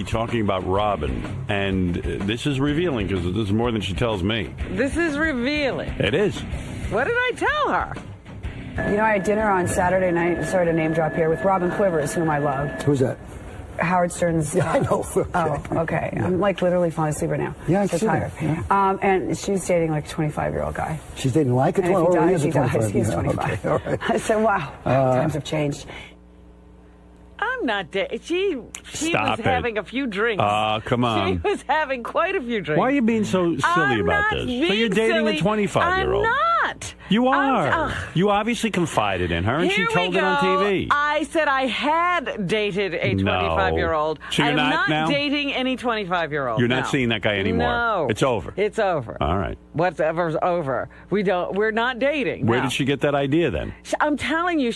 Talking about Robin, and this is revealing because this is more than she tells me. This is revealing. It is. What did I tell her? You know, I had dinner on Saturday night, sorry to name drop here, with Robin Quivers, whom I love. Who's that? Howard Stern's... Yeah, I know. Okay. Oh, okay. Yeah. I'm like literally falling asleep right now. Yeah, I'm so tired. yeah. And she's dating like a 25-year-old guy. She's dating like a 25-year-old? And if He he dies, he's 25. Okay, all right. I said, wow, times have changed. I'm not dating. She Stop was it. having a few drinks. Come on. She was having quite a few drinks. Why are you being so silly I'm about not this? being So you're dating silly. a 25-year-old. I'm not. You are. You obviously confided in her, and she Here told we it on go. TV. I said I had dated a No. 25-year-old. So you're I'm not now? dating any 25-year-old. You're not seeing that guy anymore? No. It's over? It's over. All right. Whatever's over. We're not dating. Where no. did she get that idea then? I'm telling you,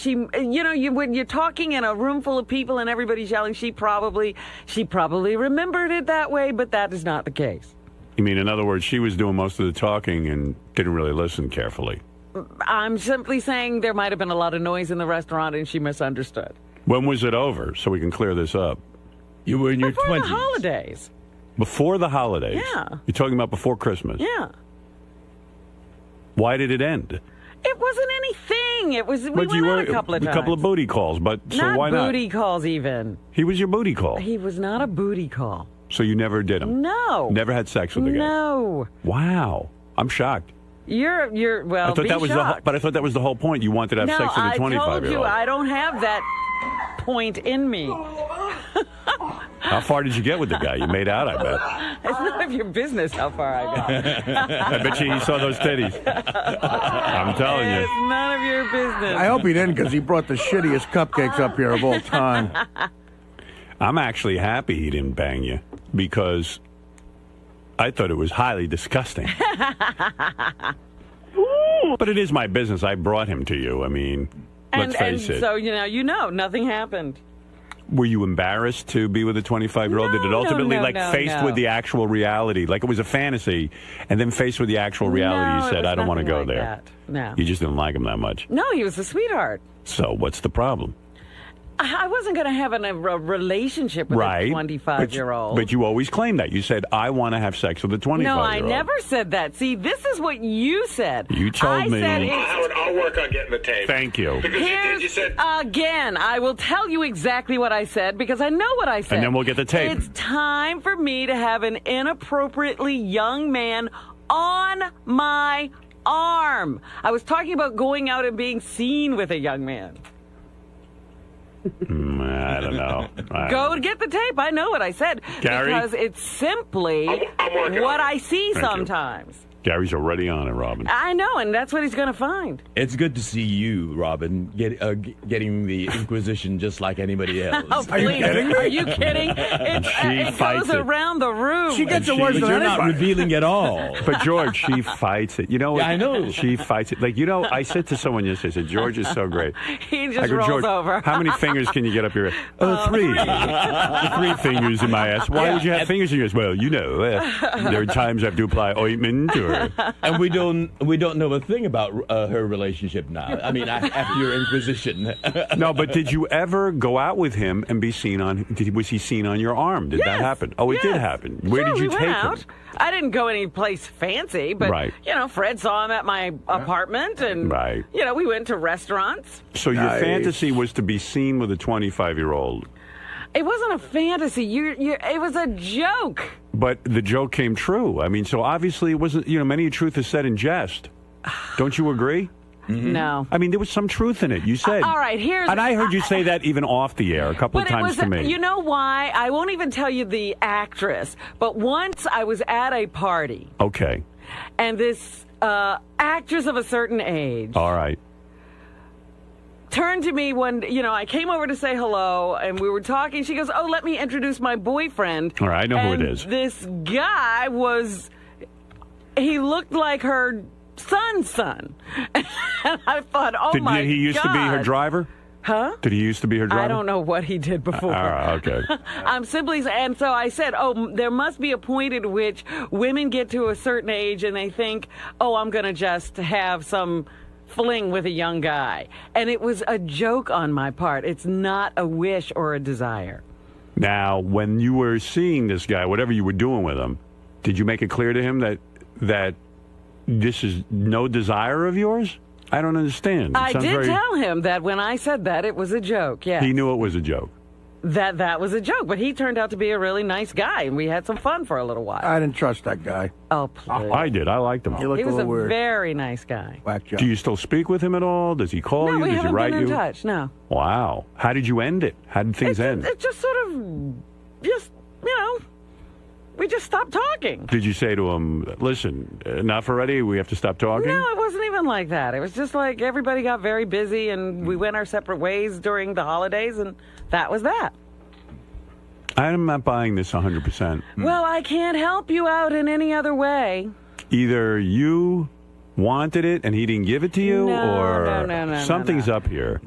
when you're talking in a room full of people and everybody's yelling, she probably remembered it that way, but that is not the case. You mean, in other words, she was doing most of the talking and didn't really listen carefully? I'm simply saying there might have been a lot of noise in the restaurant and she misunderstood. When was it over, so we can clear this up? You were in your Before 20s. the holidays. Before the holidays? Yeah. You're talking about before Christmas? Yeah. Why did it end? It wasn't anything. It was. We went out a couple of times. A couple of booty calls, but so not why not? booty calls even. He was your booty call. He was not a booty call. So you never did him? No. Never had sex with the guy? No. Wow. I'm shocked. You're well. I thought that was shocked. but I thought that was the whole point. You wanted to have sex with a 25-year-old. No, I told you I don't have that point in me. How far did you get with the guy? You made out, I bet. It's none of your business how far I got. I bet you he saw those titties. I'm telling you. It's none of your business. I hope he didn't, because he brought the shittiest cupcakes up here of all time. I'm actually happy he didn't bang you because I thought it was highly disgusting. But it is my business. I brought him to you. I mean, let's face it. So, nothing happened. Were you embarrassed to be with a 25-year-ld? Did it ultimately, faced with the actual reality, like it was a fantasy, and then faced with the actual reality, you said, I don't want to go there. That. No. You just didn't like him that much. No, he was a sweetheart. So what's the problem? I wasn't going to have a relationship with a 25-year-old. But you always claimed that. You said, I want to have sex with a 25-year-old. No, I never said that. See, this is what you said. You told me. Said I'll work on getting the tape. Thank you. Because you said... Again, I will tell you exactly what I said because I know what I said. And then we'll get the tape. It's time for me to have an inappropriately young man on my arm. I was talking about going out and being seen with a young man. I don't know. Go get the tape. I know what I said. Gary? Because it's simply I'm working what on it. I see Thank you. sometimes. Gary's already on it, Robin. I know, and that's what he's going to find. It's good to see you, Robin, getting the Inquisition just like anybody else. Oh, please. Are you kidding? It fights goes it. around the room. She gets And it she- worse but than you're you're not revealing at all. But George, she fights it. You know what? Yeah, I know. She fights it. Like, I said to someone yesterday, I said, George is so great. He I just go, rolls George, over. how many fingers can you get up your ass? Three. Three fingers in my ass. Why would you have fingers in your ass? Well, there are times I have to apply ointment or... And we don't know a thing about her relationship now. I mean, after your Inquisition. No, but did you ever go out with him and be seen on... Was he seen on your arm? Did that happen? Oh, it did happen. Where Sure, did you we take went out. him? I didn't go any place fancy, but, Right. Fred saw him at my apartment, and, Right. we went to restaurants. So your fantasy was to be seen with a 25-year-old. It wasn't a fantasy. It was a joke. But the joke came true. I mean, so obviously it wasn't, many a truth is said in jest. Don't you agree? No. I mean, there was some truth in it. You said. All right, here's... And I heard you say that even off the air a couple of But it times was, to me. you know why? I won't even tell you the actress, but once I was at a party, Okay. and this actress of a certain age All right. turned to me when, I came over to say hello, and we were talking. She goes, oh, let me introduce my boyfriend. All right, I know who And it is. This guy he looked like her son's son. And I thought, oh, my God. Did he used to be her driver? Huh? Did he used to be her driver? I don't know what he did before. Okay. I'm simply, and so I said, there must be a point at which women get to a certain age and they think, I'm going to just have some fling with a young guy. And it was a joke on my part. It's not a wish or a desire. Now, when you were seeing this guy, whatever you were doing with him, did you make it clear to him that this is no desire of yours? I don't understand. I did tell him that when I said that, it was a joke, yeah. He knew it was a joke. That was a joke, but he turned out to be a really nice guy, and we had some fun for a little while. I didn't trust that guy. Oh, please. I did. I liked him. He looked He was a little a weird. very nice guy. Whack job. Do you still speak with him at all? Does he call No, you? we Does he haven't write been in you? touch, no. Wow. How did you end it? How did things end? It just sort of, we just stopped talking. Did you say to him, listen, enough already? We have to stop talking? No, it wasn't even like that. It was just like everybody got very busy, and we went our separate ways during the holidays, and that was that. I'm not buying this 100%. Well, I can't help you out in any other way. Either you wanted it and he didn't give it to you, No, no, something's up here.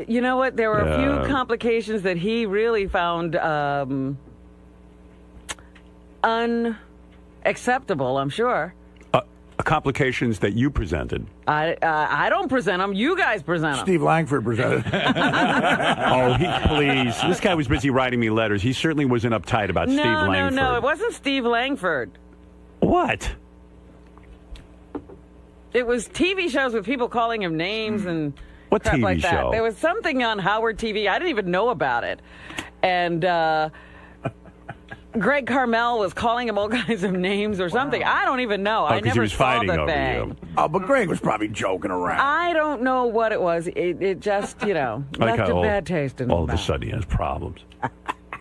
You know what? There were a few complications that he really found unacceptable, I'm sure. Complications that you presented. I don't present them. You guys present them. Steve Langford presented. Please. This guy was busy writing me letters. He certainly wasn't uptight about Steve Langford. No. It wasn't Steve Langford. What? It was TV shows with people calling him names and What crap TV like that. show? There was something on Howard TV. I didn't even know about it. And Greg Carmel was calling him all kinds of names or something. I don't even know. I Because never he was saw fighting the over thing. you. Oh, but Greg was probably joking around. I don't know what it was. It just, I left like a how bad taste in all of my a mouth. sudden he has problems.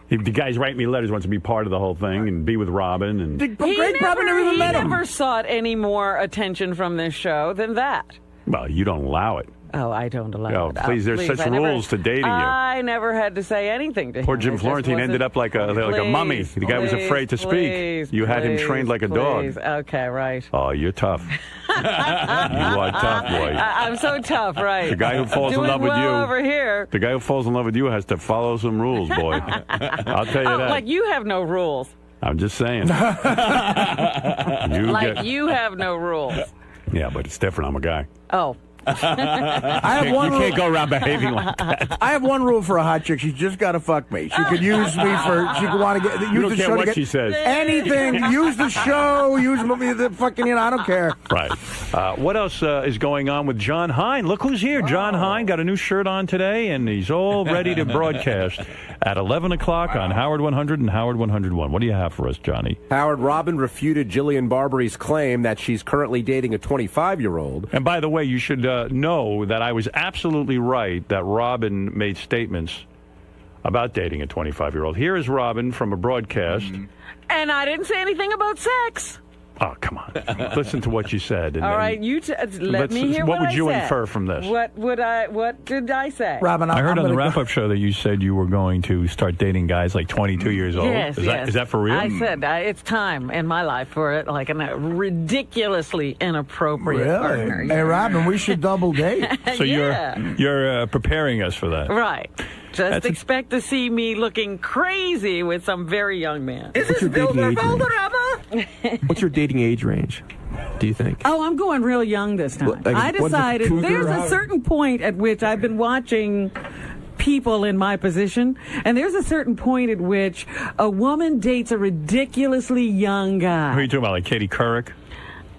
The guy's writing me letters, wants to be part of the whole thing and be with Robin. And Greg probably never even met him. He never sought any more attention from this show than that. Well, you don't allow it. Oh, I don't allow Oh, it. please, there's such rules to dating you. I never had to say anything to him. Poor Jim It just Florentine ended up like a mummy. The guy was afraid to speak. You had him trained like a dog. Okay, right. Oh, you're tough. You are tough, boy. I'm so tough, right. The guy who falls in Doing love with well you. over here. The guy who falls in love with you has to follow some rules, boy. I'll tell you that. Like you have no rules. I'm just saying. You have no rules. Yeah, but it's different. I'm a guy. Oh. I have one You rule. can't go around behaving like that. I have one rule for a hot chick. She's just got to fuck me. She could use me for. She could want to get. Use You don't the care show to what get she says. anything. Use the show. Use the fucking. I don't care. Right. What else is going on with John Hine? Look who's here. John Hine got a new shirt on today, and he's all ready to broadcast at 11 o'clock on Howard 100 and Howard 101. What do you have for us, Johnny? Howard, Robin refuted Jillian Barbary's claim that she's currently dating a 25-year-old. And by the way, you should know that I was absolutely right that Robin made statements about dating a 25-year-old. Here is Robin from a broadcast. And I didn't say anything about sex. Oh, come on. Listen to what you said. And All then right, let me hear what what would you I said. infer from this? What did I say? Robin, I heard I'm on the gonna wrap-up show that you said you were going to start dating guys like 22 years old. Yes, Is that for real? I said it's time in my life for like a ridiculously inappropriate partner. Hey, Robin, we should double date. So Yeah. you're preparing us for that. Right. Just expect to see me looking crazy with some very young man. What's your dating age range? What's your dating age range, do you think? Oh, I'm going real young this time. Like, I what's a decided cougar? there's a certain point at which I've been watching people in my position, and there's a certain point at which a woman dates a ridiculously young guy. Who are you talking about, like Katie Couric?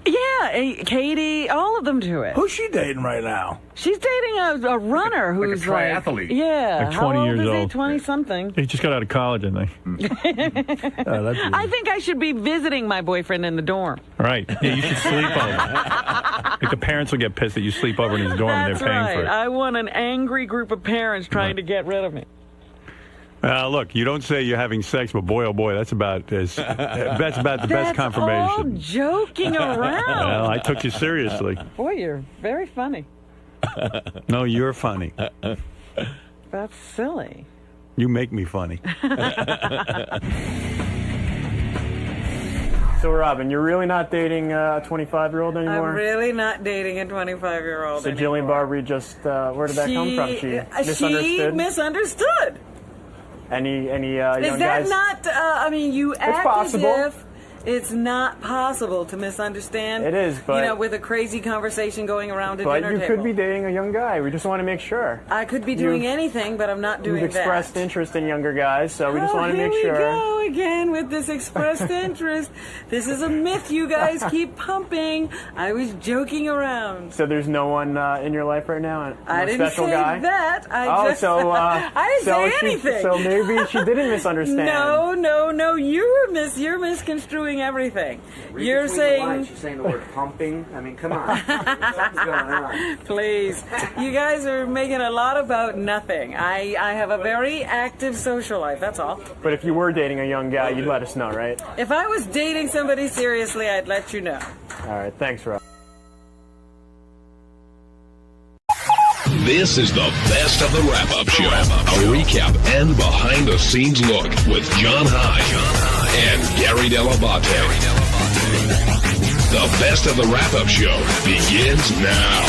Yeah, Katie, all of them do it. Who's she dating right now? She's dating a runner who's triathlete. yeah. Like 20 How old years is he? old. 20-something. He just got out of college, I think. I think I should be visiting my boyfriend in the dorm. Right. Yeah, you should sleep over. Like the parents will get pissed that you sleep over in his dorm and That's they're paying right. for it. I want an angry group of parents trying to get rid of me. Look, you don't say you're having sex, but boy, oh boy, that's about the best That's confirmation. all joking around. Well, I took you seriously. Boy, you're very funny. No, you're funny. That's silly. You make me funny. So, Robin, you're really not dating a 25-year-old anymore? I'm really not dating a 25-year-old So Jillian Barbary just, where did that come from? She misunderstood? She misunderstood. Any young Is that guys? not, you act possible. as if It's not possible to misunderstand. It is, but with a crazy conversation going around a dinner but you table. could be dating a young guy. We just want to make sure. I could be doing anything, but I'm not doing You've expressed that. interest in younger guys, so we just want to make Here sure. we go again with this expressed interest. This is a myth you guys keep pumping. I was joking around. So there's no one in your life right now? No I didn't special say guy? that. I didn't say anything. So maybe she didn't misunderstand. No. You're misconstruing everything. You're saying. She's saying the word pumping. I mean, come on. Something's going on. Please. You guys are making a lot about nothing. I have a very active social life, that's all. But if you were dating a young guy, you'd let us know, right? If I was dating somebody seriously, I'd let you know. All right, thanks, Rob. This is the best of the wrap-up show. A recap and behind-the-scenes look with John High and Gary Dell'Abate. The best of the wrap-up show begins now.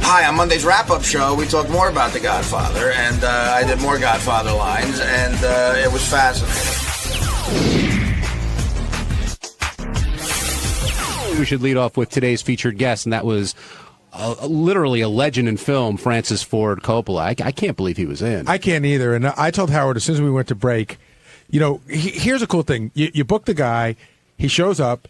Hi, on Monday's wrap-up show, we talked more about The Godfather, and I did more Godfather lines, and it was fascinating. We should lead off with today's featured guest, and that was literally a legend in film, Francis Ford Coppola. I can't believe he was in. I can't either. And I told Howard as soon as we went to break, here's a cool thing. You book the guy, he shows up,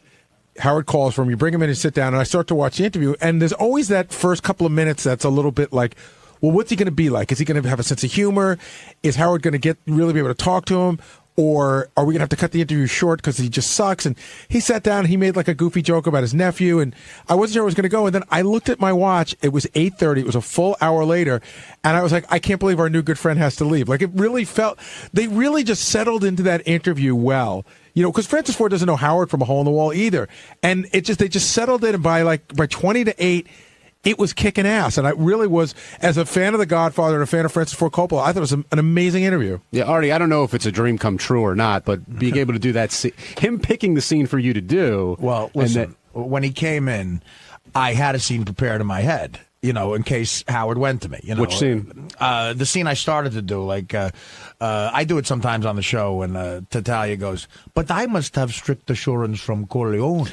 Howard calls for him, you bring him in and sit down, and I start to watch the interview, and there's always that first couple of minutes that's a little bit like, well, what's he going to be like? Is he going to have a sense of humor? Is Howard going to really be able to talk to him? Or are we going to have to cut the interview short because he just sucks? And he sat down and he made like a goofy joke about his nephew. And I wasn't sure I was going to go. And then I looked at my watch. It was 8:30. It was a full hour later. And I was like, I can't believe our new good friend has to leave. Like, it really felt, they really just settled into that interview well. Because Francis Ford doesn't know Howard from a hole in the wall either. And they just settled in, and by 20 to 8, it was kicking ass. And I really was, as a fan of The Godfather and a fan of Francis Ford Coppola, I thought it was an amazing interview. Yeah, Artie, I don't know if it's a dream come true or not, but being able to do that, him picking the scene for you to do. Well, listen, when he came in, I had a scene prepared in my head, in case Howard went to me. Which scene? The scene I started to do, I do it sometimes on the show, and Tatalia goes, but I must have strict assurance from Corleone.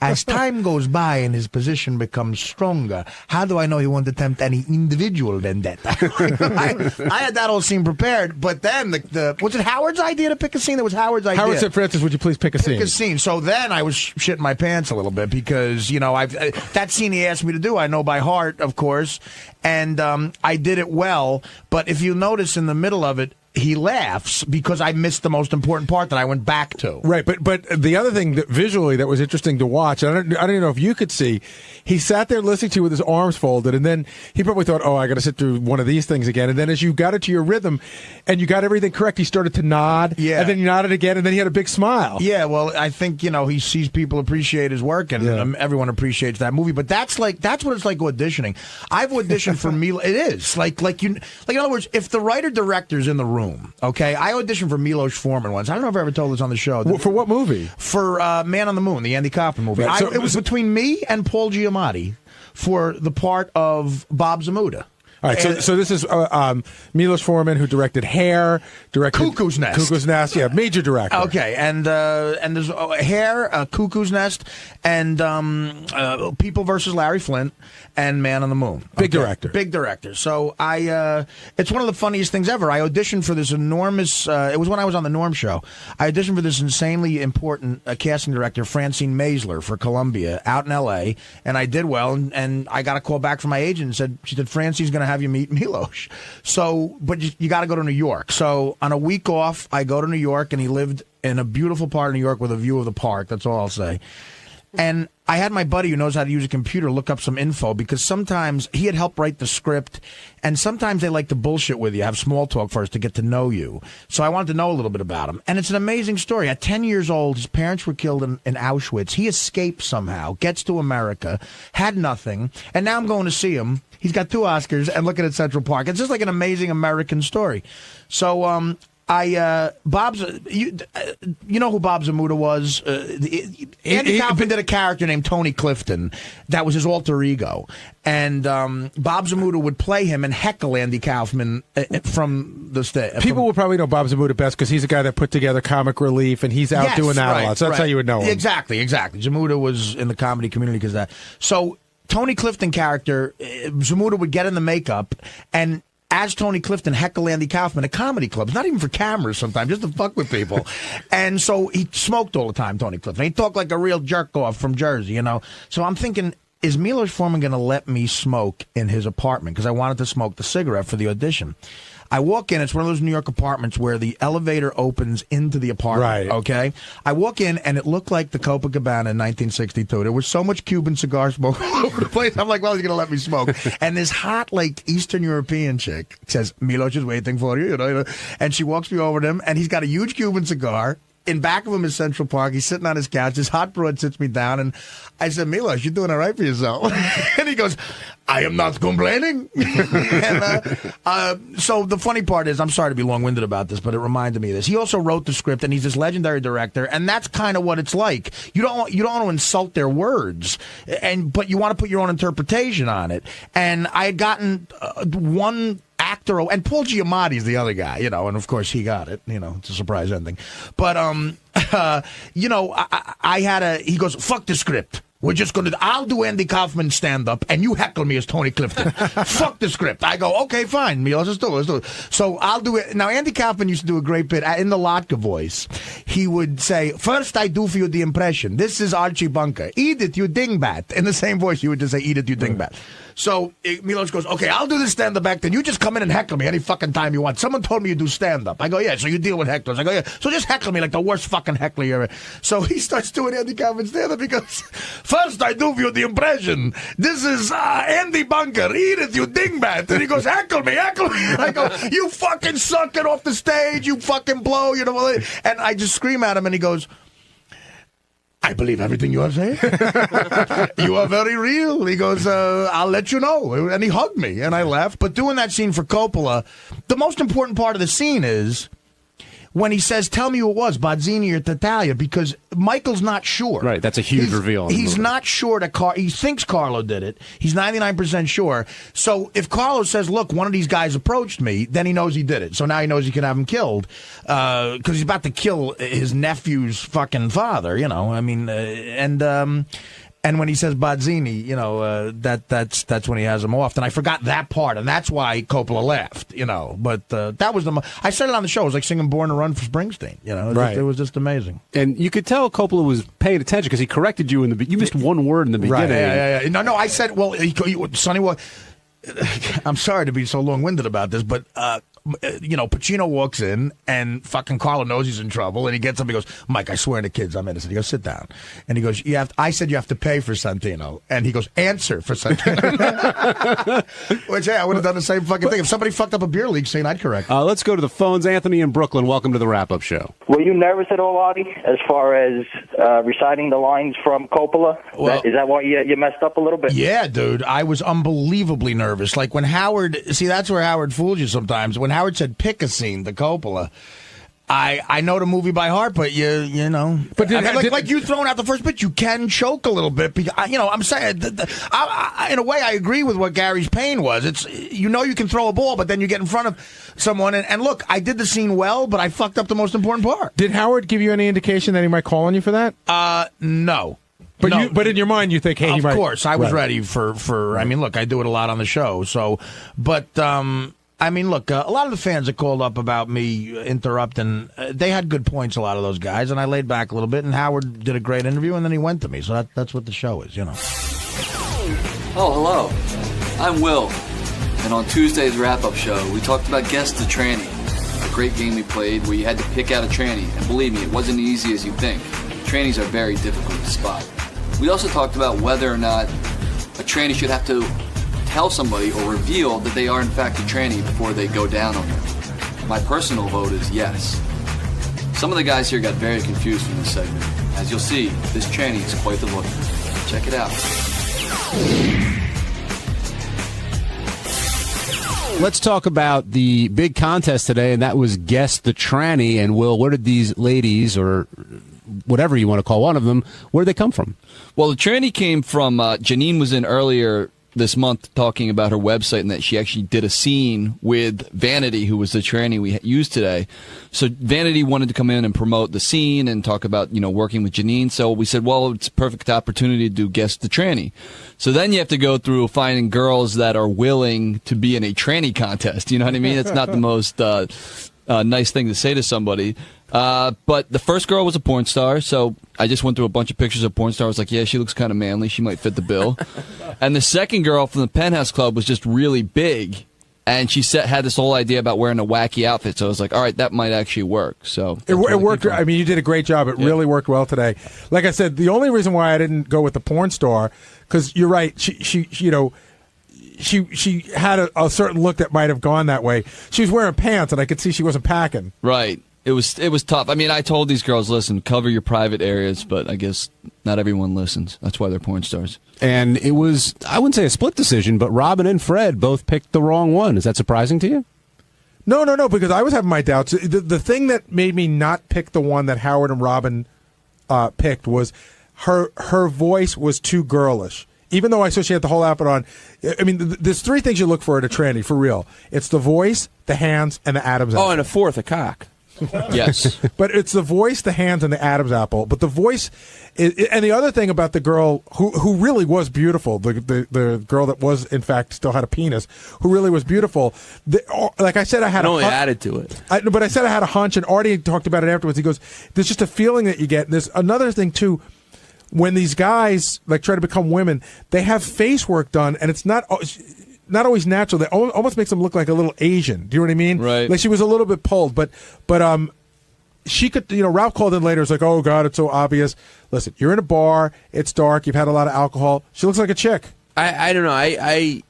As time goes by and his position becomes stronger, how do I know he won't attempt any individual vendetta? I had that whole scene prepared, but then was it Howard's idea to pick a scene? That was Howard's idea. Howard said, Francis, would you please pick a scene? Pick a scene. So then I was shitting my pants a little bit because, that scene he asked me to do, I know by heart, of course, and I did it well, but if you notice in the middle of it, he laughs because I missed the most important part that I went back to. Right, but the other thing that visually that was interesting to watch, I don't even know if you could see, he sat there listening to you with his arms folded, and then he probably thought, oh, I got to sit through one of these things again. And then as you got it to your rhythm and you got everything correct, he started to nod, yeah, and then you nodded again, and then he had a big smile. Yeah, well, I think, he sees people appreciate his work, and everyone appreciates that movie. But that's what it's like auditioning. I've auditioned for Milo. It is. In other words, if the writer-director's in the room, okay, I auditioned for Milos Forman once. I don't know if I ever told this on the show. For what movie? For Man on the Moon, the Andy Kaufman movie. Right, it was between me and Paul Giamatti for the part of Bob Zamuda. All right, so this is Milos Forman, who directed Hair, directed Cuckoo's Nest. Cuckoo's Nest, yeah, major director. Okay, and there's Hair, Cuckoo's Nest, and People versus Larry Flint, and Man on the Moon. Big director. Big director. So it's one of the funniest things ever. I auditioned for this enormous, it was when I was on the Norm Show. I auditioned for this insanely important casting director, Francine Maisler, for Columbia, out in L.A., and I did well, and I got a call back from my agent and she said, Francine's going to have you meet Milos. So, but you got to go to New York. So on a week off, I go to New York, and he lived in a beautiful part of New York with a view of the park. That's all I'll say. And I had my buddy who knows how to use a computer look up some info, because sometimes he had helped write the script, and sometimes they like to bullshit with you, have small talk first to get to know you. So I wanted to know a little bit about him. And it's an amazing story. At 10 years old, his parents were killed in Auschwitz. He escaped somehow, gets to America, had nothing, and now I'm going to see him. He's got 2 Oscars and looking at Central Park. It's just like an amazing American story. So Bob's, you know who Bob Zamuda was? Andy Kaufman did a character named Tony Clifton. That was his alter ego. And Bob Zamuda would play him and heckle Andy Kaufman from the stage. People would probably know Bob Zamuda best because he's a guy that put together Comic Relief, and he's out doing that a lot. So that's how you would know him. Exactly. Zamuda was in the comedy community because that. So Tony Clifton character, Zamuda would get in the makeup and as Tony Clifton heckle Andy Kaufman at comedy clubs, not even for cameras sometimes, just to fuck with people. And so he smoked all the time, Tony Clifton. He talked like a real jerk-off from Jersey, you know. So I'm thinking, is Milos Forman going to let me smoke in his apartment? Because I wanted to smoke the cigarette for the audition. I walk in. It's one of those New York apartments where the elevator opens into the apartment. Right. Okay. I walk in, and it looked like the Copacabana in 1962. There was so much Cuban cigar smoke all over the place. I'm like, well, he's going to let me smoke. And this hot, like, Eastern European chick says, Milos is waiting for you, you know. And she walks me over to him, and he's got a huge Cuban cigar. In back of him is Central Park. He's sitting on his couch. This hot broad sits me down, and I said, Milos, you're doing all right for yourself. And he goes, I am not complaining. And, so the funny part is, I'm sorry to be long-winded about this, but it reminded me of this. He also wrote the script, and he's this legendary director, and that's kind of what it's like. You don't want to insult their words, but you want to put your own interpretation on it. And I had gotten one actor, and Paul Giamatti's the other guy, you know, and of course he got it, you know, it's a surprise ending. But, you know, he goes, fuck the script. We're just going to, I'll do Andy Kaufman stand-up, and you heckle me as Tony Clifton. Fuck the script. I go, okay, fine, Milos, let's do it. So I'll do it. Now, Andy Kaufman used to do a great bit in the Latka voice. He would say, first I do for you the impression. This is Archie Bunker. Eat it, you dingbat. In the same voice, he would just say, eat it, you dingbat. So Milos goes, okay, I'll do the stand-up act, then you just come in and heckle me any fucking time you want. Someone told me you do stand-up. I go, yeah, so you deal with hecklers. I go, yeah, so just heckle me like the worst fucking heckler you ever. So he starts doing Andy Kaufman stand-up. He goes, first I do for you the impression. This is Andy Bunker. Eat it, you dingbat. And he goes, heckle me. And I go, you fucking suck it off the stage. You fucking blow. You know. And I just scream at him, and he goes, I believe everything you are saying. You are very real. He goes, I'll let you know. And he hugged me, and I left. But doing that scene for Coppola, the most important part of the scene is when he says, tell me who it was, Bozzini or Tattaglia, because Michael's not sure. Right, that's a huge reveal. He's not sure that he thinks Carlo did it. He's 99% sure. So if Carlo says, look, one of these guys approached me, then he knows he did it. So now he knows he can have him killed because he's about to kill his nephew's fucking father, you know. I mean, and when he says Bozzini, you know, that's when he has him off. And I forgot that part, and that's why Coppola laughed, you know. But that was I said it on the show. It was like singing "Born to Run" for Springsteen, you know. It was just amazing. And you could tell Coppola was paying attention because he corrected you you missed one word in the beginning. Right. Yeah. No, I said, well, Sonny, well, I'm sorry to be so long-winded about this, but you know, Pacino walks in, and fucking Carlo knows he's in trouble, and he gets up and he goes, Mike, I swear to kids I'm innocent. He goes, sit down. And he goes, I said you have to pay for Santino. And he goes, answer for Santino. Which, yeah, I would have done the same fucking thing. If somebody fucked up a beer league scene, I'd correct. Let's go to the phones. Anthony in Brooklyn, welcome to the wrap-up show. Were you nervous at all, Artie, as far as reciting the lines from Coppola? Well, is that why you messed up a little bit? Yeah, dude. I was unbelievably nervous. Like when Howard, see, that's where Howard fools you sometimes. When Howard said pick a scene, the Coppola, I know the movie by heart, but you know. But like you throwing out the first bit, you can choke a little bit. Because, you know, I'm saying, in a way, I agree with what Gary's pain was. It's, you know, you can throw a ball, but then you get in front of someone. And look, I did the scene well, but I fucked up the most important part. Did Howard give you any indication that he might call on you for that? No. But no. But in your mind, you think, hey, he might. Of course, I was ready for. I mean, look, I do it a lot on the show. So, but. I mean, look, a lot of the fans that called up about me interrupting, they had good points, a lot of those guys, and I laid back a little bit, and Howard did a great interview, and then he went to me. So that's what the show is, you know. Oh, hello. I'm Will, and on Tuesday's wrap-up show, we talked about Guess the Tranny, a great game we played where you had to pick out a tranny, and believe me, it wasn't as easy as you think. Trannies are very difficult to spot. We also talked about whether or not a tranny should have to tell somebody or reveal that they are in fact a tranny before they go down on them. My personal vote is yes. Some of the guys here got very confused from this segment. As you'll see, this tranny is quite the look. Check it out. Let's talk about the big contest today, and that was Guess the Tranny. And, Will, where did these ladies, or whatever you want to call one of them, where did they come from? Well, the tranny came from, Janine was in earlier this month talking about her website and that she actually did a scene with Vanity, who was the tranny we used today. So Vanity wanted to come in and promote the scene and talk about, working with Janine. So we said, well, it's a perfect opportunity to do Guess the Tranny. So then you have to go through finding girls that are willing to be in a tranny contest. You know what I mean? It's not the most nice thing to say to somebody. But the first girl was a porn star, so I just went through a bunch of pictures of porn stars. I was like, yeah, she looks kind of manly. She might fit the bill. And the second girl from the Penthouse Club was just really big, and she had this whole idea about wearing a wacky outfit. So I was like, all right, that might actually work. So it worked. I mean, you did a great job. It really worked well today. Like I said, the only reason why I didn't go with the porn star, because you're right, she had a certain look that might have gone that way. She was wearing pants, and I could see she wasn't packing. Right. It was tough. I mean, I told these girls, listen, cover your private areas, but I guess not everyone listens. That's why they're porn stars. And it was, I wouldn't say a split decision, but Robin and Fred both picked the wrong one. Is that surprising to you? No, because I was having my doubts. The thing that made me not pick the one that Howard and Robin picked was her voice was too girlish. Even though I saw she had the whole outfit on, I mean, there's three things you look for in a tranny, for real. It's the voice, the hands, and the Adam's apple. Oh, and a fourth, a cock. Yes. But it's the voice, the hands, and the Adam's apple. But the voice, and the other thing about the girl who really was beautiful, the girl that was, in fact, still had a penis, who really was beautiful. Like I said, I had only added to it. But I said I had a hunch, and Artie talked about it afterwards. He goes, there's just a feeling that you get. And there's another thing, too. When these guys try to become women, they have face work done, and it's not always natural. That almost makes them look like a little Asian. Do you know what I mean? Right. Like she was a little bit pulled, but she could. Ralph called in later. It's like, oh God, it's so obvious. Listen, you're in a bar. It's dark. You've had a lot of alcohol. She looks like a chick. I don't know. I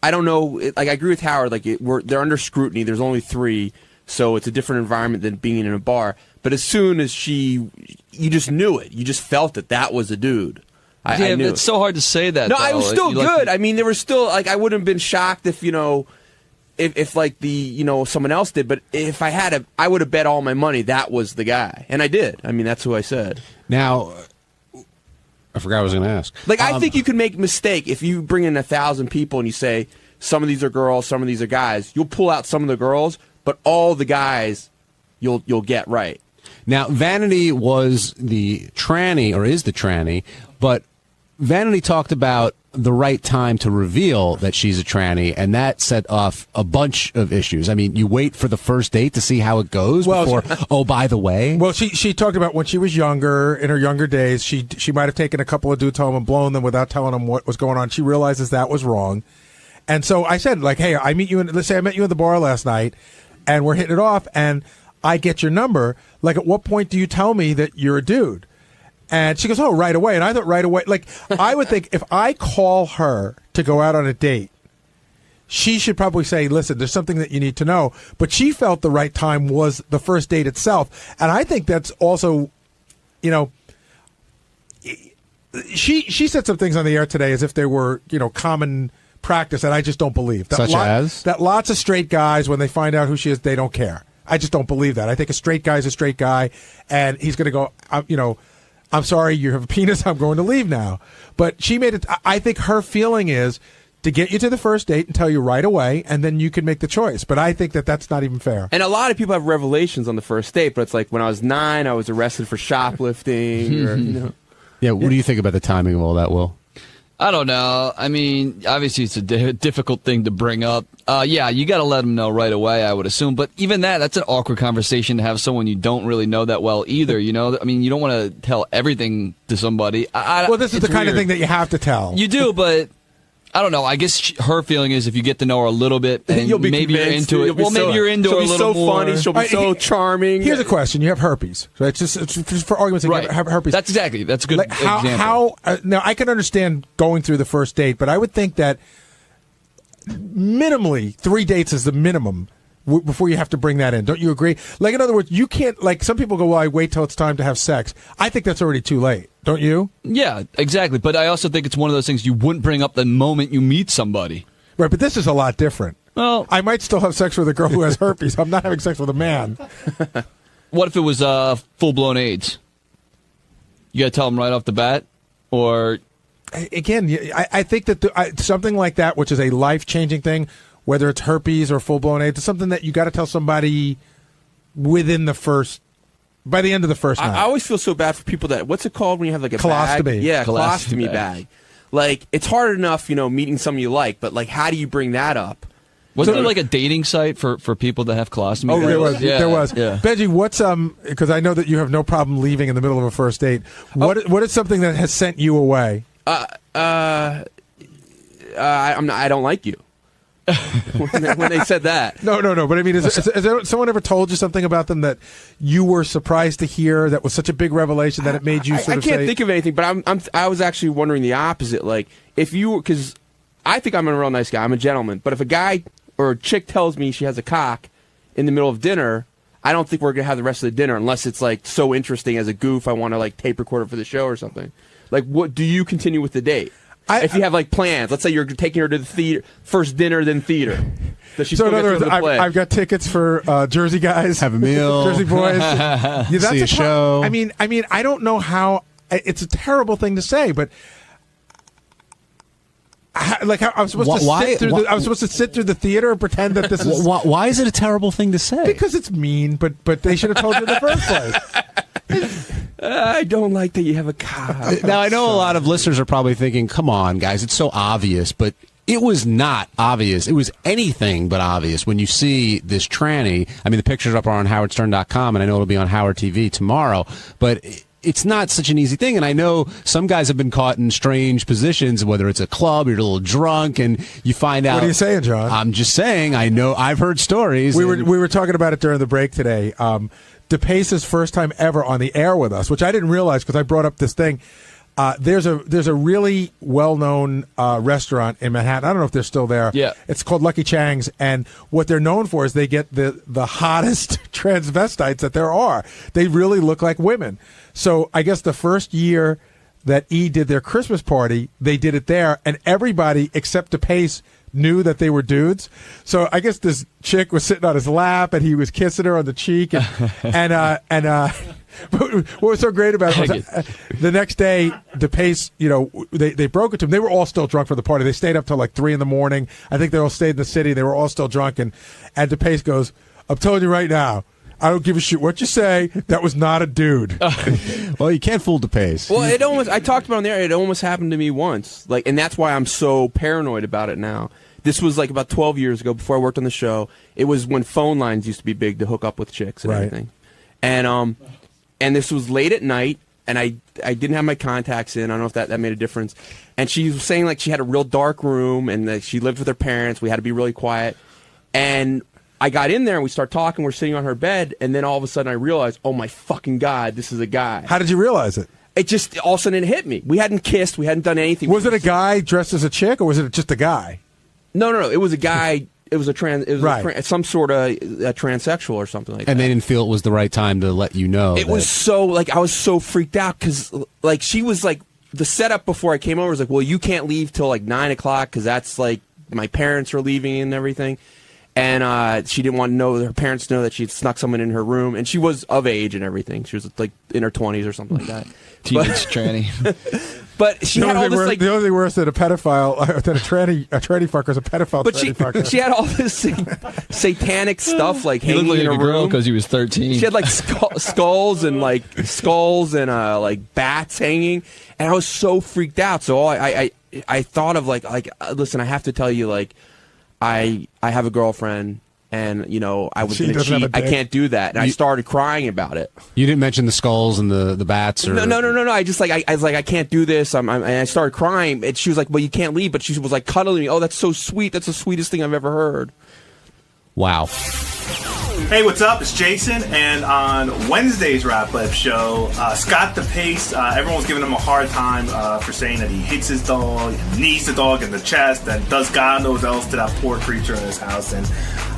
don't know. Like I agree with Howard. Like they're under scrutiny. There's only 3, so it's a different environment than being in a bar. But as soon as you just knew it. You just felt that was a dude. I knew it's so hard to say that. No, though. I was still good. I mean, there was still I wouldn't have been shocked if if like someone else did. But if I had I would have bet all my money that was the guy, and I did. I mean, that's who I said. Now, I forgot what I was going to ask. Like, I think you could make a mistake if you bring in 1,000 people and you say some of these are girls, some of these are guys. You'll pull out some of the girls, but all the guys you'll get right. Now, Vanity was the tranny, or is the tranny, but Vanity talked about the right time to reveal that she's a tranny, and that set off a bunch of issues. I mean, you wait for the first date to see how it goes before, oh, by the way. Well, she talked about when she was younger, in her younger days, she might have taken a couple of dudes home and blown them without telling them what was going on. She realizes that was wrong. And so I said, like, hey, let's say I met you at the bar last night, and we're hitting it off, and I get your number. Like, at what point do you tell me that you're a dude? And she goes, oh, right away. And I thought right away, like, I would think if I call her to go out on a date, she should probably say, listen, there's something that you need to know. But she felt the right time was the first date itself. And I think that's also, she said some things on the air today as if they were, common practice that I just don't believe. Such as? That lots of straight guys, when they find out who she is, they don't care. I just don't believe that. I think a straight guy's a straight guy, and he's going to go, I'm sorry, you have a penis, I'm going to leave now. But she made it, I think her feeling is to get you to the first date and tell you right away, and then you can make the choice. But I think that that's not even fair. And a lot of people have revelations on the first date, but it's like when I was 9, I was arrested for shoplifting. Or, Yeah, what do you think about the timing of all that, Will? I don't know. I mean, obviously it's a difficult thing to bring up. Yeah, you got to let them know right away, I would assume. But even that's an awkward conversation to have someone you don't really know that well either, I mean, you don't want to tell everything to somebody. Well, this is the kind of thing that you have to tell. You do, but I don't know. I guess her feeling is if you get to know her a little bit, and you'll be maybe convinced. you're into it. Well, maybe you're into her a little more. She'll be so funny. She'll be so charming. Here's a question. You have herpes. Right? It's just for argument's sake, right. you have herpes. That's a good example. Now, I can understand going through the first date, but I would think that minimally 3 dates is the minimum before you have to bring that in. Don't you agree? Like, in other words, you can't, like, some people go, well, I wait till it's time to have sex. I think that's already too late. Don't you? Yeah, exactly. But I also think it's one of those things you wouldn't bring up the moment you meet somebody. Right, but this is a lot different. Well, I might still have sex with a girl who has herpes. I'm not having sex with a man. What if it was full-blown AIDS? You got to tell them right off the bat? Or... Again, I think that something like that, which is a life-changing thing, whether it's herpes or full-blown AIDS, it's something that you got to tell somebody by the end of the first night. I always feel so bad for people that, what's it called when you have like a colostomy. bag? Yeah, colostomy bag. Like, it's hard enough, meeting someone you like, but like, how do you bring that up? Wasn't there like a dating site for people that have colostomy? Oh, there was. Yeah. There was. Yeah. Benji, what's because I know that you have no problem leaving in the middle of a first date. What is something that has sent you away? I don't like you. when they said that. No. But I mean, has someone ever told you something about them that you were surprised to hear that was such a big revelation that it made you sort of say... I can't think of anything, but I was actually wondering the opposite. Like, because I think I'm a real nice guy. I'm a gentleman. But if a guy or a chick tells me she has a cock in the middle of dinner, I don't think we're going to have the rest of the dinner unless it's like so interesting as a goof. I want to like tape record it for the show or something. Like, what do you continue with the date? If you have like plans, let's say you're taking her to the theater, first dinner, then theater. So in other words, I've got tickets for Jersey guys, have a meal, Jersey boys, see a show. I mean, I don't know how. It's a terrible thing to say, but I'm supposed to sit through the theater and pretend that this is. Why is it a terrible thing to say? Because it's mean, but they should have told you in the first place. I don't like that you have a cock. Now, I know a lot of listeners are probably thinking, come on, guys, it's so obvious, but it was not obvious. It was anything but obvious when you see this tranny. I mean, the pictures up are on howardstern.com, and I know it'll be on Howard TV tomorrow, but it's not such an easy thing, and I know some guys have been caught in strange positions, whether it's a club, you're a little drunk, and you find out... What are you saying, John? I'm just saying, I know, I've heard stories. We were talking about it during the break today. DePace's first time ever on the air with us, which I didn't realize because I brought up this thing. There's a really well-known restaurant in Manhattan. I don't know if they're still there. Yeah. It's called Lucky Chang's, and what they're known for is they get the hottest transvestites that there are. They really look like women. So I guess the first year that E did their Christmas party, they did it there, and everybody except DePace knew that they were dudes. So I guess this chick was sitting on his lap and he was kissing her on the cheek and what was so great about it was the next day DePace, they broke it to him. They were all still drunk for the party. They stayed up till like 3 a.m. I think they all stayed in the city. They were all still drunk and DePace goes, I'm telling you right now, I don't give a shit what you say. That was not a dude. Well, you can't fool DePace. Well, I talked about it on there. It almost happened to me once. And that's why I'm so paranoid about it now. This was like about 12 years ago before I worked on the show. It was when phone lines used to be big to hook up with chicks and everything. And this was late at night, and I didn't have my contacts in. I don't know if that made a difference. And she was saying like she had a real dark room and that she lived with her parents. We had to be really quiet. And I got in there and we start talking. We're sitting on her bed, and then all of a sudden I realized, oh my fucking God, this is a guy. How did you realize it? It just all of a sudden it hit me. We hadn't kissed. We hadn't done anything. Was it a guy dressed as a chick, or was it just a guy? No. It was a guy. It was some sort of a transsexual or something like that. And they didn't feel it was the right time to let you know. It was so like I was so freaked out because like she was like the setup before I came over was like, well, you can't leave till like 9 o'clock because that's like my parents are leaving and everything. And she didn't want her parents to know that she'd snuck someone in her room. And she was of age and everything. She was like in her 20s or something like that. Teenage tranny. But she had all this like... The only thing worse than a pedophile, than a tranny fucker is a pedophile tranny fucker. She had all this satanic stuff like hanging in her room. Girl because he was 13. She had like skulls and like bats hanging. And I was so freaked out. So I thought of like listen, I have to tell you like, I have a girlfriend, and I was going to cheat. I can't do that, and I started crying about it. You didn't mention the skulls and the bats, or no. I just I was like, I can't do this. And I started crying, and she was like, well, you can't leave. But she was like cuddling me. Oh, that's so sweet. That's the sweetest thing I've ever heard. Wow. Hey, what's up? It's Jason, and on Wednesday's wrap-up show, Scott DePace, everyone was giving him a hard time for saying that he hits his dog, and knees the dog in the chest, and does God knows else to that poor creature in his house. And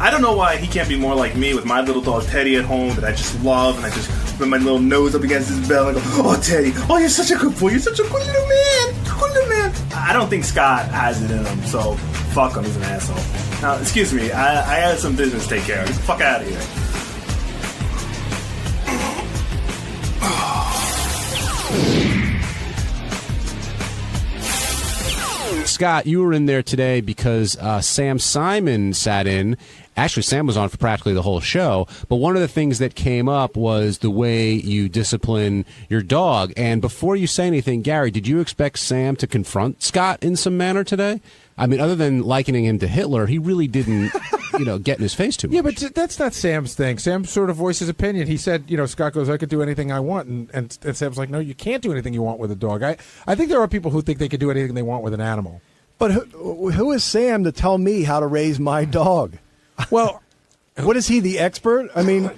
I don't know why he can't be more like me with my little dog Teddy at home that I just love, and I just put my little nose up against his belly and I go, oh, Teddy, oh, you're such a good boy, you're such a good little man, good little man. I don't think Scott has it in him, so fuck him, he's an asshole. Now, excuse me, I had some business to take care of. Get the fuck out of here. Scott, you were in there today because Sam Simon sat in. Actually, Sam was on for practically the whole show. But one of the things that came up was the way you discipline your dog. And before you say anything, Gary, did you expect Sam to confront Scott in some manner today? I mean, other than likening him to Hitler, he really didn't, get in his face too much. Yeah, but that's not Sam's thing. Sam sort of voiced his opinion. He said, Scott goes, I could do anything I want. And Sam's like, no, you can't do anything you want with a dog. I think there are people who think they could do anything they want with an animal. But who is Sam to tell me how to raise my dog? Well, what is he, the expert? I mean,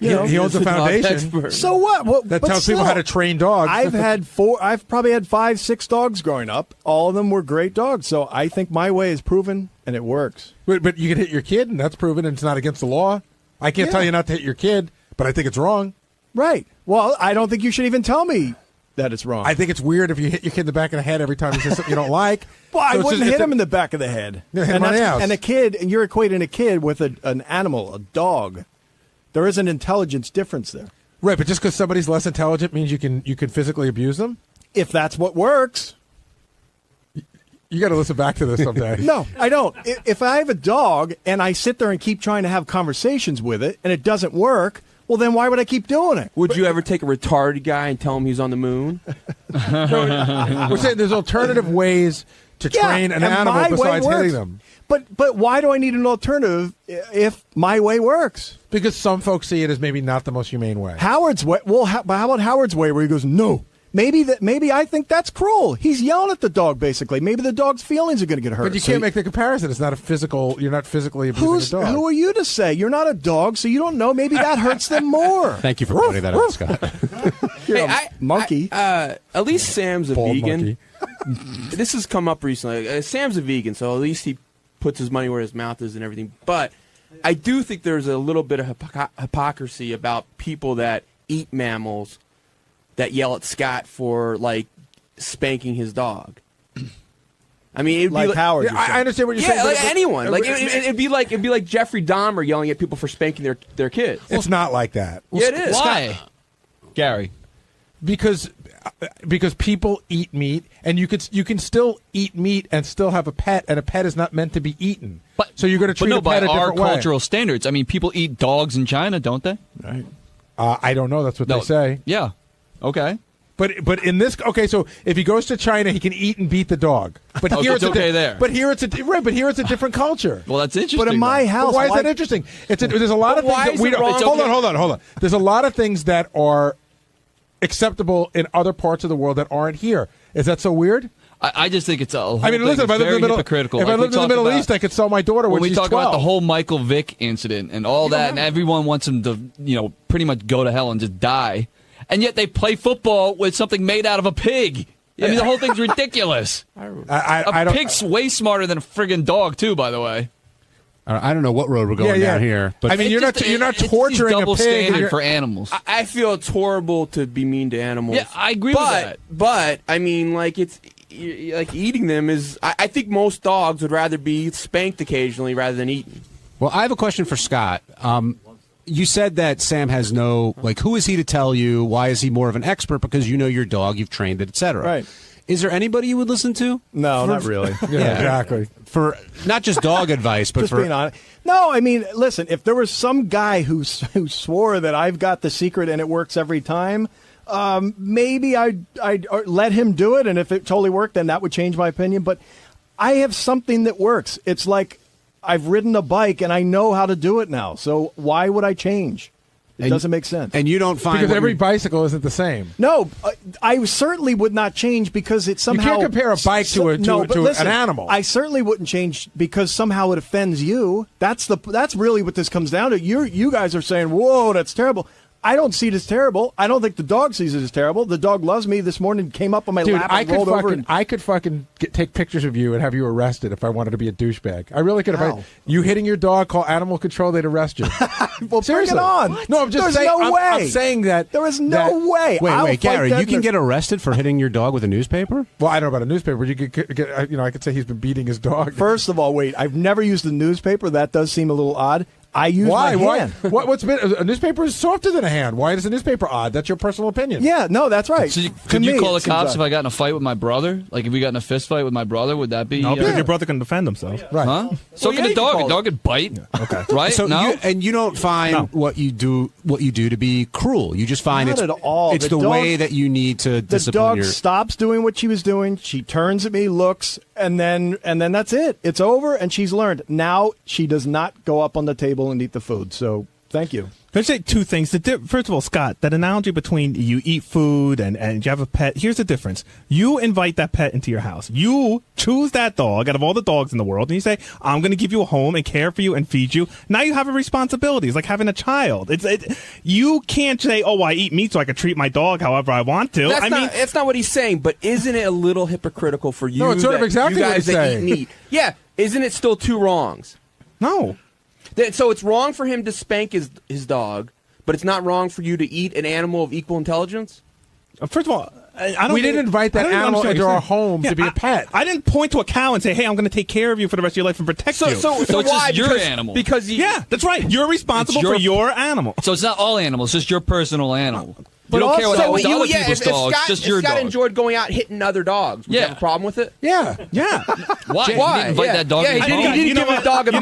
he owns a foundation. So what? That tells people how to train dogs. I've probably had 5-6 dogs growing up. All of them were great dogs. So I think my way is proven and it works. But you can hit your kid, and that's proven, and it's not against the law. I can't tell you not to hit your kid, but I think it's wrong. Right. Well, I don't think you should even tell me that it's wrong. I think it's weird if you hit your kid in the back of the head every time he says something you don't like. Well, I wouldn't hit him in the back of the head. And a kid, and you're equating a kid with an animal, a dog. There is an intelligence difference there. Right, but just because somebody's less intelligent means you can physically abuse them? If that's what works. You got to listen back to this someday. No, I don't. If I have a dog and I sit there and keep trying to have conversations with it and it doesn't work, well, then why would I keep doing it? Would you ever take a retarded guy and tell him he's on the moon? We're saying there's alternative ways to train an animal besides hitting them. But why do I need an alternative if my way works? Because some folks see it as maybe not the most humane way. Howard's way. Well, how about Howard's way, where he goes, no. Maybe I think that's cruel. He's yelling at the dog, basically. Maybe the dog's feelings are going to get hurt. But you can't make the comparison. It's not a physical. You're not physically abusing a dog. Who are you to say? You're not a dog, so you don't know. Maybe that hurts them more. Thank you for pointing that out, Scott. You're a monkey. At least Sam's a Bald vegan. monkey. This has come up recently. Sam's a vegan, so at least he puts his money where his mouth is and everything. But I do think there's a little bit of hypocrisy about people that eat mammals that yell at Scott for, spanking his dog. I mean, it'd be like Howard. Yeah, I understand what you're saying. Yeah, like anyone. It'd be like Jeffrey Dahmer yelling at people for spanking their kids. It's not like that. Yeah, it is. Why, Gary? Because people eat meat, and you can still eat meat and still have a pet, and a pet is not meant to be eaten. So you're going to treat a pet a different way. By our cultural standards. I mean, people eat dogs in China, don't they? Right. I don't know. That's what they say. Yeah. Okay. But in this, so if he goes to China, he can eat and beat the dog. But here it's okay there. But here it's a different culture. Well, that's interesting. But in my house, why is that interesting? There's a lot of things that we don't. Hold on. There's a lot of things that are acceptable in other parts of the world that aren't here. Is that so weird? I just think it's a whole I mean, listen, if I lived in the Middle East, I could sell my daughter when she's 12. We talk about the whole Michael Vick incident and all that, and everyone wants him to, pretty much go to hell and just die. And yet they play football with something made out of a pig. I mean, the whole thing's ridiculous. A pig's way smarter than a friggin' dog, too, by the way. I don't know what road we're going down here. But I mean, you're not torturing double a pig standard for animals. I feel it's horrible to be mean to animals. Yeah, I agree with that. But, I mean, it's eating them is... I think most dogs would rather be spanked occasionally rather than eaten. Well, I have a question for Scott. You said that Sam has no, who is he to tell you? Why is he more of an expert? Because you know your dog, you've trained it, etc. Right. Is there anybody you would listen to? No, not really. Yeah, exactly. For not just dog advice, but just being honest. No, I mean, listen, if there was some guy who swore that I've got the secret and it works every time, maybe I'd let him do it, and if it totally worked, then that would change my opinion. But I have something that works. It's like I've ridden a bike, and I know how to do it now. So why would I change? It doesn't make sense. And you don't find... Because every bicycle isn't the same. No, I certainly would not change because it somehow... You can't compare a bike to an animal. I certainly wouldn't change because somehow it offends you. That's really what this comes down to. You guys are saying, whoa, that's terrible. I don't see it as terrible. I don't think the dog sees it as terrible. The dog loves me. This morning came up on my lap and rolled over. I could fucking take pictures of you and have you arrested if I wanted to be a douchebag. I really could. You hitting your dog, call animal control, they'd arrest you. Well, seriously. bring it on. What? No, I'm just saying. No way. I'm saying that there is no way. Wait, Gary, you can get arrested for hitting your dog with a newspaper? Well, I don't know about a newspaper. You could get, I could say he's been beating his dog. First of all, wait. I've never used the newspaper. That does seem a little odd. I use my hand. What's been a newspaper is softer than a hand. Why is a newspaper odd? That's your personal opinion. Yeah, no, that's right. So could you call the cops if I got in a fight with my brother? Like if we got in a fist fight with my brother, would that be? No, because your brother can defend himself. Right. Huh? So can a dog. A dog could bite. Yeah. Okay. Right? So no. You don't find what you do to be cruel. You just find Not it's at all. It's the way that you need to discipline the dog stops doing what she was doing. She turns at me, looks, and then that's it. It's over, and she's learned. Now she does not go up on the table and eat the food. So thank you. Let's say two things. First of all, Scott, that analogy between you eat food and you have a pet, here's the difference. You invite that pet into your house. You choose that dog out of all the dogs in the world, and you say, I'm going to give you a home and care for you and feed you. Now you have a responsibility. It's like having a child. You can't say, oh, I eat meat so I can treat my dog however I want to. That's not what he's saying, but isn't it a little hypocritical for you? No, it's sort of exactly you what guys he's that saying. eat meat. Yeah, isn't it still two wrongs? No. So it's wrong for him to spank his dog, but it's not wrong for you to eat an animal of equal intelligence? First of all, we didn't invite that animal into our home to be a pet. I didn't point to a cow and say, hey, I'm going to take care of you for the rest of your life and protect you. So it's why? just your animal. Yeah, that's right. You're responsible for your animal. So it's not all animals, just your personal animal. You don't care what happens to other people's dogs, just your Scott dog. enjoyed going out hitting other dogs. Would you have a problem with it? Yeah. Yeah. Why? Why? You didn't invite that dog Yeah, in he his home? didn't give the dog a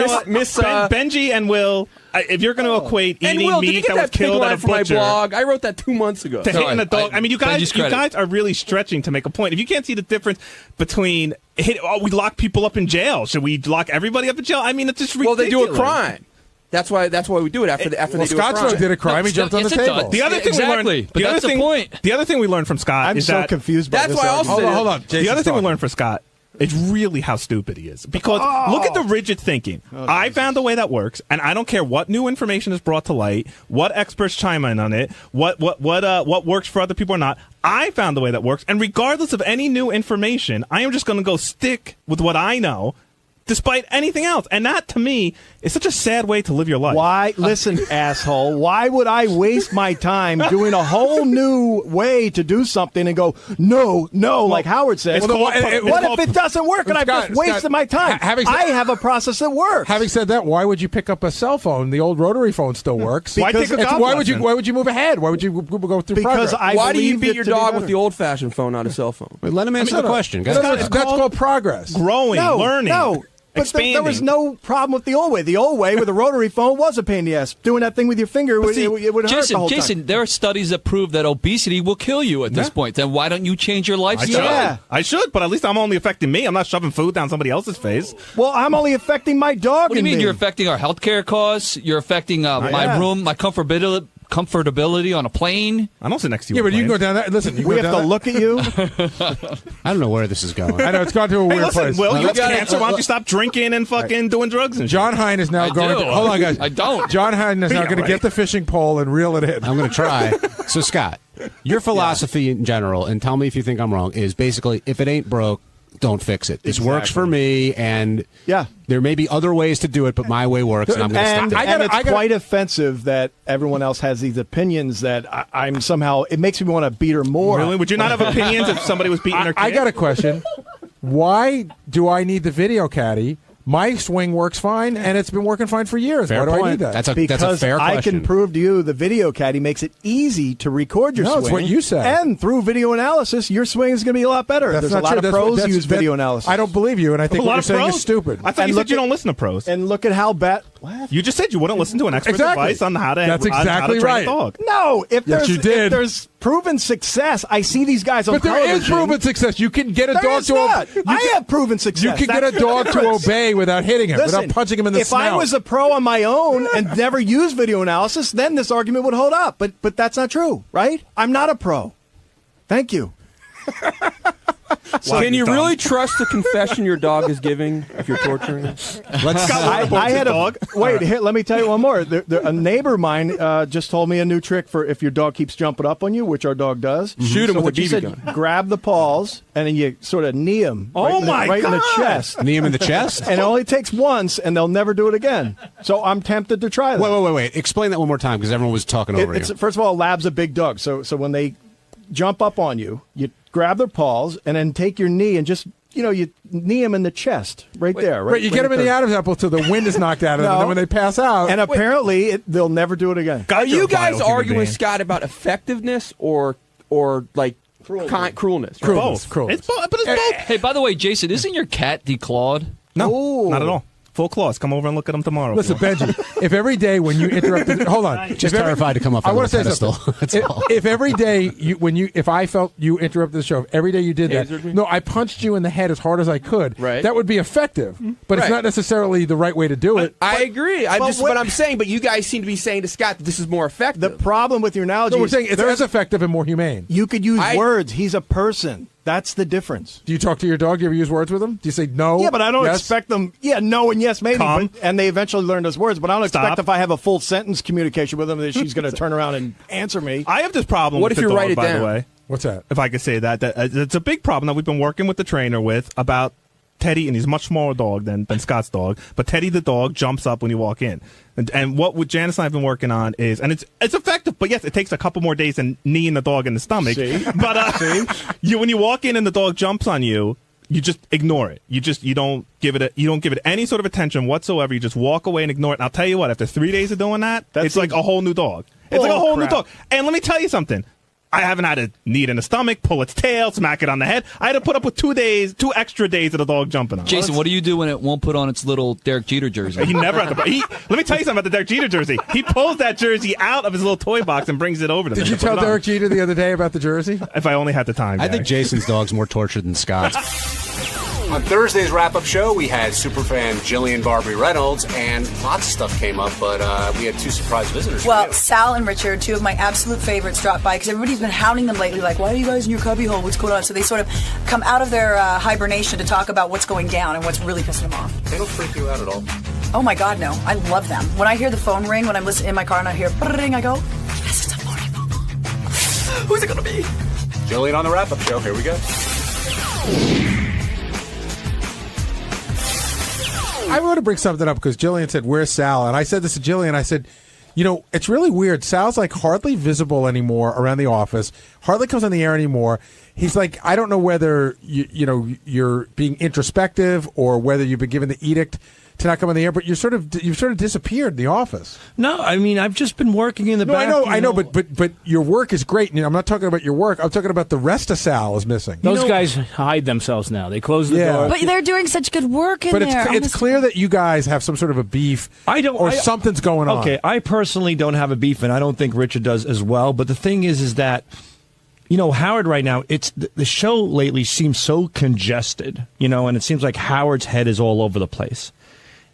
Benji and Will, if you're going to equate and eating Will, did you meat get that was that pig killed at line a for my butcher blog? I wrote that 2 months ago. to hitting a dog, I mean, you Benji's credit. guys are really stretching to make a point. If you can't see the difference between we lock people up in jail, should we lock everybody up in jail? I mean, it's just ridiculous. Well, they do a crime. That's why we do it after they do a crime. Scott did a crime. He jumped on the table. The other thing we learned, but that's the point. The other thing we learned from Scott is that confused by that's this why I also argument. Hold on. the other thing we learned from Scott is really how stupid he is. Because look at the rigid thinking. I found a way that works, and I don't care what new information is brought to light, what experts chime in on it, what works for other people or not. I found a way that works, and regardless of any new information, I am just going to go stick with what I know, despite anything else. And that, to me, is such a sad way to live your life. Why? Listen, asshole. Why would I waste my time doing a whole new way to do something and go, no, like Howard said? What if it doesn't work and I've just wasted my time? I have a process that works. Having said that, why would you pick up a cell phone? The old rotary phone still works. Why would you move ahead? Why would you go through because progress? Why do you beat your dog with the old-fashioned phone, not a cell phone? Wait, let him answer the question. That's called progress. Growing, learning. No. But there was no problem with the old way. The old way with a rotary phone was a pain in the ass. Doing that thing with your finger, it would hurt the whole time. Jason, there are studies that prove that obesity will kill you at this point. Then why don't you change your lifestyle? I should, but at least I'm only affecting me. I'm not shoving food down somebody else's face. Well, I'm only affecting my dog. What do you mean? You're affecting our healthcare costs. You're affecting my room, my comfortability on a plane. I don't sit next to you. Yeah, but you can go down there. Listen, we have to look at you. I don't know where this is going. I know it's gone to a weird place. Will, you have cancer. Why don't you stop drinking and fucking doing drugs? And John Hine is now going. Hold on, guys. I don't. John Hine is now going to get the fishing pole and reel it in. I'm going to try. So, Scott, your philosophy in general, and tell me if you think I'm wrong, is basically if it ain't broke, don't fix it. This works for me, and there may be other ways to do it, but my way works, and I'm going to stop. And it's quite offensive that everyone else has these opinions that I'm somehow. It makes me want to beat her more. Really? Would you not have opinions if somebody was beating her kid? I got a question. Why do I need the video caddy? My swing works fine, and it's been working fine for years. Fair Why do point. I need that? That's a because fair question. I can prove to you the video caddy makes it easy to record your swing. That's what you said. And through video analysis, your swing is going to be a lot better. That's There's not a lot true. of pros use video analysis. I don't believe you, and I think what you're saying is stupid. I thought you said you don't listen to pros. And look at how bad. What? You just said you wouldn't listen to an expert's advice on how to That's exactly how to train right. a dog. No, if you did. if there's proven success, I see these guys on But there television. is proven success. You can get a There dog is to not. I have proven success. You can get a That's dog the to difference. obey without hitting him, Listen, without punching him in the if snout. I was a pro on my own and never used video analysis, then this argument would hold up. But that's not true, right? I'm not a pro. Thank you. Can you really trust the confession your dog is giving if you're torturing him? I had a dog. Wait, here, let me tell you one more. A neighbor of mine just told me a new trick for if your dog keeps jumping up on you, which our dog does. Shoot him with a she BB said, gun. grab the paws and then you sort of knee him. Oh, Right in the chest. Knee him in the chest? And it only takes once, and they'll never do it again. So I'm tempted to try that. Wait. Explain that one more time because everyone was talking over you. First of all, a lab's a big dog. So when they jump up on you, you grab their paws and then take your knee and just, you knee them in the chest right there. Right, you get them in the Adam's apple till the wind is knocked out of them, and then when they pass out. And apparently, they'll never do it again. Are you guys arguing, Scott, about effectiveness or like cruelness? Cruelness. But it's both. Hey, by the way, Jason, isn't your cat declawed? No, not at all. Full claws. Come over and look at them tomorrow. Listen, Benji, if every day when you interrupt hold on. Just terrified to come up on I want the to say something. If every day if I felt you interrupted the show, if every day you did that, no, I punched you in the head as hard as I could. Right. That would be effective. But it's not necessarily the right way to do it. I agree. But I'm saying, but you guys seem to be saying to Scott that this is more effective. The problem with your analogy No, we're is saying it's as effective and more humane. you could use words. He's a person. That's the difference. Do you talk to your dog? Do you ever use words with him? Do you say no? Yeah, but I don't yes? expect them. Yeah, no and yes, maybe. Calm. And they eventually learn those words. But I don't expect Stop. if I have a full sentence communication with them that she's going to turn around and answer me. I have this problem What with if the you dog, write it by down? the way. What's that? If I could say that it's a big problem that we've been working with the trainer with about Teddy, and he's a much smaller dog than Scott's dog. But Teddy the dog jumps up when you walk in. And what Janice and I have been working on is, and it's effective, but yes, it takes a couple more days than kneeing the dog in the stomach. See? But when you walk in and the dog jumps on you, you just ignore it. You don't give it any sort of attention whatsoever. You just walk away and ignore it. And I'll tell you what, after 3 days of doing that, it's like a whole new dog. It's like a whole new dog. And let me tell you something. I haven't had to knee it in the stomach, pull its tail, smack it on the head. I had to put up with 2 extra days of the dog jumping on. Jason, what do you do when it won't put on its little Derek Jeter jersey? He never had to. Let me tell you something about the Derek Jeter jersey. He pulls that jersey out of his little toy box and brings it over to me. Did you tell Derek Jeter the other day about the jersey? If I only had the time. I think Jason's dog's more tortured than Scott's. On Thursday's wrap-up show, we had superfan Jillian Barbary Reynolds, and lots of stuff came up, but we had 2 surprise visitors. Well, Sal and Richard, 2 of my absolute favorites, dropped by because everybody's been hounding them lately, like, why are you guys in your cubbyhole? What's going on? So they sort of come out of their hibernation to talk about what's going down and what's really pissing them off. They don't freak you out at all. Oh, my God, no. I love them. When I hear the phone ring, when I'm listening in my car and I hear ring, I go, yes, it's a morning phone call. Who's it going to be? Jillian on the wrap-up show. Here we go. I want to bring something up because Jillian said, where's Sal? And I said this to Jillian. I said, it's really weird. Sal's like hardly visible anymore around the office, hardly comes on the air anymore. He's like, I don't know whether you're being introspective or whether you've been given the edict to not come on the air, but you've sort of disappeared in the office. No, I mean, I've just been working in the back. I know, but your work is great. I'm not talking about your work. I'm talking about the rest of Sal is missing. Those guys hide themselves now. They close the door. But they're doing such good work in there. But it's clear that you guys have some sort of a beef. Something's going on. Okay, I personally don't have a beef, and I don't think Richard does as well. But the thing is that, Howard right now, it's the show lately seems so congested, and it seems like Howard's head is all over the place.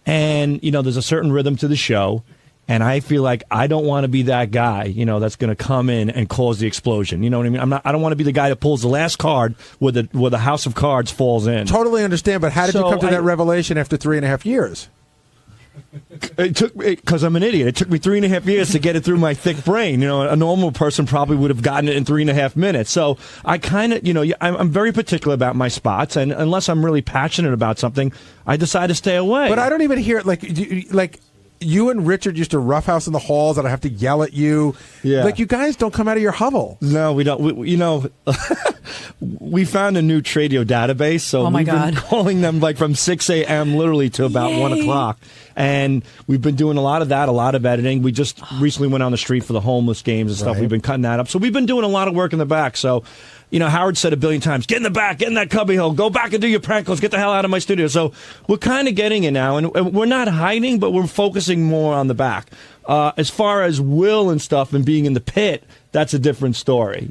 And, there's a certain rhythm to the show, and I feel like I don't want to be that guy, that's going to come in and cause the explosion. You know what I mean? I don't want to be the guy that pulls the last card where the house of cards falls in. Totally understand, but how did you come to that revelation after 3.5 years? It took me, because I'm an idiot. It took me 3.5 years to get it through my thick brain. A normal person probably would have gotten it in 3.5 minutes. So I kind of, I'm very particular about my spots, and unless I'm really passionate about something, I decide to stay away. But I don't even hear it like you and Richard used to roughhouse in the halls, and I have to yell at you. Yeah. Like you guys don't come out of your hovel. No, we don't. We found a new Tradio database, so we've been calling them like from 6 a.m. literally to about 1 o'clock. And we've been doing a lot of that, a lot of editing. We just recently went on the street for the homeless games and stuff. Right. We've been cutting that up. So we've been doing a lot of work in the back. So, Howard said 1 billion times, get in the back, get in that cubbyhole, go back and do your prank calls, get the hell out of my studio. So we're kind of getting it now. And we're not hiding, but we're focusing more on the back. As far as Will and stuff and being in the pit, that's a different story.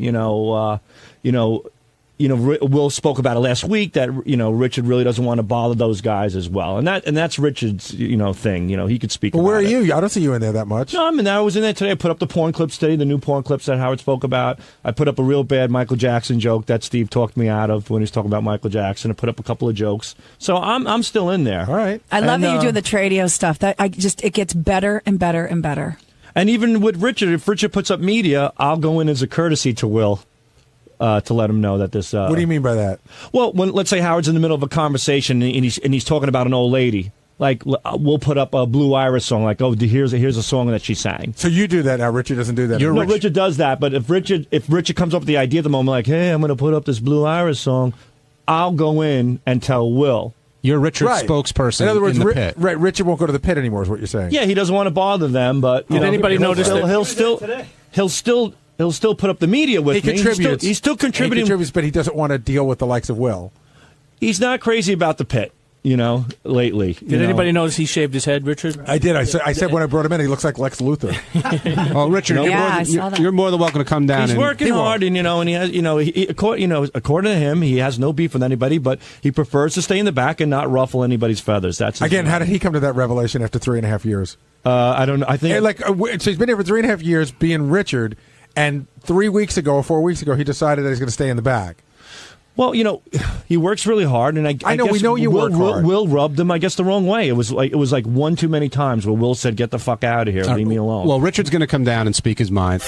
Will spoke about it last week that Richard really doesn't want to bother those guys as well, and that's Richard's thing. He could speak. Well, about where are it. you? I don't see you in there that much. No, I was in there today. I put up the porn clips today, the new porn clips that Howard spoke about. I put up a real bad Michael Jackson joke that Steve talked me out of when he was talking about Michael Jackson. I put up a couple of jokes, so I'm still in there. All right. I love that you're doing the Tradio stuff. It gets better and better and better. And even with Richard, if Richard puts up media, I'll go in as a courtesy to Will. To let him know that this. What do you mean by that? Well, let's say Howard's in the middle of a conversation and he's talking about an old lady. Like we'll put up a Blue Iris song. Like, oh, here's a song that she sang. So you do that now. Richard doesn't do that. Richard does that. But if Richard comes up with the idea at the moment, like, hey, I'm going to put up this Blue Iris song, I'll go in and tell Will. You're Richard's spokesperson. In other words, in the pit. Right? Richard won't go to the pit anymore. Is what you're saying? Yeah, he doesn't want to bother them. But did anybody notice that he'll still put up the media with me. He's still contributing. He contributes, but he doesn't want to deal with the likes of Will. He's not crazy about the pit, lately. Did anybody notice he shaved his head, Richard? I did. I said when I brought him in, he looks like Lex Luthor. Oh, Richard, you're more than welcome to come down. He's working hard, and he has, according to him, he has no beef with anybody, but he prefers to stay in the back and not ruffle anybody's feathers. That's again. How did he come to that revelation after 3.5 years? I don't know. I think so. He's been here for 3.5 years, being Richard. And 3 weeks ago, or 4 weeks ago, he decided that he's going to stay in the back. Well, he works really hard, and I know guess we know you work hard. Will rubbed him, I guess, the wrong way. It was like one too many times where Will said, "Get the fuck out of here, leave me alone." Well, Richard's going to come down and speak his mind.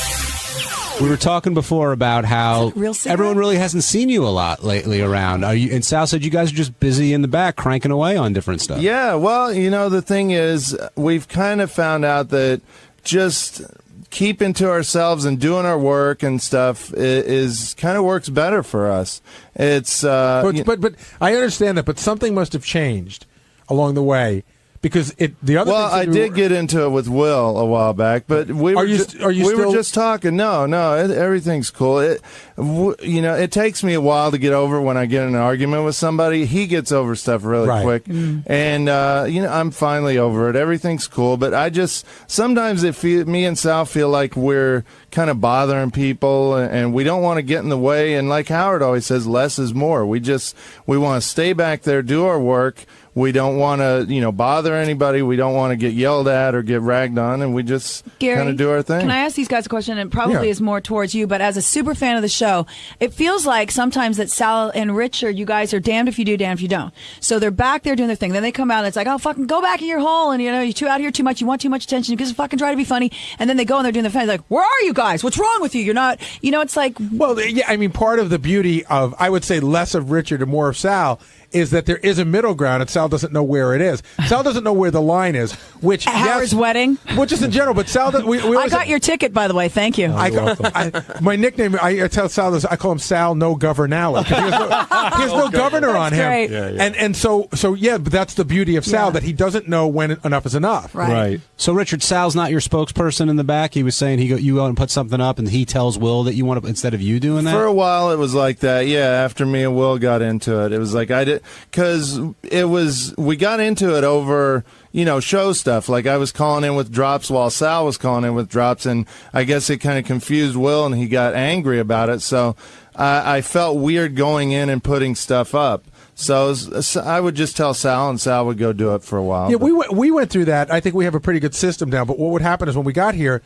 We were talking before about how everyone really hasn't seen you a lot lately around. And Sal said you guys are just busy in the back cranking away on different stuff. Yeah, well, the thing is, we've kind of found out that just keeping to ourselves and doing our work and stuff is kind of works better for us. It's but I understand that, but something must have changed along the way. Because the other I did get into it with Will a while back, but we were just talking. No, everything's cool. It takes me a while to get over when I get in an argument with somebody. He gets over stuff really quick, and I'm finally over it. Everything's cool, but sometimes me and Sal feel like we're kind of bothering people, and we don't want to get in the way. And like Howard always says, less is more. We want to stay back there, do our work. We don't want to, bother anybody. We don't want to get yelled at or get ragged on, and we just kind of do our thing. Can I ask these guys a question? And probably is more towards you, but as a super fan of the show, it feels like sometimes that Sal and Richard, you guys are damned if you do, damned if you don't. So they're back there doing their thing. Then they come out and it's like, oh, fucking go back in your hole, and you're too out here too much. You want too much attention. You just fucking try to be funny. And then they go and they're doing their thing. Like, where are you guys? What's wrong with you? You're not. It's like. Well, yeah. I mean, part of the beauty of, I would say, less of Richard and more of Sal is that there is a middle ground, and Sal doesn't know where it is. Sal doesn't know where the line is. Which at Howard's wedding, well, just in general. But Sal, I got your ticket, by the way. Thank you. My nickname, I tell Sal this. I call him Sal No Governale. He has no governor on him. Great. Yeah. And so yeah. But that's the beauty of Sal, that he doesn't know when enough is enough. Right. So Richard, Sal's not your spokesperson in the back. He was saying you go and put something up, and he tells Will that you want to, instead of you doing that. For a while, it was like that. Yeah. After me and Will got into it, it was like because we got into it over show stuff. Like I was calling in with drops while Sal was calling in with drops, and I guess it kind of confused Will, and he got angry about it. So I felt weird going in and putting stuff up. So I would just tell Sal, and Sal would go do it for a while. Yeah, we went through that. I think we have a pretty good system now. But what would happen is when we got here,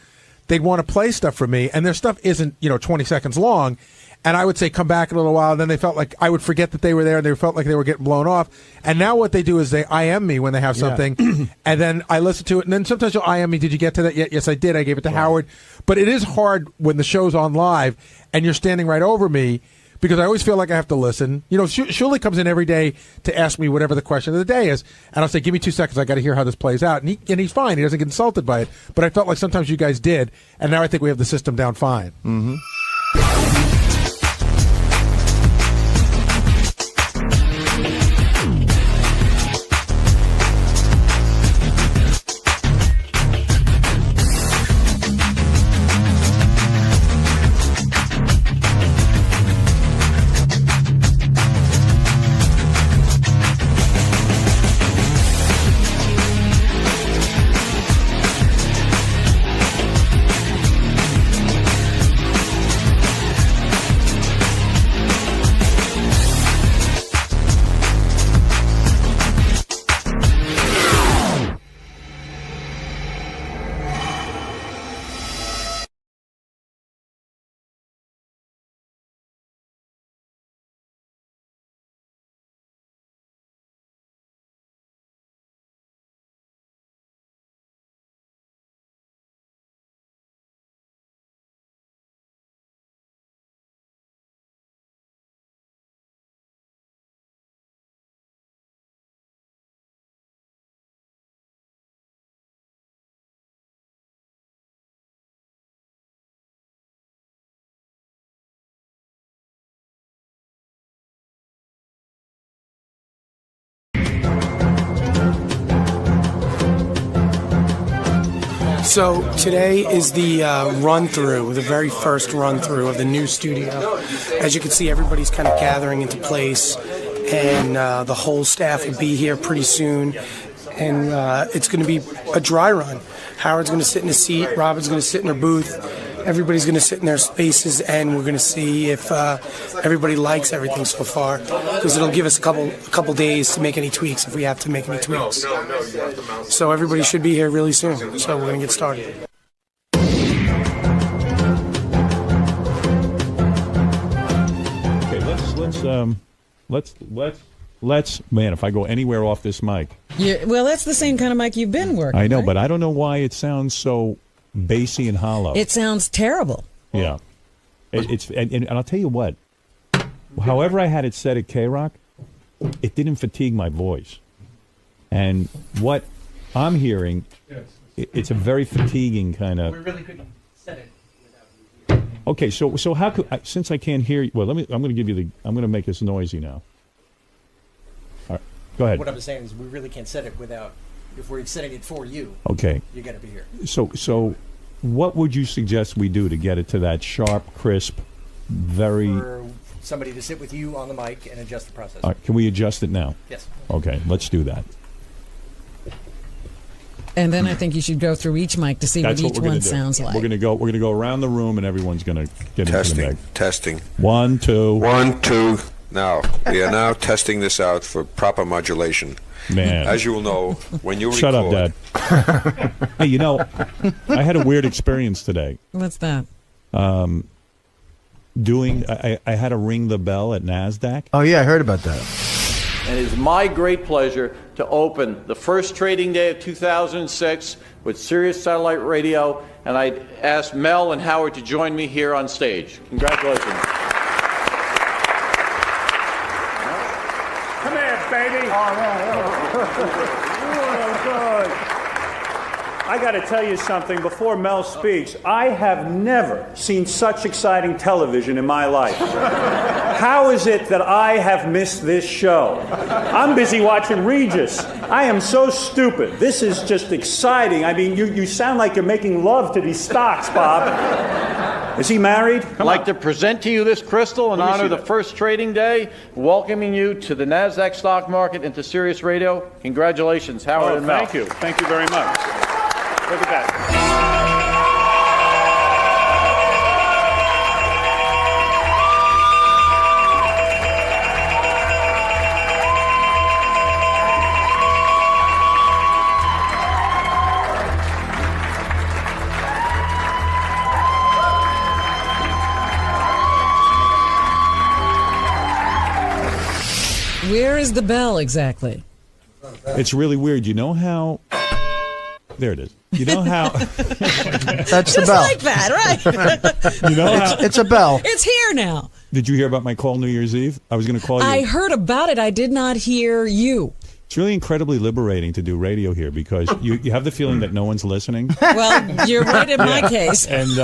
they'd want to play stuff for me, and their stuff isn't 20 seconds long. And I would say, come back in a little while. And then they felt like I would forget that they were there, and they felt like they were getting blown off. And now what they do is they IM me when they have something, and then I listen to it. And then sometimes you'll IM me, did you get to that yet? Yes, I did. I gave it to Howard. But it is hard when the show's on live, and you're standing right over me, because I always feel like I have to listen. Shuli comes in every day to ask me whatever the question of the day is, and I'll say, give me 2 seconds, I got to hear how this plays out. And he's fine. He doesn't get insulted by it. But I felt like sometimes you guys did, and now I think we have the system down fine. Mm-hmm. So today is the run-through, the very first run-through of the new studio. As you can see, everybody's kind of gathering into place, and the whole staff will be here pretty soon. And it's going to be a dry run. Howard's going to sit in his seat, Robin's going to sit in her booth, everybody's going to sit in their spaces, and we're going to see if everybody likes everything so far, because it'll give us a couple days to make any tweaks if we have to make any tweaks. So everybody should be here really soon. So we're going to get started. Okay, let's man, if I go anywhere off this mic. Yeah, well, that's the same kind of mic you've been working. I know, right? but I don't know why it sounds so bassy and hollow. It sounds terrible. Yeah. And I'll tell you what. However I had it set at K-Rock, it didn't fatigue my voice. And what I'm hearing, it's a very fatiguing kind of. We really couldn't set it without you. Okay, so how could since I can't hear you? Well, I'm going to make this noisy now. All right, go ahead. What I'm saying is we really can't set it without. If we're setting it for you, okay, you got to be here. So, what would you suggest we do to get it to that sharp, crisp, very? For somebody to sit with you on the mic and adjust the process. All right, can we adjust it now? Yes. Okay, let's do that. And then I think you should go through each mic to see what each one sounds like. We're gonna go around the room, and everyone's gonna get into the mic. Testing. 1, 2. 1, 2. Now we are now testing this out for proper modulation. Man, as you will know, when you shut record, up, Dad. Hey, you know, I had a weird experience today. What's that? I had to ring the bell at NASDAQ. Oh yeah, I heard about that. And it is my great pleasure to open the first trading day of 2006 with Sirius Satellite Radio, and I ask Mel and Howard to join me here on stage. Congratulations. Come here, baby. Good. I got to tell you something before Mel speaks. I have never seen such exciting television in my life. How is it that I have missed this show? I'm busy watching Regis. I am so stupid. This is just exciting. I mean, you sound like you're making love to these stocks, Bob. Is he married? I'd like to present to you this crystal in honor of the first trading day, welcoming you to the NASDAQ stock market and to Sirius Radio. Congratulations, Howard and Mel. Thank you. Thank you very much. Look at that. Where is the bell exactly? It's really weird. You know how? There it is. You know how? That's the Just bell. like that, right? You know how? It's a bell. It's here now. Did you hear about my call New Year's Eve? I was going to call you. I heard about it. I did not hear you. It's really incredibly liberating to do radio here because you have the feeling that no one's listening. Well, you're right in my case. And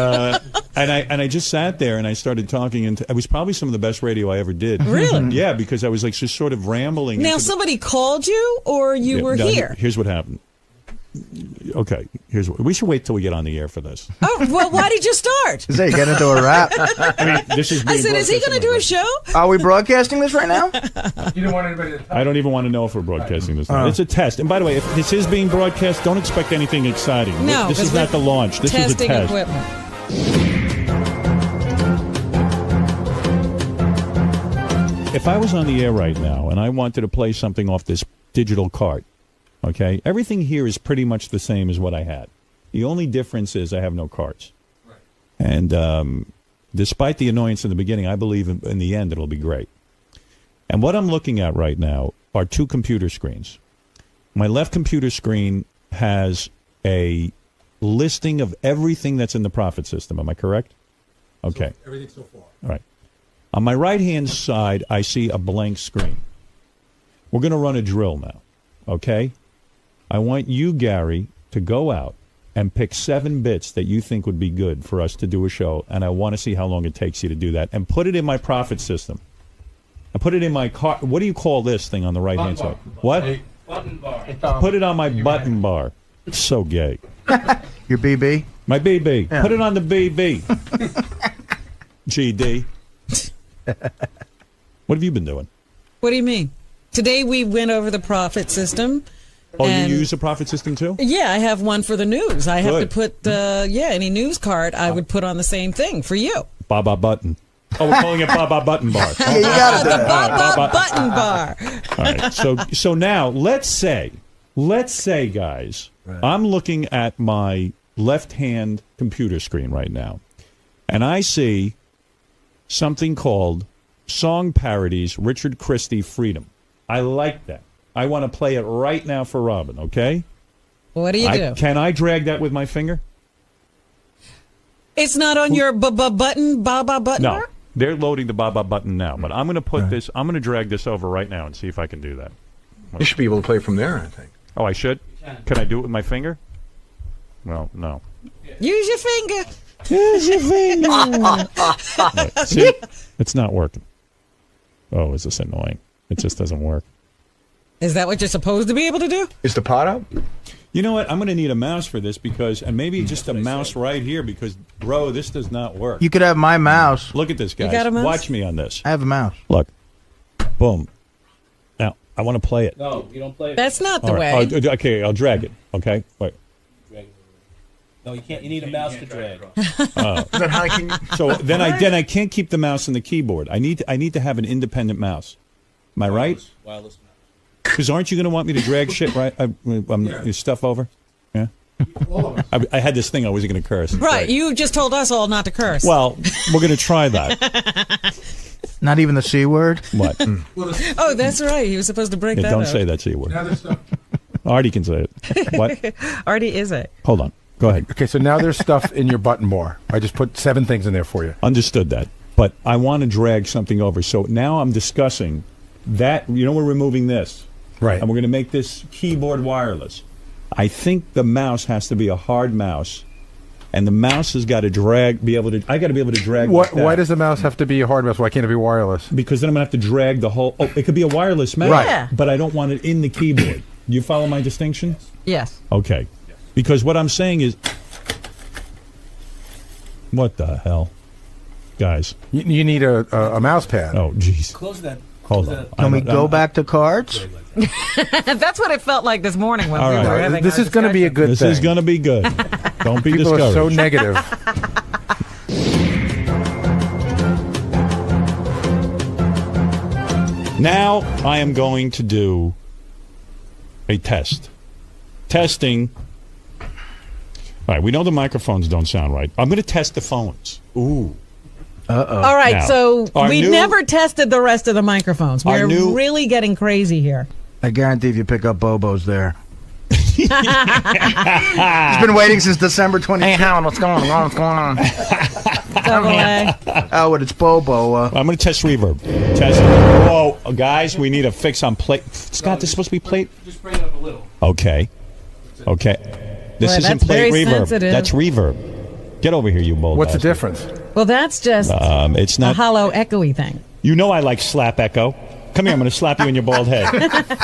I just sat there and I started talking, and it was probably some of the best radio I ever did. Really? Yeah, because I was like just sort of rambling. Now, somebody called you, or you were here? Here's what happened. Okay, we should wait till we get on the air for this. Oh, well, why did you start? Is that you get into a rap? I mean, this is. I said, is he going to do a show? Are we broadcasting this right now? You don't want anybody to. I don't even want to know if we're broadcasting this. It's a test. And by the way, if this is being broadcast, don't expect anything exciting. No, this is not the launch. This is a testing test. Equipment. If I was on the air right now and I wanted to play something off this digital cart, okay, everything here is pretty much the same as what I had. The only difference is I have no cards. Right. And despite the annoyance in the beginning, I believe in the end it'll be great. And what I'm looking at right now are two computer screens. My left computer screen has a listing of everything that's in the profit system. Am I correct? Okay. So, everything so far. All right. On my right-hand side, I see a blank screen. We're going to run a drill now, okay? I want you, Gary, to go out and pick 7 bits that you think would be good for us to do a show, and I want to see how long it takes you to do that, and put it in my profit system. I put it in my car. What do you call this thing on the right-hand side? What? Button bar. Put it on my button bar. It's so gay. Your BB? My BB. Yeah. Put it on the BB. GD. What have you been doing? What do you mean? Today we went over the profit system. Oh, and you use the profit system too? Yeah, I have one for the news. I have to Good. put, any news card I would put on the same thing for you. Baba Button. Oh, we're calling it Baba Button Bar. Yeah, you got it. The Baba Button Bar. All right. So now let's say, guys, I'm looking at my left-hand computer screen right now, and I see something called Song Parodies Richard Christie Freedom. I like that. I want to play it right now for Robin, okay? What do you do? Can I drag that with my finger? It's not on your Baba Button No. bar? They're loading the Baba Button now, but I'm going to put this, I'm going to drag this over right now and see if I can do that. You should be able to play from there, I think. Oh, I should? Can I do it with my finger? Well, no. Use your finger. Use your finger. Right. See, it's not working. Oh, is this annoying? It just doesn't work. Is that what you're supposed to be able to do? Is the pot up? You know what? I'm going to need a mouse for this because, and maybe just a mouse right here because, bro, this does not work. You could have my mouse. Look at this, guys. You got a mouse? Watch me on this. I have a mouse. Look. Boom. Now, I want to play it. No, you don't play it. That's not the All right. way. Okay, I'll drag it. Okay? Wait. No, you can't. You need a mouse to drag. Then how can you... So then I can't keep the mouse on the keyboard. I need to have an independent mouse. Am I right? Wireless mouse. Because aren't you going to want me to drag shit right your stuff over? Yeah. I had this thing I wasn't going to curse. Right. You just told us all not to curse. Well, we're going to try that. Not even the C word? What? Oh, that's right. He was supposed to break Yeah, that don't out. say that C word. Artie can say it. What? Artie is it? Hold on. Go ahead. Okay, so now there's stuff in your button bar. I just put 7 things in there for you. Understood that. But I want to drag something over. So now I'm discussing that. We're removing this. Right. And we're going to make this keyboard wireless. I think the mouse has to be a hard mouse. And the mouse has got to I got to be able to drag like that. Why does the mouse have to be a hard mouse? Why can't it be wireless? Because then I'm going to have to drag the whole... Oh, it could be a wireless mouse. Right. Yeah. But I don't want it in the keyboard. You follow my distinction? Yes. Okay. Because what I'm saying is... What the hell? Guys. You need a mouse pad. Oh, jeez. Close that. Hold on. Can we go back to cards? That's what it felt like this morning when All we right. were having This our is going to be a good This thing. is going to be good. Don't be People discouraged. are so negative. Now I am going to do a test. Testing. All right, we know the microphones don't sound right. I'm going to test the phones. Ooh. Uh-oh. All right, Now, so our we new- never tested the rest of the microphones. Our We're new- really getting crazy here. I guarantee if you pick up Bobo's there. He's been waiting since December 20th. Hey, Howard, what's going on? What's going on? Howard, it's Bobo. I'm going to test reverb. Test. Whoa, guys, we need a fix on plate. Scott, this is supposed to be plate? Just bring it up a little. Okay. Okay. This Boy, isn't that's plate very reverb. sensitive. That's reverb. Get over here, you bold What's the bastard. difference? Well, that's just It's a not. hollow, echoey thing. You know I like slap echo. Come here, I'm going to slap you in your bald head.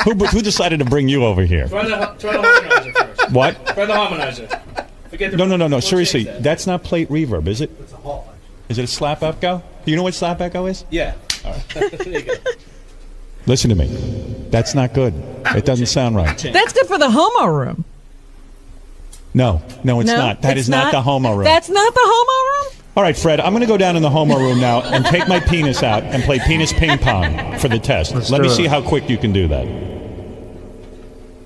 Who decided to bring you over here? Try the harmonizer first. What? Try the harmonizer. Forget the No. we'll Seriously, change that. that's not plate reverb, is it? Is it a slap echo? Do you know what slap echo is? Yeah. All right. There you go. Listen to me. That's not good. It doesn't sound right. That's good for the homo room. No, it's not. That it's is not the homo room. That's not the homo room? All right, Fred, I'm going to go down in the homo room now and take my penis out and play penis ping pong for the test. Let me do it. see how quick you can do that.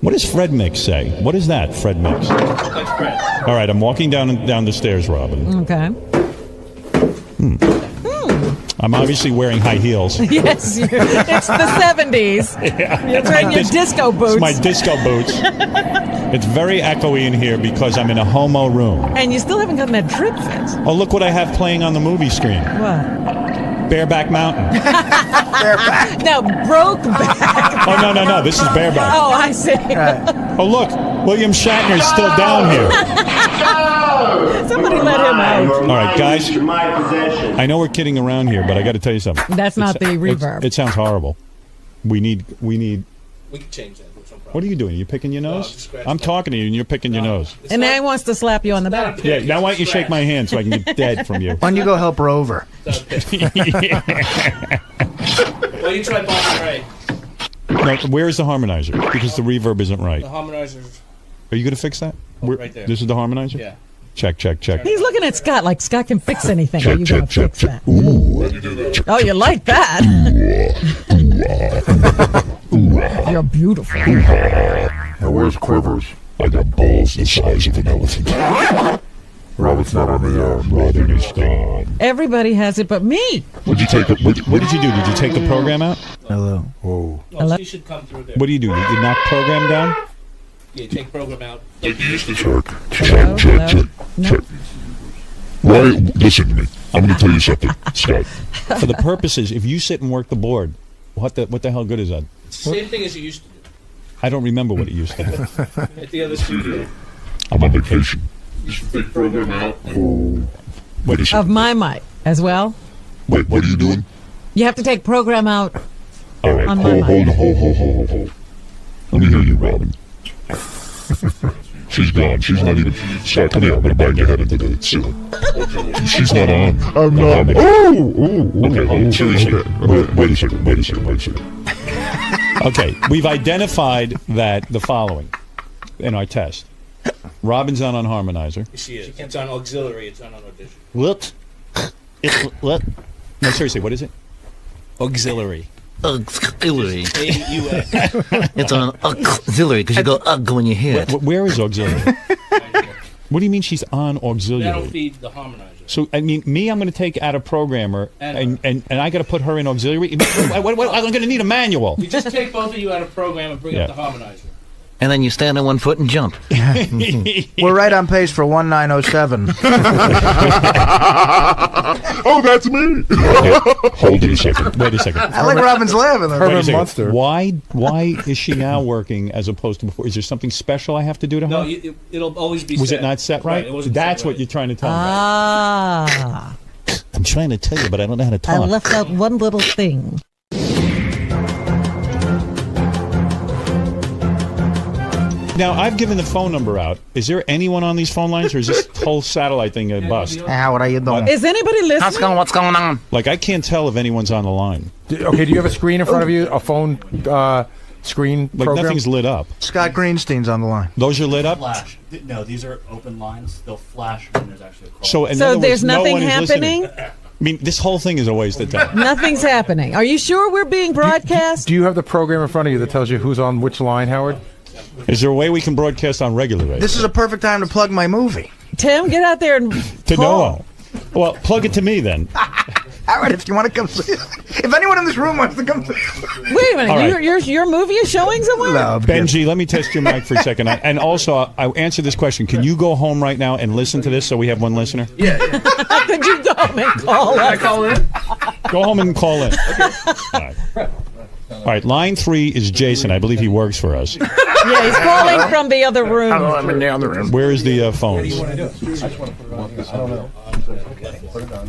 What does Fred Mix say? What is that, Fred Mix? That's Fred. All right, I'm walking down the stairs, Robin. Okay. I'm obviously wearing high heels. Yes, it's the 70s. Yeah, You're it's wearing my your disco boots. It's my disco boots. It's very echoey in here because I'm in a homo room. And you still haven't gotten that drip fit. Oh, look what I have playing on the movie screen. What? Bareback Mountain. No, Brokeback. Oh, no. This is Bareback. Oh, I see. Oh, look. William Shatner's still down here. Somebody let him out. All right, guys. I know we're kidding around here, but I got to tell you something. That's not the reverb. It sounds horrible. We need. We can change that. What are you doing? You picking your nose? I'm talking to you, and you're picking your nose. And now he wants to slap you on the back. Yeah. Now why don't you shake my hand so I can get dead from you? Why don't you go help her over? Well, you try Bob Ray. No, where is the harmonizer? Because the reverb isn't right. The harmonizer's Are you going to fix that? right there. This is the harmonizer? Yeah. Check. He's looking at Scott like Scott can fix anything. Are you going to fix that? Ooh. Oh, you like that? You're beautiful. Now where's Quivers? I got balls the size of an elephant. Robin's not on the air. Robin is gone. Everybody has it but me. What'd you take? What did you do? Did you take the program out? Hello. Oh. Well, she should come through there. What do? You knock program down? Yeah, take program out. Check. Right, listen to me. I'm going to tell you something, Scott. For the purposes, if you sit and work the board, what the hell good is that? Same thing as you used to do. I don't remember what it used to be. At the other studio. I'm on vacation. You should take program out. Oh. Of my mic as well. Wait, what are you doing? You have to take program out. All right, on my mic. hold. Let me hear you, Robin. She's gone. She's not even. Scott, come here. I'm going to bang your head into the ceiling. She's not on. I'm not. Okay, hold. Seriously. Wait a second. Okay, we've identified that the following in our test. Robin's on harmonizer. She is. It's on auxiliary. It's not on audition. What? What? No, seriously, what is it? Auxiliary. Auxiliary. A-U-X. It's on auxiliary because you go ugh when you hear it. Where is auxiliary? What do you mean she's on auxiliary? That'll feed the harmonizer. So, I mean, I'm going to take out a programmer, and I got to put her in auxiliary? I'm going to need a manual. You just take both of you out of program and bring up the harmonizer. And then you stand on one foot and jump. We're right on pace for 1907. Oh, that's me. Okay, hold it a second. Wait a second. I like Robin's laughing. Monster. Why is she now working as opposed to before? Is there something special I have to do to her? No, it'll always be Was set. it not set right? That's what you're trying to tell me. Ah. I'm trying to tell you, but I don't know how to talk. I left out one little thing. Now, I've given the phone number out. Is there anyone on these phone lines, or is this whole satellite thing a bust? Howard, how you doing? Is anybody listening? What's going on? Like, I can't tell if anyone's on the line. Okay, do you have a screen in front of you? A phone screen Like, program? nothing's lit up. Scott Greenstein's on the line. Those are lit up? Flash. No, these are open lines. They'll flash when there's actually a call. So, in So other there's words, no nothing one is happening? listening. I mean, this whole thing is a waste of time. Nothing's happening. Are you sure we're being broadcast? Do you have the program in front of you that tells you who's on which line, Howard? Is there a way we can broadcast on regular radio? This is a perfect time to plug my movie. Tim, get out there and To call. Noah. Well, plug it to me then. Howard, if you want to come see it. If anyone in this room wants to come see it. Wait a minute. All right. Your movie is showing somewhere? No, Benji, let me test your mic for a second. And also, I answer this question. Can you go home right now and listen to this so we have one listener? Yeah. Could you go and call us? I call in? Go home and call in. All right, line 3 is Jason. I believe he works for us. Yeah, he's calling from the other room. I'm in the other room. Where is the phones?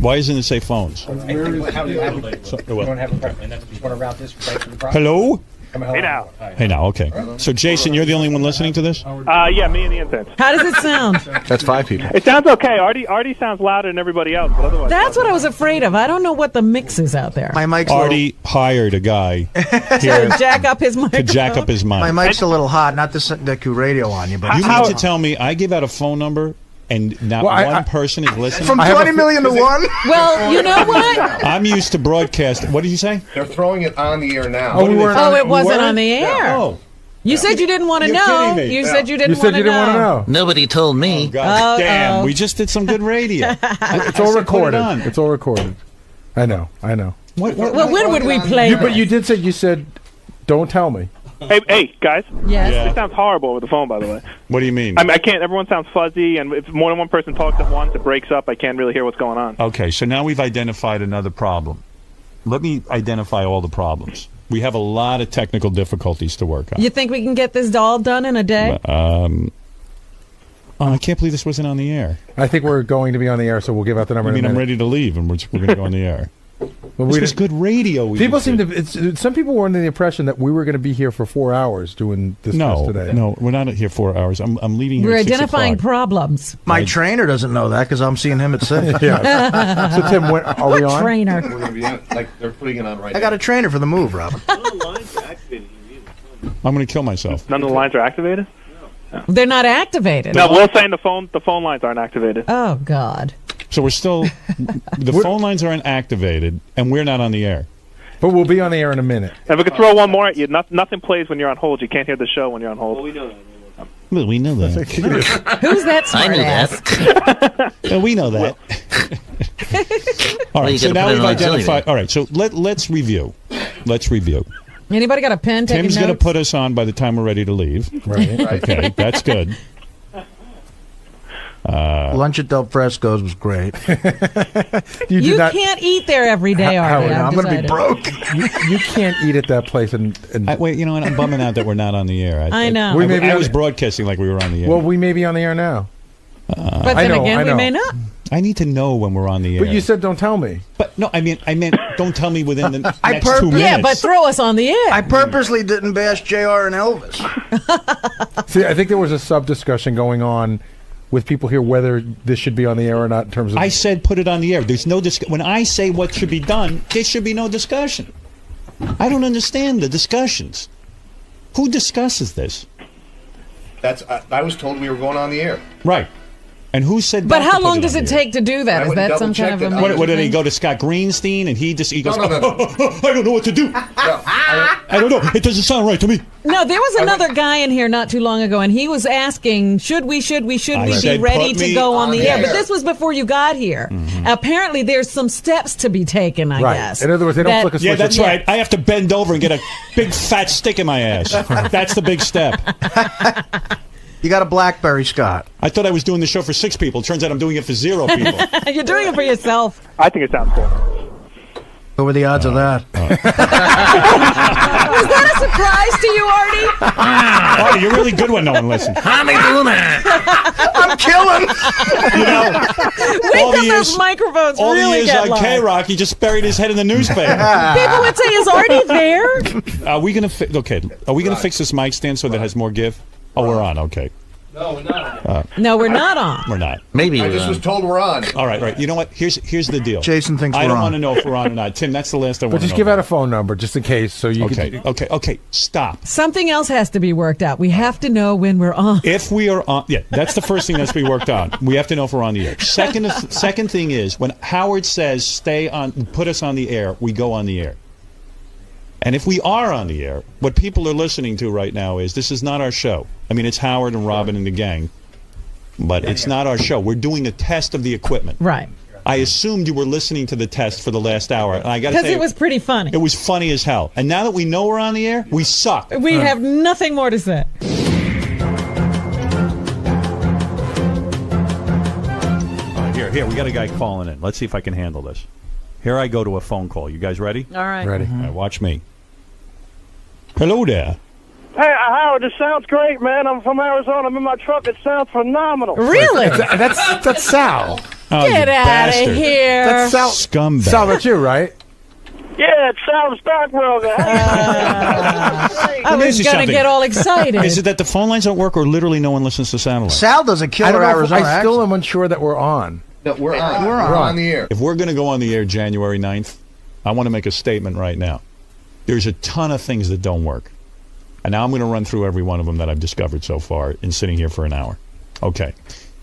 Why doesn't it say phones? Hello? Hey now. Hey now, okay. So, Jason, you're the only one listening to this? Yeah, me and the incense. How does it sound? That's 5 people. It sounds okay. Artie sounds louder than everybody else, but otherwise. That's what I was afraid of. I don't know what the mix is out there. My mic's Artie hired a guy here To jack up his mic. to jack up his mic. my mic's a little hot. Not to set the radio on you, but You mean to tell me I give out a phone number and not one person is listening? from 20 million to 1. Well, you know what? I'm used to broadcast. What did you say? They're throwing it on the air now. Oh, it wasn't on the air. Oh. You said you didn't want to You're know. kidding me. You said you didn't You said want you to didn't want to know. Nobody told me. God damn, Uh-oh. we just did some good radio. It's all recorded. It's all recorded. I know. What, Well, when would we play But you did say, don't tell me. Hey, guys. Yes. Yeah. This sounds horrible over the phone, by the way. What do you mean? I can't. Everyone sounds fuzzy, and if more than one person talks at once, it breaks up. I can't really hear what's going on. Okay, so now we've identified another problem. Let me identify all the problems. We have a lot of technical difficulties to work on. You think we can get this all done in a day? I can't believe this wasn't on the air. I think we're going to be on the air, so we'll give out the number I mean, in a I'm minute. ready to leave, and we're going to go on the air. This was good radio. People seem to. Some people were under the impression that we were going to be here for 4 hours doing this test today. No, we're not here 4 hours. I'm leaving here. We're at 6 identifying o'clock. problems. My trainer doesn't know that because I'm seeing him at 6. Yeah. So Tim, are we on? Trainer. We're going to be on, like they're putting it on right I got a trainer for the move, Robin. I'm going to kill myself. None of the lines are activated? They're not activated. No, we're saying the phone lines aren't activated. Oh, God. So we're still. The phone lines aren't activated, and we're not on the air. But we'll be on the air in a minute. If we could throw one more at you, nothing plays when you're on hold. You can't hear the show when you're on hold. Well, we know that. Well, we know that. Who's that smart ass? Well, we know that. All right, so now we've identified. All right, so let's review. Let's review. Anybody got a pen? Tim's going to put us on by the time we're ready to leave. Right. Okay, that's good. Lunch at Del Fresco's was great. You can't eat there every day, Artie. I'm going to be broke. You can't eat at that place. Wait, you know what? I'm bumming out that we're not on the air. I know. I was broadcasting like we were on the air. Well, we may be on the air now. But then again, we may not. I need to know when we're on the air. But you said don't tell me. But no, I meant don't tell me within the next 2 minutes. Yeah, but throw us on the air. I purposely didn't bash JR and Elvis. See, I think there was a sub-discussion going on with people here whether this should be on the air or not in terms of... I said put it on the air. There's no when I say what should be done, there should be no discussion. I don't understand the discussions. Who discusses this? That's. I was told we were going on the air. Right. And who said But not how to put long it does on it the air? take to do that? Is that some kind of a... What did he go to Scott Greenstein and he goes, No. I don't know what to do. I don't know. It doesn't sound right to me. No, there was another guy in here not too long ago, and he was asking, should we be said, ready put to me go on the air? air. But this was before you got here. Mm-hmm. Apparently, there's some steps to be taken, I guess. In other words, they don't flick a switch. Yeah, that's right. I have to bend over and get a big fat stick in my ass. That's the big step. You got a BlackBerry, Scott. I thought I was doing the show for 6 people. Turns out I'm doing it for 0 people. You're doing it for yourself. I think it sounds cool. What were the odds of that? Was that a surprise to you, Artie? Artie, you're really good when no one listens. How am I doing that? I'm killing. Wait till those microphones all really the years get on live. K-Rock, he just buried his head in the newspaper. People would say, is Artie there? Are we going to fix this mic stand so that it has more give? Oh, we're on. Okay. No, we're not. No, we're not on. We're not. Maybe I just was told we're on. All right. You know what? Here's the deal. Jason thinks I we're don't on. want to know if we're on or not. Tim, that's the last I want But to know. just give out a phone number just in case so you can... Okay. Stop. Something else has to be worked out. We have to know when we're on. If we are on, yeah, that's the first thing that's to be worked on. We have to know if we're on the air. Second thing is when Howard says stay on, put us on the air, we go on the air. And if we are on the air, what people are listening to right now is this is not our show. I mean, it's Howard and Robin and the gang, but it's not our show. We're doing a test of the equipment. Right. I assumed you were listening to the test for the last hour. And I got to Because tell you, it was pretty funny. It was funny as hell. And now that we know we're on the air, we suck. We have nothing more to say. Here, we got a guy calling in. Let's see if I can handle this. Here I go to a phone call. You guys ready? All right. Ready. All right, watch me. Hello there. Hey, Howard, this sounds great, man. I'm from Arizona. I'm in my truck. It sounds phenomenal. Really? That's Sal. Oh, Get you out bastard. of here. That's Sal. Scumbag. Sal, that's you, right? Yeah, it's Sal the stockbroker. I was going to get all excited. Is it that the phone lines don't work or literally no one listens to satellite? Sal does a I killer don't know if- Arizona I still accent. am unsure that we're on. No, we're on. We're on the air. If we're going to go on the air January 9th, I want to make a statement right now. There's a ton of things that don't work. And now I'm going to run through every one of them that I've discovered so far in sitting here for an hour. Okay.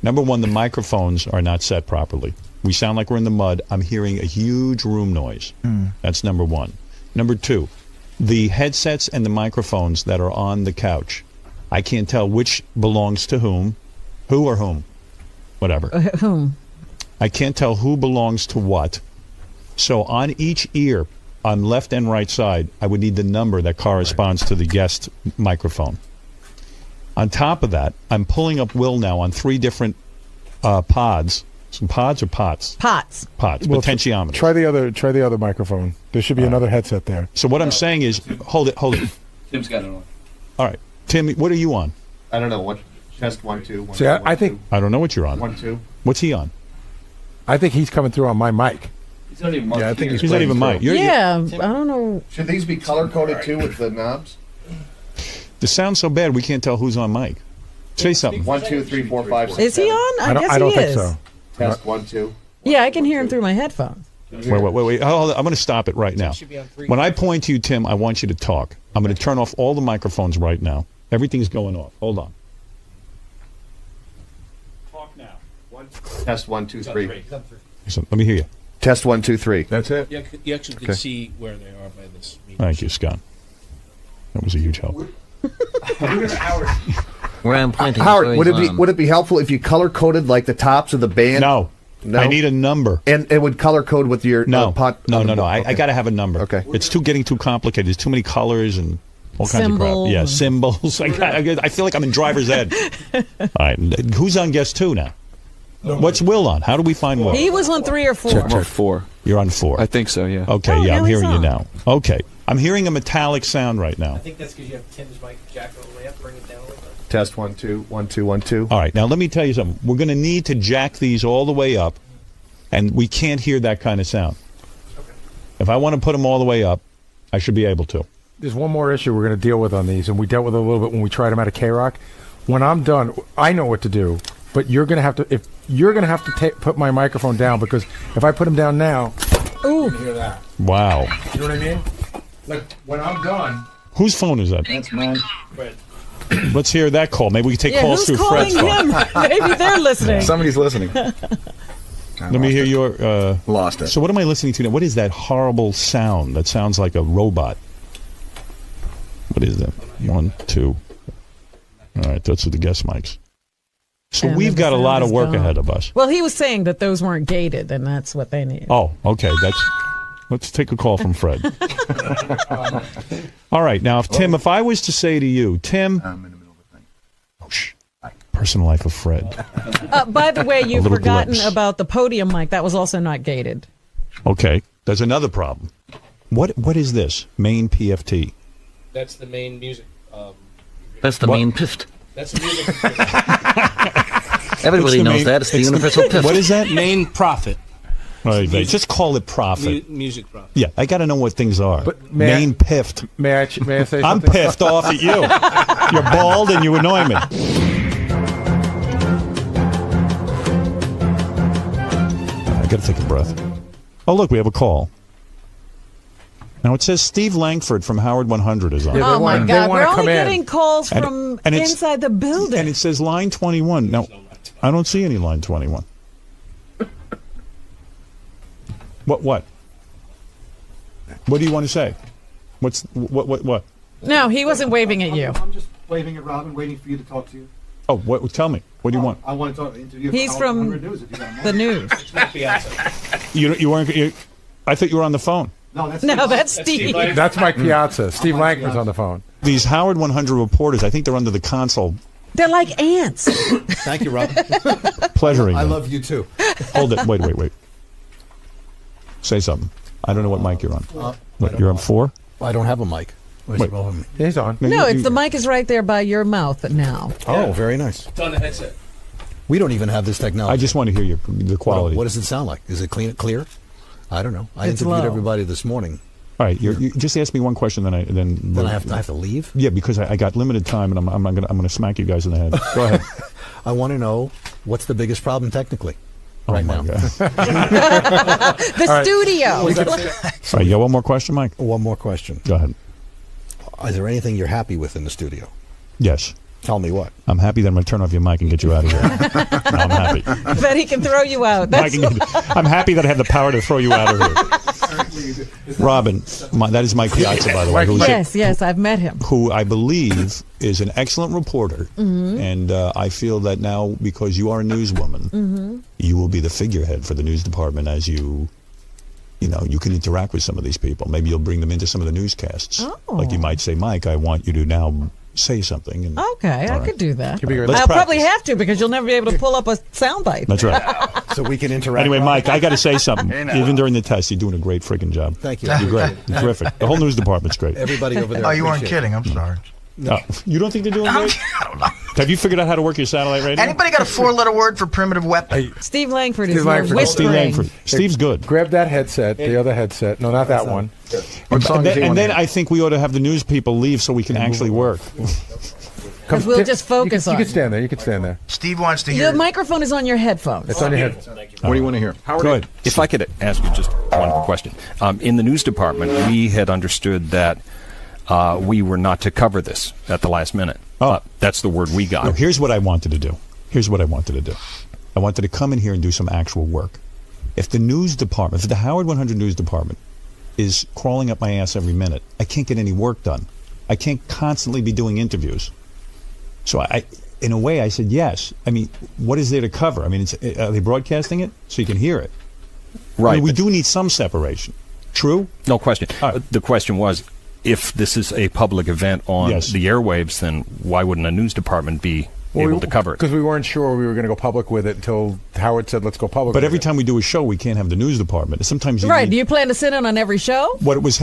Number one, the microphones are not set properly. We sound like we're in the mud. I'm hearing a huge room noise. That's number one. Number two, the headsets and the microphones that are on the couch. I can't tell which belongs to whom. Who or whom? Whatever. Whom? I can't tell who belongs to what. So on each ear, on left and right side, I would need the number that corresponds to the guest microphone. On top of that, I'm pulling up Will now on 3 different pods. Some pods or pots? Pots. Pots. Well, Potentiometers. Try the other microphone. There should be another headset there. So what I'm saying is, hold it. Tim's got it on. All right. Tim, what are you on? I don't know. What? Test 1, 2. 1, See, 2, I 1, think 2. I don't know what you're on. 1, 2. What's he on? I think he's coming through on my mic. Yeah, I think he's not even Mike. Yeah, I don't know. Should these be color coded too with the knobs? The sound's so bad we can't tell who's on mic. Say something. 1, 2, 3, 4, 5, 6. Is he on? I guess I don't he think is. so. Test 1, 2. Yeah, I can hear him through my headphones. Wait. Hold on. I'm going to stop it right now. When I point to you, Tim, I want you to talk. I'm going to turn off all the microphones right now. Everything's going off. Hold on. Talk now. Test 1, 2, 3. So, let me hear you. Test 1, 2, 3. That's it. You actually can see where they are by this meter. Thank you, Scott. That was a huge help. Where I'm pointing. Howard, would it be helpful if you color coded like the tops of the band? No. I need a number. And it would color code with your pot. No. I got to have a number. Okay. It's getting too complicated. There's too many colors and all kinds of crap. Yeah, symbols. I feel like I'm in driver's ed. All right. Who's on guest 2 now? What's Will on? How do we find Will? He was on 3 or 4. I'm on 4. You're on 4. I think so, yeah. Okay, yeah, I'm hearing you now. Okay. I'm hearing a metallic sound right now. I think that's because you have Tim's mic jacked all the way up. Bring it down a little bit. Test 1, 2, 1, 2, 1, 2. All right, now let me tell you something. We're going to need to jack these all the way up, and we can't hear that kind of sound. Okay. If I want to put them all the way up, I should be able to. There's one more issue we're going to deal with on these, and we dealt with it a little bit when we tried them out of K-Rock. When I'm done, I know what to do, but you're going to have to put my microphone down, because if I put them down now, you're going to hear that. Wow. You know what I mean? Like, when I'm done... Whose phone is that? That's mine. Fred. Let's hear that call. Maybe we can take calls through Fred's phone. Maybe they're listening. Somebody's listening. Let me hear your... Lost it. So what am I listening to now? What is that horrible sound? That sounds like a robot. What is that? 1, 2. All right, that's with the guest mics. So And we've the got a lot sound of is work gone. ahead of us. Well, he was saying that those weren't gated, and that's what they need. Oh, okay. Let's take a call from Fred. All right. Now, if I was to say to you, Tim, personal life of Fred. By the way, you've little forgotten glimpse. about the podium mic. That was also not gated. Okay. There's another problem. What is this? Main PFT. That's the main music. That's the main pift. That's the music. Everybody knows that. It's the universal pift. What is that? Main profit. Right. Just call it profit. Music profit. Yeah, I got to know what things are. But main piffed. May I say something? I'm piffed off at you. You're bald and you annoy me. I got to take a breath. Oh, look, we have a call. Now it says Steve Langford from Howard 100 is on. Oh my God! We're only getting calls from and it's- inside the building. And it says line 21. Now, I don't see any line 21. What? What do you want to say? What? No, he wasn't waving at you. I'm just waving at Robin, waiting for you to talk to you. Oh, what? Tell me. What do you want? I want to talk interview. He's Howard from 100 News if you got a the moment. news. You weren't. I thought you were on the phone. No, that's Steve. That's Mike Piazza. Steve Langford's on the phone. These Howard 100 reporters, I think they're under the console. They're like ants. Thank you, Robin. Pleasuring I them. love you too. Hold it. Wait. Say something. I don't know what mic you're on. What, you're on 4? I don't have a mic. Wait. He's on. No, it's the mic is right there by your mouth now. Oh, very nice. It's on the headset. We don't even have this technology. I just want to hear the quality. What does it sound like? Is it clear? I don't know. I It's interviewed low. everybody this morning. All right, you just ask me one question, then I have to leave. Yeah, because I got limited time, and I'm gonna smack you guys in the head. Go ahead. I want to know what's the biggest problem technically Right now. The studio. All right, you got one more question, Mike? One more question. Go ahead. Is there anything you're happy with in the studio? Yes. Tell me what. I'm happy that I'm going to turn off your mic and get you out of here. No, I'm happy. That he can throw you out. I'm happy that I have the power to throw you out of here. Robin, that is Mike Piazza, by the way. Yes, I've met him. Who I believe is an excellent reporter. Mhm. And I feel that now, because you are a newswoman, Mhm. you will be the figurehead for the news department as you can interact with some of these people. Maybe you'll bring them into some of the newscasts. Like you might say, Mike, I want you to now say something. And, Okay, I right. could do that. Let's I'll probably practice. have to because you'll never be able to pull up a soundbite. That's right. So we can interact. Anyway, Mike, I got to say something. Even during the test, you're doing a great freaking job. Thank you. You're great. You're terrific. The whole news department's great. Everybody over there. Oh, you weren't appreciate it. kidding. I'm sorry. No. You don't think they're doing great? I don't know. Have you figured out how to work your satellite radio? Anybody got a 4-letter word for primitive weapon? Steve Langford is Steve Langford. whispering. Steve Langford. Steve's good. Grab that headset, the other headset. No, not that one. And then I think we ought to have the news people leave so we can actually work. Because we'll just focus on You can stand there. You can stand there. Steve wants to hear. The microphone is on your headphones. It's on your head. What do you want to hear? Howard, Good. if I could ask you just one question. In the news department, we had understood that we were not to cover this at the last minute. That's the word we got. No, here's what I wanted to do. I wanted to come in here and do some actual work. If the news department, if the Howard 100 news department is crawling up my ass every minute, I can't get any work done. I can't constantly be doing interviews. So in a way, I said yes. I mean, what is there to cover? I mean, are they broadcasting it so you can hear it? Right. I mean, we do need some separation. True? No question. The question was, if this is a public event on the airwaves, then why wouldn't a news department be able to cover it? Because we weren't sure we were going to go public with it until Howard said, let's go public But with every it. time we do a show, we can't have the news department. Sometimes you Right. need- Do you plan to sit in on every show? What was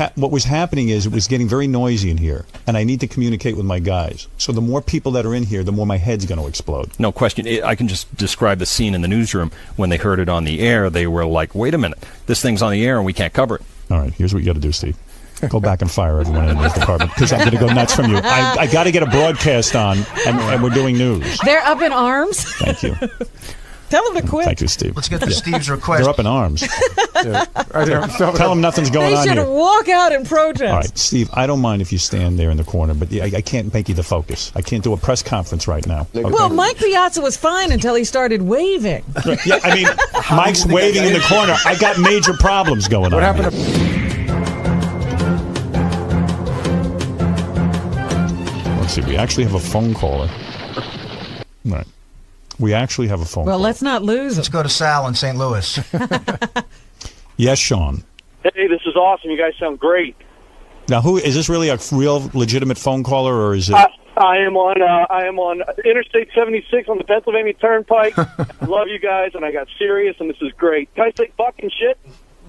happening is it was getting very noisy in here, and I need to communicate with my guys. So the more people that are in here, the more my head's going to explode. No question. I can just describe the scene in the newsroom. When they heard it on the air, they were like, wait a minute, this thing's on the air and we can't cover it. All right, here's what you got to do, Steve. Go back and fire everyone in this department because I'm going to go nuts from you. I got to get a broadcast on, and we're doing news. They're up in arms. Thank you. Tell them to quit. Thank you, Steve. Let's get to Steve's request. They're up in arms. Tell them nothing's going They on should here. walk out and protest. All right, Steve, I don't mind if you stand there in the corner, but I can't make you the focus. I can't do a press conference right now. Okay? Well, Mike Piazza was fine until he started waving. Yeah, I mean, Mike's waving in the corner. I got major problems going on. What happened here. Let's see, we actually have a phone caller. Right. We actually have a phone Well, caller. let's not lose him. Let's go to Sal in St. Louis. Yes, Sean. Hey, this is awesome. You guys sound great. Now, who is this really a real legitimate phone caller, or is it? I am on Interstate 76 on the Pennsylvania Turnpike. I love you guys, and I got serious, and this is great. Can I say fucking shit?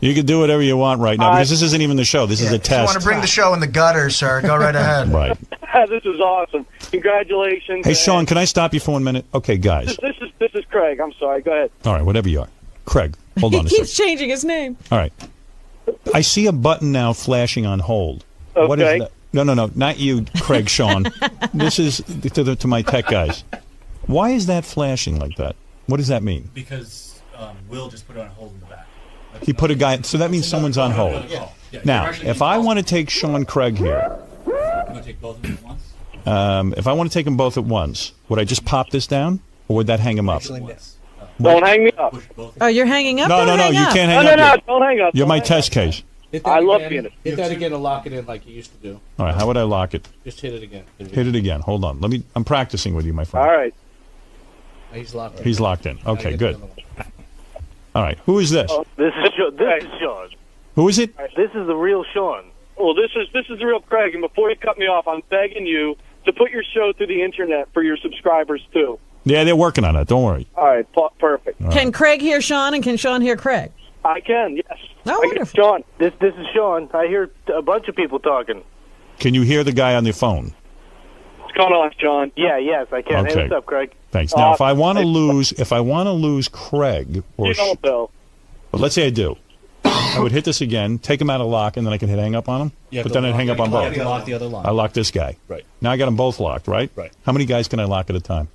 You can do whatever you want right now because this isn't even the show. This is a If you test. want to bring the show in the gutter, sir, go right ahead. Right. This is awesome. Congratulations. Hey, Sean, can I stop you for 1 minute? Okay, guys. This is Craig. I'm sorry. Go ahead. All right, whatever you are. Craig, hold on a He second. keeps changing his name. All right. I see a button now flashing on hold. What is Okay. that? No, not you, Craig, Sean. This is to my tech guys. Why is that flashing like that? What does that mean? Because Will just put it on hold in the back. He put a guy, so that means someone's on hold. Yeah. Now, if I want to take Sean Craig here, You want to take both of them at once? if I want to take them both at once, would I just pop this down, or would that hang him up? Don't hang me up. Oh, you're hanging up? No, Don't no, hang you up. can't hang No, up. no, yet. don't hang up. You're Don't my hang test up. case. Hit that I love again. being it. Hit that again and lock it in like you used to do. All right, how would I lock it? Just hit it again. Hit it again. Hold on. I'm practicing with you, my friend. All right. He's locked in. He's locked in. Okay, good. All right, who is this? This is Sean. Who is it? This is the real Sean. Well, this is the real Craig. And before you cut me off, I'm begging you to put your show through the internet for your subscribers too. Yeah, they're working on it. Don't worry. All right, perfect. Can Craig hear Sean, and can Sean hear Craig? I can. Yes. Oh, wonderful. Sean, this is Sean. I hear a bunch of people talking. Can you hear the guy on the phone? What's going on, Sean? Yeah, yes, I can. Okay. Hey, what's up, Craig? Thanks. Now, if I want to lose Craig, or You don't know. but let's say I do, I would hit this again, take him out of lock, and then I can hit hang up on him. Yeah, but then I'd hang up on both. Lock the other line. I lock this guy. Right. Now I got them both locked, right? Right. How many guys can I lock at a time?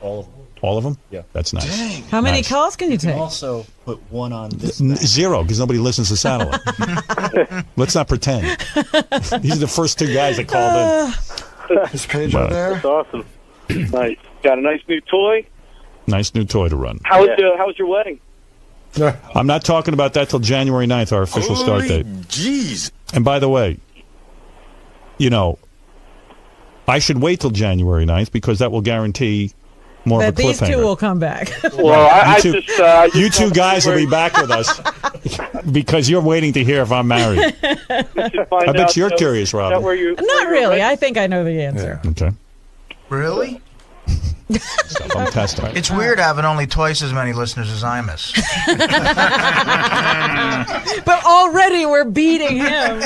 All of them. All of them? Yeah. That's nice. How many Nice. calls can you You can take? also put one on this. Zero, because nobody listens to satellite. Let's not pretend. These are the first two guys that called in. This page over there. That's awesome. Nice. Got a nice new toy. Nice new toy to run. How was your wedding? I'm not talking about that till January 9th, our official start date. Jeez. And by the way, I should wait till January 9th because that will guarantee more That of a these cliffhanger. two will come back. Well, you two guys will be back with us because you're waiting to hear if I'm married. I bet you're curious, Rob. Not really. I think I know the answer. Okay. Really? I'm testing. It's weird having only twice as many listeners as Imus. But already we're beating him.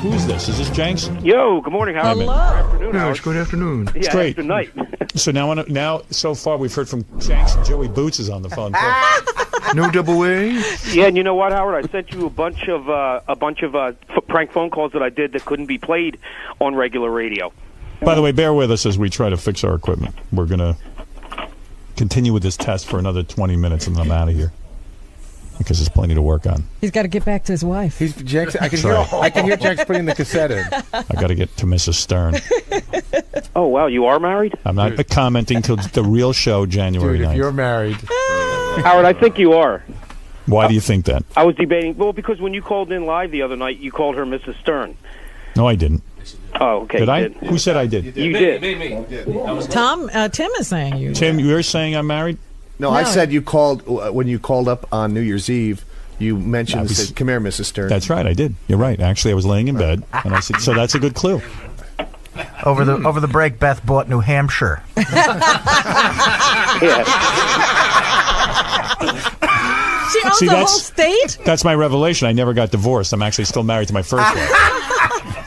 Who's this? this. Is this Jenks? Yo, good morning, Howard. Hello. Good afternoon, Howard. Good afternoon. Yeah, It's great. Good night. So now, so far, we've heard from Jenks and Joey Boots is on the phone. No double A? Yeah, and you know what, Howard? I sent you a bunch of prank phone calls that I did that couldn't be played on regular radio. By the way, bear with us as we try to fix our equipment. We're going to continue with this test for another 20 minutes, and then I'm out of here because there's plenty to work on. He's got to get back to his wife. Jenks, I can That's hear Jenks putting the cassette in. I got to get to Mrs. Stern. Oh, wow, you are married? I'm not commenting till the real show January Dude, 9th. if you're married. Howard, I think you are. Why do you think that? I was debating. Well, because when you called in live the other night, you called her Mrs. Stern. No, I didn't. Oh, okay. Did I? Did. Who said I did? You did. Tim is saying you. Tim, you're saying I'm married? No, I said you called when you called up on New Year's Eve. You mentioned, said, "Come here, Mrs. Stern." That's right, I did. You're right. Actually, I was laying in bed, and I said, so that's a good clue. Over the break, Beth bought New Hampshire. She owns the whole state? That's my revelation. I never got divorced. I'm actually still married to my first wife.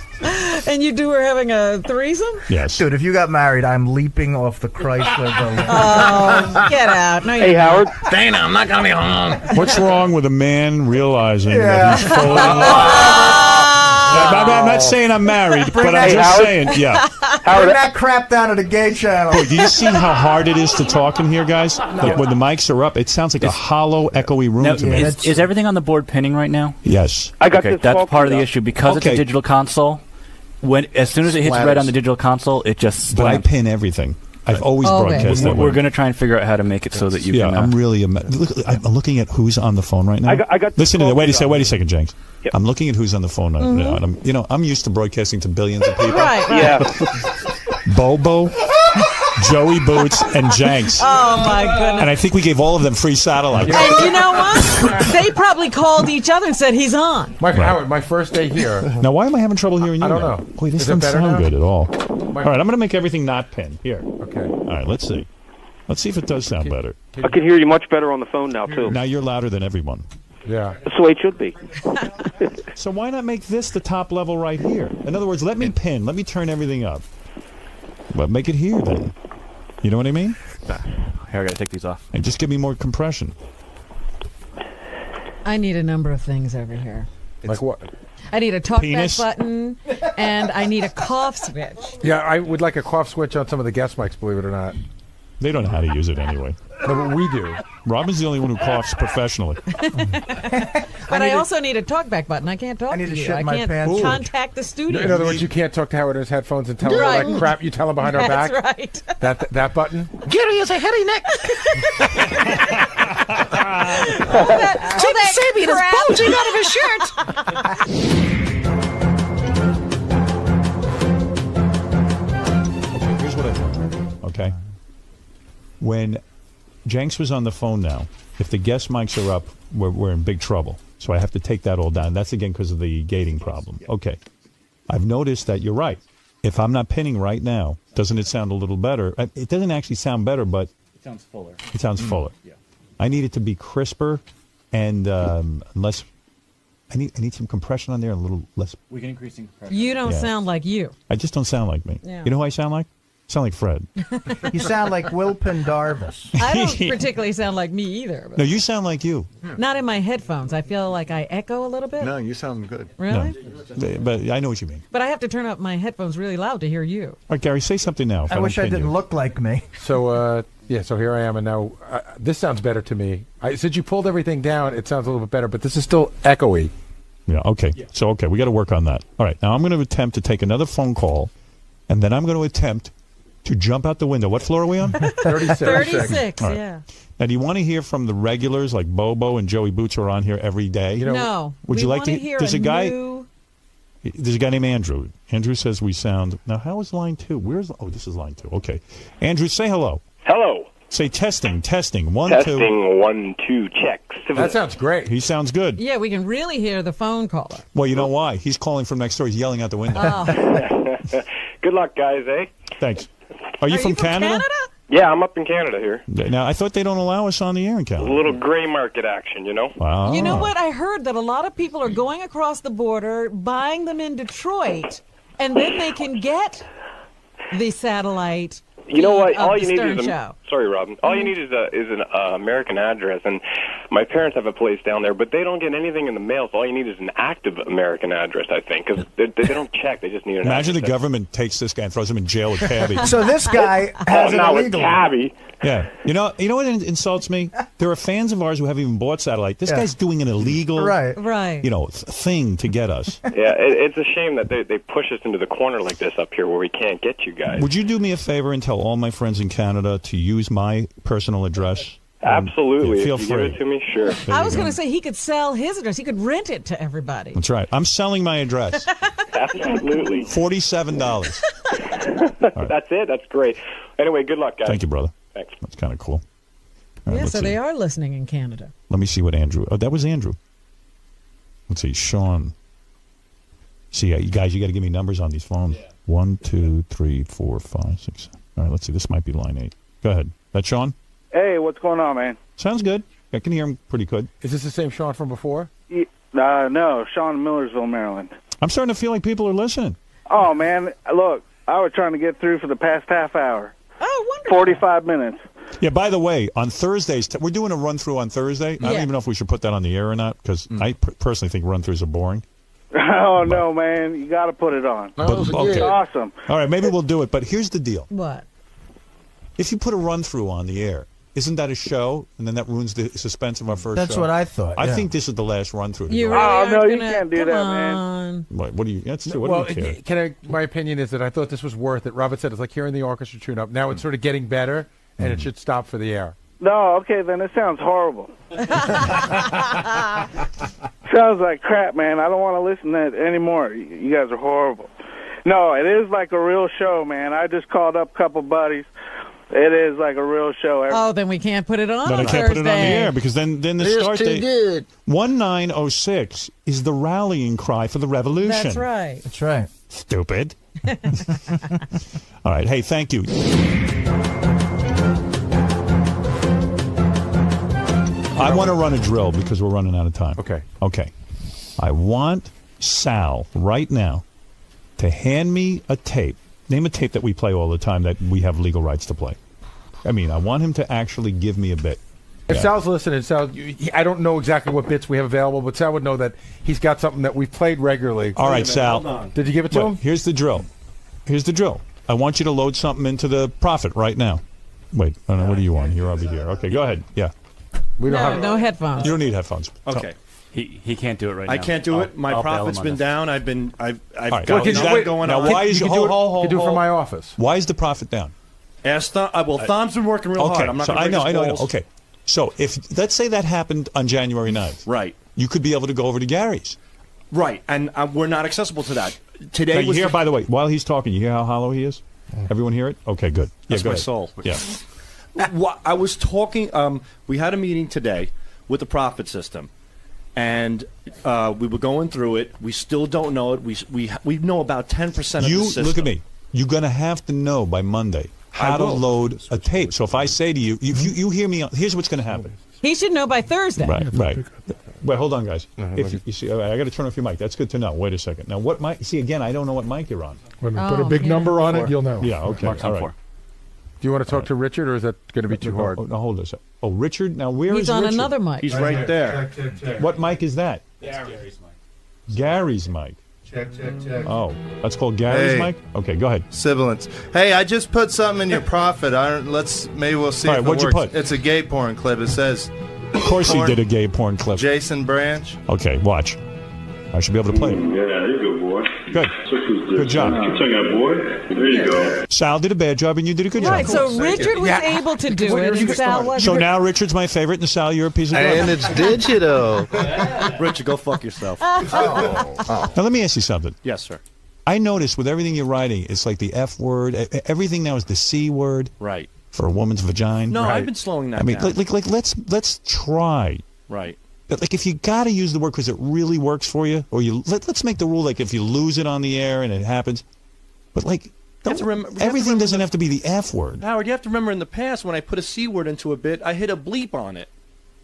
And you two are having a threesome? Yes. Dude, if you got married, I'm leaping off the Chrysler building. Oh, get out. No, hey, Howard. Dana, I'm not going to be home. What's wrong with a man realizing that he's fully in love? I'm not saying I'm married, but I'm just saying, yeah. Bring that crap down to the gay channel. Boy, do you see how hard it is to talk in here, guys? Like when the mics are up, it sounds like a hollow, echoey room to me. Is everything on the board pinning right now? Yes. I got this that's part of the up. issue because it's a digital console. As soon as it hits red on the digital console, it just. But I pin everything. I've always broadcast that way. We're going to try and figure out how to make it so that you can. I'm really. I'm looking at who's on the phone right now. I got Listen to that. Wait a second, Jenks. Yep. I'm looking at who's on the phone right now. And I'm used to broadcasting to billions of people. Right. Yeah. Bobo, Joey Boots, and Jenks. Oh, my goodness. And I think we gave all of them free satellites. And you know what? They probably called each other and said he's on. Howard, my first day here. Now, why am I having trouble hearing you? I don't now? know. Boy, this Is it doesn't better sound now? good at all. All right, I'm going to make everything not pin. Here. Okay. All right, let's see. Let's see if it does sound better. I can hear you much better on the phone now, too. Now you're louder than everyone. Yeah. That's the way it should be. So why not make this the top level right here? In other words, let me pin. Let me turn everything up. But make it here then. You know what I mean? Here, I got to take these off. And just give me more compression. I need a number of things over here. Like what? I need a talkback Penis? button, and I need a cough switch. Yeah, I would like a cough switch on some of the guest mics, believe it or not. They don't know how to use it anyway. No, but we do. Robin's the only one who coughs professionally. But I also need a talkback button. I can't talk I need to to you. shit I my can't pants. contact the studio. In other words, you can't talk to Howard in his headphones and tell him all that crap you tell him behind our back. That's right. That button? Gary has a hairy neck. Tim Sabian is bulging out of his shirt. Okay, here's what I want. Okay? When Jenks was on the phone now, if the guest mics are up, we're in big trouble. So I have to take that all down. That's, again, because of the gating problem. Okay. I've noticed that you're right. If I'm not pinning right now, doesn't it sound a little better? It doesn't actually sound better, but It sounds fuller. it sounds fuller. Yeah. I need it to be crisper and less. I need some compression on there, and a little less. We can increase the compression. You don't Yeah. sound like you. I just don't sound like me. Yeah. You know who I sound like? I sound like Fred. You sound like Will Pendarvis. I don't particularly sound like me either. But No, you sound like you. not in my headphones. I feel like I echo a little bit. No, you sound good. Really? No. But I know what you mean. But I have to turn up my headphones really loud to hear you. All right, Gary, say something now. I wish I didn't look like me. So, so here I am, and now this sounds better to me. Since you pulled everything down, it sounds a little bit better, but this is still echoey. Yeah, okay. Yeah. So, okay, we got to work on that. All right, now I'm going to attempt to take another phone call, and then I'm going to attempt to jump out the window. What floor are we on? 36. 36, All right. yeah. Now, do you want to hear from the regulars like Bobo and Joey Boots who are on here every day? No. Would you like to hear There's a guy. new... There's a guy named Andrew. Andrew says we sound. Now, how is line 2? Oh, this is line 2. Okay. Andrew, say hello. Hello. Say testing. 1, 2. Testing 1, 2, checks. That sounds great. He sounds good. Yeah, we can really hear the phone caller. Well, you know why? He's calling from next door. He's yelling out the window. Oh. Good luck, guys, eh? Thanks. Are you from Canada? Yeah, I'm up in Canada here. Now, I thought they don't allow us on the air in A Canada. little gray market action, you know? Wow. You know what? I heard that a lot of people are going across the border, buying them in Detroit, and then they can get the satellite. You know what? feed of All the you need Stern is show. sorry, Robin. All you need is an American address, and my parents have a place down there, but they don't get anything in the mail. So all you need is an active American address, I think, because they don't check. They just need an. Imagine the address. government takes this guy and throws him in jail with Cabby. So this guy has an not with illegal. Cabby. Yeah. You know what insults me? There are fans of ours who haven't even bought satellite. This guy's doing an illegal, Right. thing to get us. Yeah, it's a shame that they push us into the corner like this up here where we can't get you guys. Would you do me a favor and tell all my friends in Canada to use my personal address? Absolutely. Yeah, feel if you free. give it to me, sure. I was going to say he could sell his address. He could rent it to everybody. That's right. I'm selling my address. Absolutely. $47. That's it. That's great. Anyway, good luck, guys. Thank you, brother. Thanks. That's kind of cool. All right, Yeah, let's so see. they are listening in Canada. Let me see what Andrew. Oh, that was Andrew. Let's see, Sean. See, you guys, you got to give me numbers on these phones. 1, 2, 3, 4, 5, 6. All right, let's see. This might be line 8. Go ahead. That Sean? Hey, what's going on, man? Sounds good. I can hear him pretty good. Is this the same Sean from before? No, Sean, Millersville, Maryland. I'm starting to feel like people are listening. Oh, man, look, I was trying to get through for the past half hour. Oh, wonderful. 45 minutes. Yeah, by the way, on Thursdays, we're doing a run-through on Thursday. I don't Yeah. even know if we should put that on the air or not, because I personally think run-throughs are boring. Oh, no, man, you got to put it on. Okay. It's awesome. All right, maybe we'll do it, but here's the deal. What? If you put a run-through on the air, isn't that a show? And then that ruins the suspense of our first That's show. what I thought. I yeah. think this is the last run-through. to You go. really Oh, aren't no, you gonna- can't do come that, man. on. What do you? That's true. What Well, do you care? my opinion is that I thought this was worth it. Robert said it's like hearing the orchestra tune up. Now it's sort of getting better, and it should stop for the air. No, okay, then it sounds horrible. Sounds like crap, man. I don't want to listen to it anymore. You guys are horrible. No, it is like a real show, man. I just called up a couple buddies. It is like a real show. Oh, then we can't put it on But I on can't put it on the Thursday. air because then the It's start too date good. 1906 is the rallying cry for the revolution. That's right. That's right. Stupid. All right. Hey, thank you. I want to run a drill because we're running out of time. Okay. Okay. I want Sal right now to hand me a tape. Name a tape that we play all the time that we have legal rights to play. I mean, I want him to actually give me a bit. If Yeah. Sal's listening, Sal, I don't know exactly what bits we have available, but Sal would know that he's got something that we've played regularly. All right, Sal. Did you give it to Look, him? here's the drill. Here's the drill. I want you to load something into the Prophet right now. Wait, I don't know, what are you on? You're over here. Okay, go ahead. Yeah. We don't No, have no headphones. You don't need headphones. Okay. He can't do it right now. I can't do it. My I'll bail profit's him on been this. down. I've right, got is nothing that- going now on. why is you your can do it from my office. Why is the Prophet down? Ask Thom. Well, Thom's been working real Okay, hard. I'm not so gonna I know. break his balls. Okay, so if let's say that happened on January 9th, Right. you could be able to go over to Gary's. Right, and we're not accessible to that. Now, Today you was hear, the- by the way, while he's talking, you hear how hollow he is? Everyone hear it? Okay, good. Yeah, That's go my ahead. soul. Yeah. I was talking. We had a meeting today with the profit system, and we were going through it. We still don't know it. We know about 10% of the You system. look at me. You're going to have to know by Monday how to will. load a tape. So if I say to you, if you hear me, here's what's going to happen. He should know by Thursday. Right. Wait, hold on, guys. If you see, I got to turn off your mic. That's good to know. Wait a second. Now, what mic? See, again, I don't know what mic you're on. When we put a big number on it, you'll know. Yeah. Okay. Mark's All on right. 4. Do you want to talk to Richard, or is that going to be too hard? Oh, now hold this. Oh, Richard. Now where is He's on Richard? another mic. He's right there. What mic is that? Gary's mic. Gary's mic. Check. Oh, that's called Gary's Hey. mic. Okay, go ahead. Sibilance. Hey, I just put something in your profit. Maybe we'll see All if right, it what'd you works. put? It's a gay porn clip. It says Of course he did a gay porn clip. Jason Branch. Okay, watch. I should be able to play it. Yeah, there you go, boy. Good. Good job. Check out, boy. There you go. Sal did a bad job, and you did a good Right, job. so Richard was able to do it, and Sal wasn't. So now Richard's my favorite, and Sal, you're a piece of garbage. And it's digital. Richard, go fuck yourself. Now let me ask you something. Yes, sir. I noticed with everything you're writing, it's like the F word. Everything now is the C word. Right. For a woman's vagina. No, I've been slowing that I mean, down. like let's try. Right. But like, if you got to use the word because it really works for you, or let's make the rule like if you lose it on the air and it happens. But like, Everything doesn't have to be the F word. Howard, you have to remember in the past when I put a C word into a bit, I hit a bleep on it.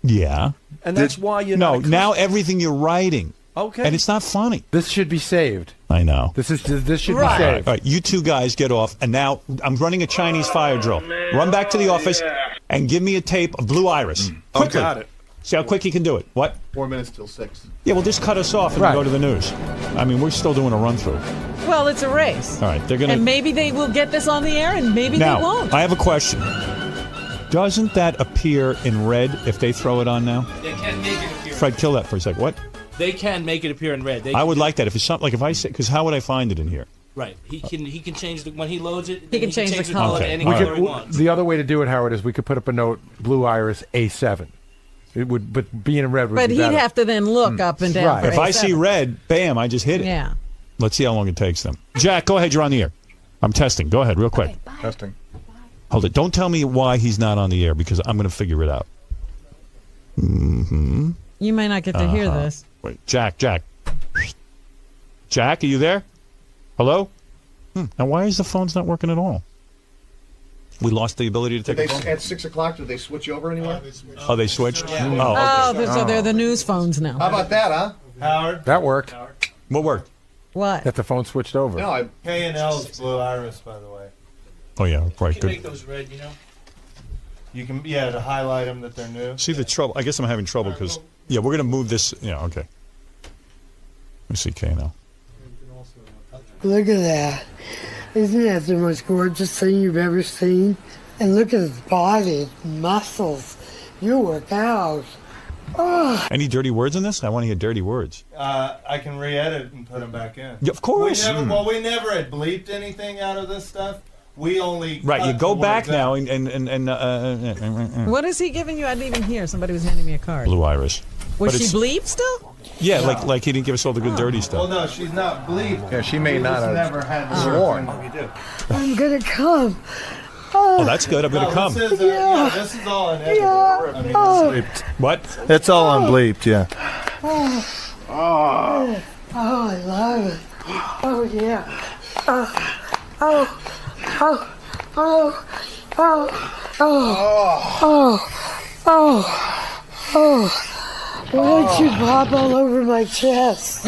Yeah. And that's why you're No, not now everything you're writing. Okay. And it's not funny. This should be saved. I know. This should be saved. All right, you two guys get off, and now I'm running a Chinese fire drill. Run back to the office and give me a tape of Blue Iris. Quickly. Got it. See how quick you can do it. What? 4 minutes till 6. Yeah, well, just cut us off and go to the news. I mean, we're still doing a run-through. Well, it's a race. All right, they're going to... And maybe they will get this on the air, and maybe Now, they won't. I have a question. Doesn't that appear in red if they throw it on now? They can make it appear. Fred, kill that for a second. What? They can make it appear in red. I would like that. If it's something like if I say... Because how would I find it in here? Right. He can change when he loads it. He can change the color. To any We color he could, wants. the other way to do it, Howard, is we could put up a note, Blue Iris A7. It would, but being in red would But be he'd better. have to then look up and down. Right. for If I A7. see red, bam, I just hit it. Yeah. Let's see how long it takes them. Jack, go ahead. You're on the air. I'm testing. Go ahead, real quick. Testing. Hold it. Don't tell me why he's not on the air because I'm going to figure it out. Mm-hmm. You may not get to hear this. Wait, Jack. Jack, are you there? Hello? Now, why is the phone's not working at all? We lost the ability to take Did a they, phone. at 6 o'clock, did they switch over anywhere? Oh, they switched? Oh, so they're the news phones now. How about that, huh? Howard? That worked. What worked? What? That the phone switched over. No, K&L's Blue Iris, by the way. Oh, yeah, right, You can make good. those red, You can, to highlight them that they're new. See the trouble? I guess I'm having trouble because, we're going to move this. Yeah, okay. Let me see K now. Look at that. Isn't that the most gorgeous thing you've ever seen? And look at his body, muscles. You work out. Oh. Any dirty words in this? I want to hear dirty words. I can re-edit and put them back in. Yeah, of course. We never had bleeped anything out of this stuff. We only Right, you cut go the back words out. now What is he giving you? I didn't even hear. Somebody was handing me a card. Blue Iris. Was But she it's- bleep still? Yeah, like he didn't give us all the good dirty Well, stuff. no, she's not bleeped. Yeah, she may We not just have never had the sworn. words in. I'm gonna come. Oh, that's good. I'm going to come. This is, this is all an edit. Yeah. I mean, Oh. What? It's all unbleeped, yeah. Oh. Oh, I love it. Oh, yeah. Oh. Oh. Oh. Oh. Oh. Oh. Oh. Oh. Why don't you pop all over my chest?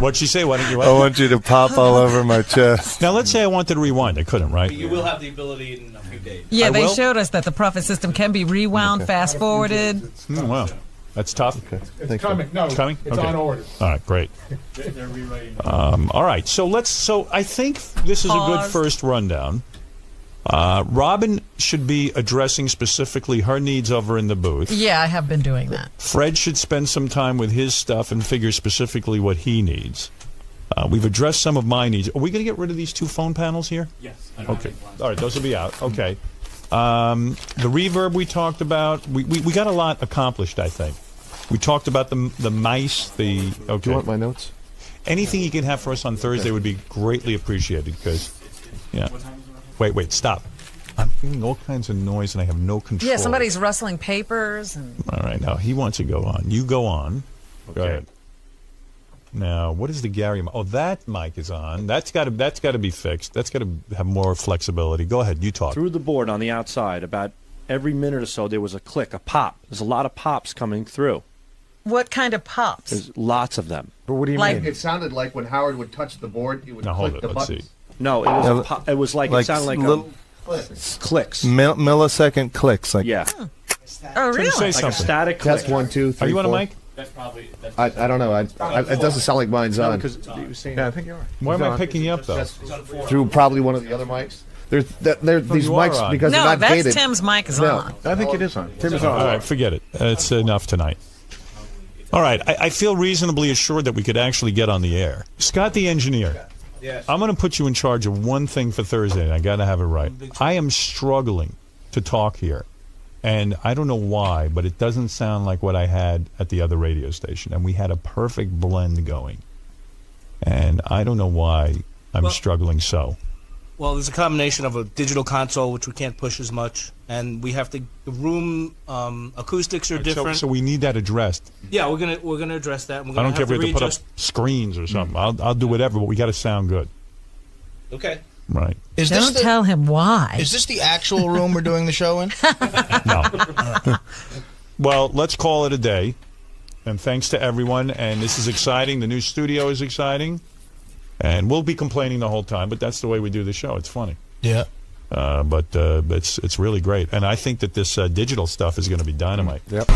What'd she say? Why don't you? I want you to pop all over my chest. Now, let's say I wanted to rewind. I couldn't, right? You will have the ability in a few days. Yeah, I they will? showed us that the Prophet system can be rewound, fast forwarded. Wow. That's tough. It's coming. No, It's coming? It's Okay. on order. All right, great. They're rewriting. All right, so I think this is a good Pause. first rundown. Robin should be addressing specifically her needs over in the booth. Yeah, I have been doing that. Fred should spend some time with his stuff and figure specifically what he needs. We've addressed some of my needs. Are we going to get rid of these two phone panels here? Yes. Okay. All right, those will be out. Okay. The reverb we talked about. We got a lot accomplished, I think. We talked about the mice. Okay. Do you want my notes? Anything you can have for us on Thursday would be greatly appreciated because, yeah. Wait, stop. I'm hearing all kinds of noise and I have no control. Yeah, somebody's rustling papers. And All right, now he wants to go on. You go on. Go ahead. Now, what is the Gary? Oh, that mic is on. That's got to be fixed. That's got to have more flexibility. Go ahead. You talk. Through the board on the outside, about every minute or so, there was a click, a pop. There's a lot of pops coming through. what kind of pops? There's lots of them. But what do you mean? It sounded like when Howard would touch the board, he would Now, click hold it. the Let's buttons. see. No, it was it was like it sounded like little clicks. Millisecond clicks. Like yeah. Oh, really? Say Like a something. static click. Test 1, 2, 3, Are you on a 4. mic? That's probably. I don't know. It doesn't sound like mine's on. Yeah, I think you are. Why am I picking you up, though? Through probably one of the other mics. There's these you are mics on. because No, they're not that's gated. Tim's mic is No. on. I think it is on. Tim is on. All right, forget it. It's enough tonight. All right, I feel reasonably assured that we could actually get on the air. Scott, the engineer. Yes. I'm going to put you in charge of one thing for Thursday, and I got to have it right. I am struggling to talk here, and I don't know why, but it doesn't sound like what I had at the other radio station, and we had a perfect blend going. And I don't know why I'm struggling so. Well, there's a combination of a digital console, which we can't push as much, and we have to. The room acoustics are different. So we need that addressed. Yeah, we're gonna address that. And we're I gonna don't care if we have to put up readjust. screens or something. I'll do whatever, but we got to sound good. Okay. Right. Don't tell him why. Is this the actual room we're doing the show in? Well, let's call it a day. And thanks to everyone. And this is exciting. The new studio is exciting. And we'll be complaining the whole time, but that's the way we do the show. It's funny. Yeah. But it's really great. And I think that this digital stuff is going to be dynamite. Yep.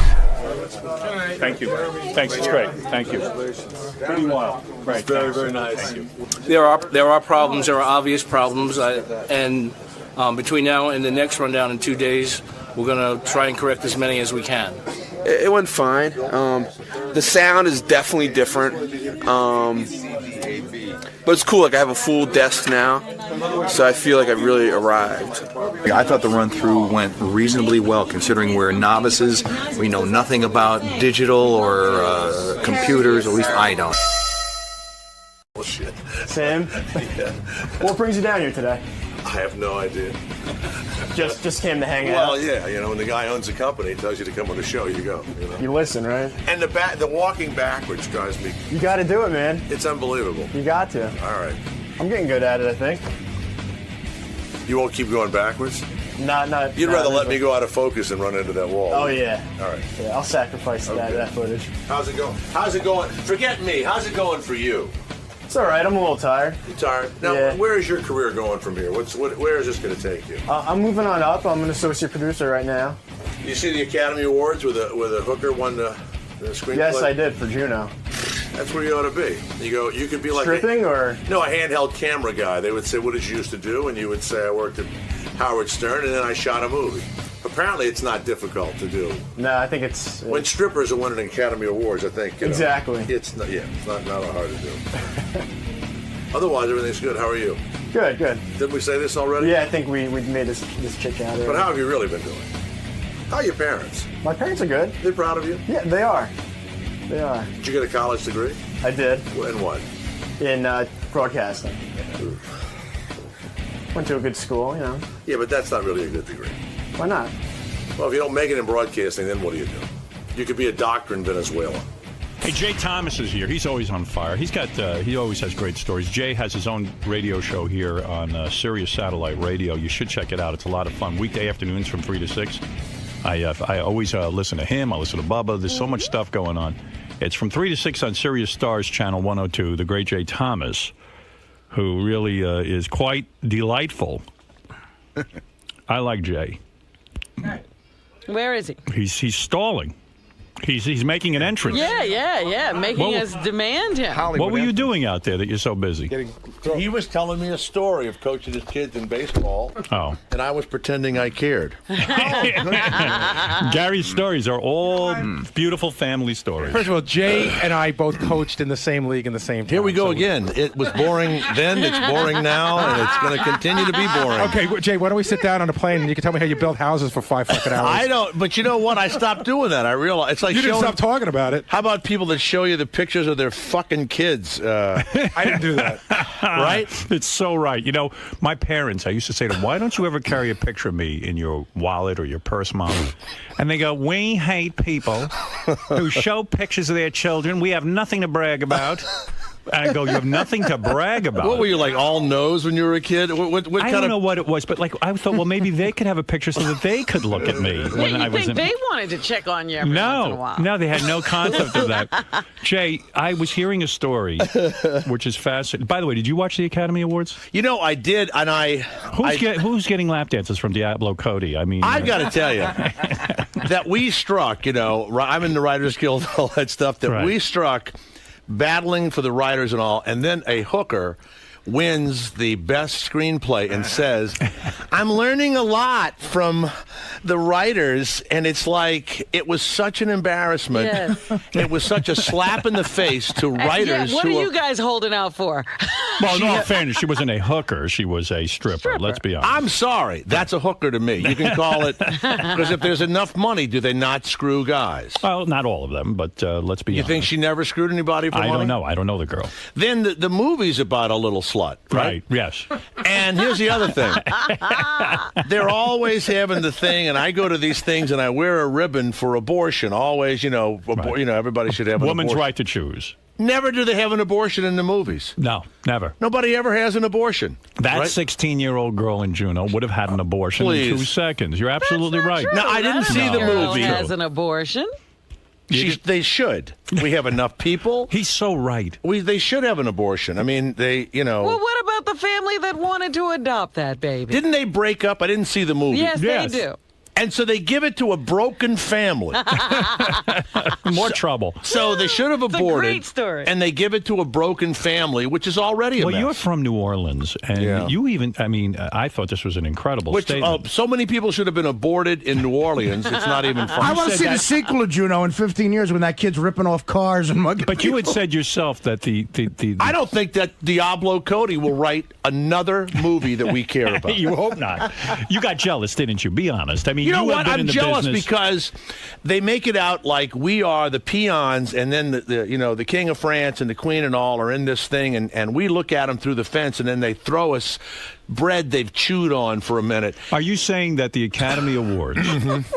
Thank you. Thanks. It's great. Thank you. Pretty wild. Great. Very, very nice. Thank you. There are problems. There are obvious problems. And between now and the next rundown in 2 days, we're going to try and correct as many as we can. It went fine. The sound is definitely different. But it's cool. Like, I have a full desk now, so I feel like I really arrived. I thought the run-through went reasonably well, considering we're novices. We know nothing about digital or computers, at least I don't. Bullshit. Sam? Yeah. What brings you down here today? I have no idea. Just came to hang out? Well, yeah, when the guy owns a company, he tells you to come on the show, you go. You listen, right? And the walking backwards drives me. You got to do it, man. It's unbelievable. You got to. All right. I'm getting good at it, I think. You won't keep going backwards? Not. You'd rather let me go out of focus and run into that wall. Oh, yeah. All right. Yeah, I'll sacrifice that footage. How's it going? How's it going? Forget me. How's it going for you? It's all right. I'm a little tired. You tired? Now, where is your career going from here? Where is this going to take you? I'm moving on up. I'm an associate producer right now. You see the Academy Awards with a hooker won the screenplay? Yes, I did, for Juno. That's where you ought to be. You could be like stripping or a handheld camera guy. They would say, "What did you used to do?" And you would say, "I worked at Howard Stern, and then I shot a movie." Apparently, it's not difficult to do. No, I think it's when strippers are winning Academy Awards. I think exactly. It's not. Yeah, it's not hard to do. Otherwise, everything's good. How are you? Good. Didn't we say this already? Yeah, I think we made this chit chat. But how have you really been doing? How are your parents? My parents are good. They're proud of you? Yeah, they are. They are. Did you get a college degree? I did. In what? In broadcasting. Went to a good school, Yeah, but that's not really a good degree. Why not? Well, if you don't make it in broadcasting, then what do you do? You could be a doctor in Venezuela. Hey, Jay Thomas is here. He's always on fire. He always has great stories. Jay has his own radio show here on Sirius Satellite Radio. You should check it out. It's a lot of fun. Weekday afternoons from 3 to 6. I always listen to him. I listen to Bubba. There's so much stuff going on. It's from 3 to 6 on Sirius Stars Channel 102. The great Jay Thomas, who really is quite delightful. I like Jay. Where is he? He's stalling. He's making an entrance. Yeah. Making us demand him. What were you doing out there that you're so busy? He was telling me a story of coaching his kids in baseball. Oh. And I was pretending I cared. Gary's stories are all beautiful family stories. First of all, Jay and I both coached in the same league in the same time. Here we go again. It was boring then, it's boring now, and it's going to continue to be boring. Okay, Jay, why don't we sit down on a plane and you can tell me how you build houses for 5 fucking hours? I don't, but you know what? I stopped doing that. I realized. It's like you didn't stop talking about it. How about people that show you the pictures of their fucking kids? I didn't do that. Right? It's so right. My parents, I used to say to them, why don't you ever carry a picture of me in your wallet or your purse, Mom? And they go, we hate people who show pictures of their children. We have nothing to brag about. And I go, you have nothing to brag about. What were you, like, all nose when you were a kid? I don't know what it was, but I thought, well, maybe they could have a picture so that they could look at me. When I was they wanted to check on you every once in a while. No, they had no concept of that. Jay, I was hearing a story, which is fascinating. By the way, did you watch the Academy Awards? I did, and Who's getting lap dances from Diablo Cody? I mean, I've got to tell you that we struck, I'm in the Writers Guild, all that stuff, that we struck battling for the writers and all, and then a hooker wins the best screenplay and says, I'm learning a lot from the writers, and it's like, it was such an embarrassment. Yes. It was such a slap in the face to writers. What are you guys holding out for? Well, in all fairness, she wasn't a hooker. She was a stripper. Let's be honest. I'm sorry. That's a hooker to me. You can call it, because if there's enough money, do they not screw guys? Well, not all of them, but let's be honest. You think she never screwed anybody for money? I don't know. I don't know the girl. Then the movie's about a little slut, right? Yes. And here's the other thing. They're always having the thing, and I go to these things, and I wear a ribbon for abortion. Always, everybody should have an woman's abortion. right to choose. Never do they have an abortion in the movies. No, never. Nobody ever has an abortion. That right? 16-year-old girl in Juneau would have had an abortion in 2 seconds. You're absolutely right. No, I didn't see the movie. Has an abortion. They should. We have enough people. He's so right. They should have an abortion. I mean, Well, what about the family that wanted to adopt that baby? Didn't they break up? I didn't see the movie. Yes, they do. And so they give it to a broken family. More trouble. So they should have aborted. It's a great story. And they give it to a broken family, which is already a mess. Well, you're from New Orleans, and you even, I thought this was an incredible statement. So many people should have been aborted in New Orleans. It's not even funny. I want to see the sequel of Juno in 15 years when that kid's ripping off cars and mugging But you had said yourself that the I don't think that Diablo Cody will write another movie that we care about. You hope not. You got jealous, didn't you? Be honest. I mean, you know what? Been I'm in the jealous business. because they make it out like we are the peons, and then the King of France and the Queen and all are in this thing, and we look at them through the fence, and then they throw us bread they've chewed on for a minute. Are you saying that the Academy Awards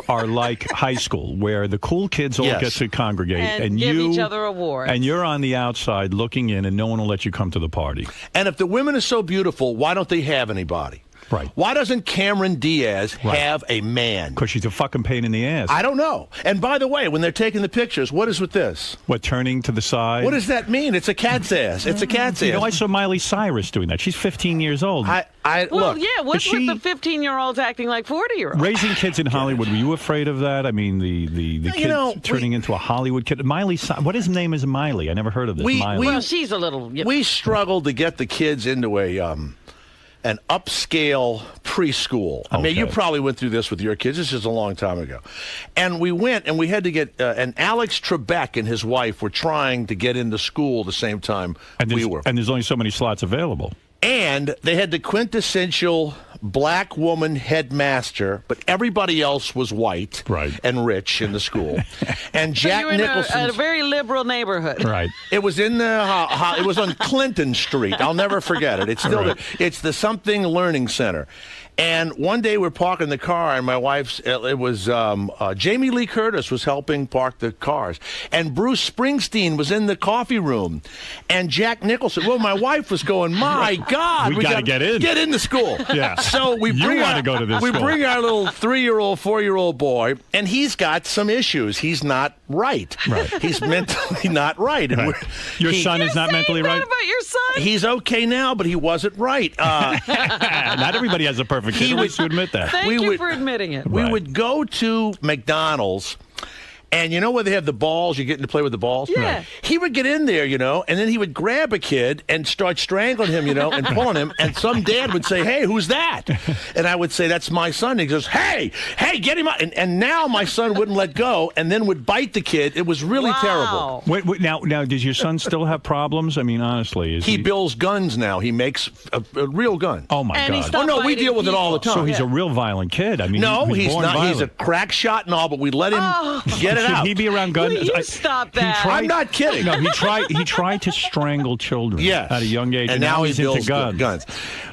are like high school, where the cool kids all get to congregate and give each other awards, and you're on the outside looking in, and no one will let you come to the party? And if the women are so beautiful, why don't they have anybody? Right. Why doesn't Cameron Diaz have a man? Because she's a fucking pain in the ass. I don't know. And by the way, when they're taking the pictures, what is with this? What, turning to the side? What does that mean? It's a cat's ass. It's a cat's ass. You know, I saw Miley Cyrus doing that. She's 15 years old. What's with the 15-year-olds acting like 40-year-olds? Raising kids in Hollywood, were you afraid of that? I mean, the kid turning into a Hollywood kid. Miley, what his name is Miley? I never heard of this. Miley. Well, she's a little... We struggled to get the kids into an upscale preschool. I mean, you probably went through this with your kids. This is a long time ago. And we went, and we had to get, and Alex Trebek and his wife were trying to get into school the same time we were. And there's only so many slots available. And they had the quintessential black woman headmaster, but everybody else was white and rich in the school. And Jack Nicholson, a very liberal neighborhood. Right. It was in it was on Clinton Street. I'll never forget it. It's still it's the Something Learning Center. And one day we're parking the car, and my wife's, it was Jamie Lee Curtis was helping park the cars. And Bruce Springsteen was in the coffee room. And Jack Nicholson, my wife was going, my God. We got to get in. Get into school. Yeah. So we bring go to this we school. bring our little 3-year-old, 4-year-old boy, and he's got some issues. He's not right. He's mentally not right. And Your son is not mentally right? What about your son? He's okay now, but he wasn't right. Not everybody has a perfect kid. At least you admit that. Thank you for admitting it. We would go to McDonald's, and you know where they have the balls? You get to play with the balls? Yeah. Right. He would get in there, and then he would grab a kid and start strangling him, and pulling him. And some dad would say, hey, who's that? And I would say, that's my son. And he goes, hey, get him out. And now my son wouldn't let go and then would bite the kid. It was really terrible. Wait, now, does your son still have problems? I mean, honestly. He builds guns now. He makes a real gun. Oh, my God. Oh, no, we deal with it all the time. So he's a real violent kid. I mean, no, he's not. Violent. He's a crack shot and all, but we let him get it out. Should he be around guns? Will you stop that? I'm not kidding. No, he tried to strangle children at a young age, and now he's into guns.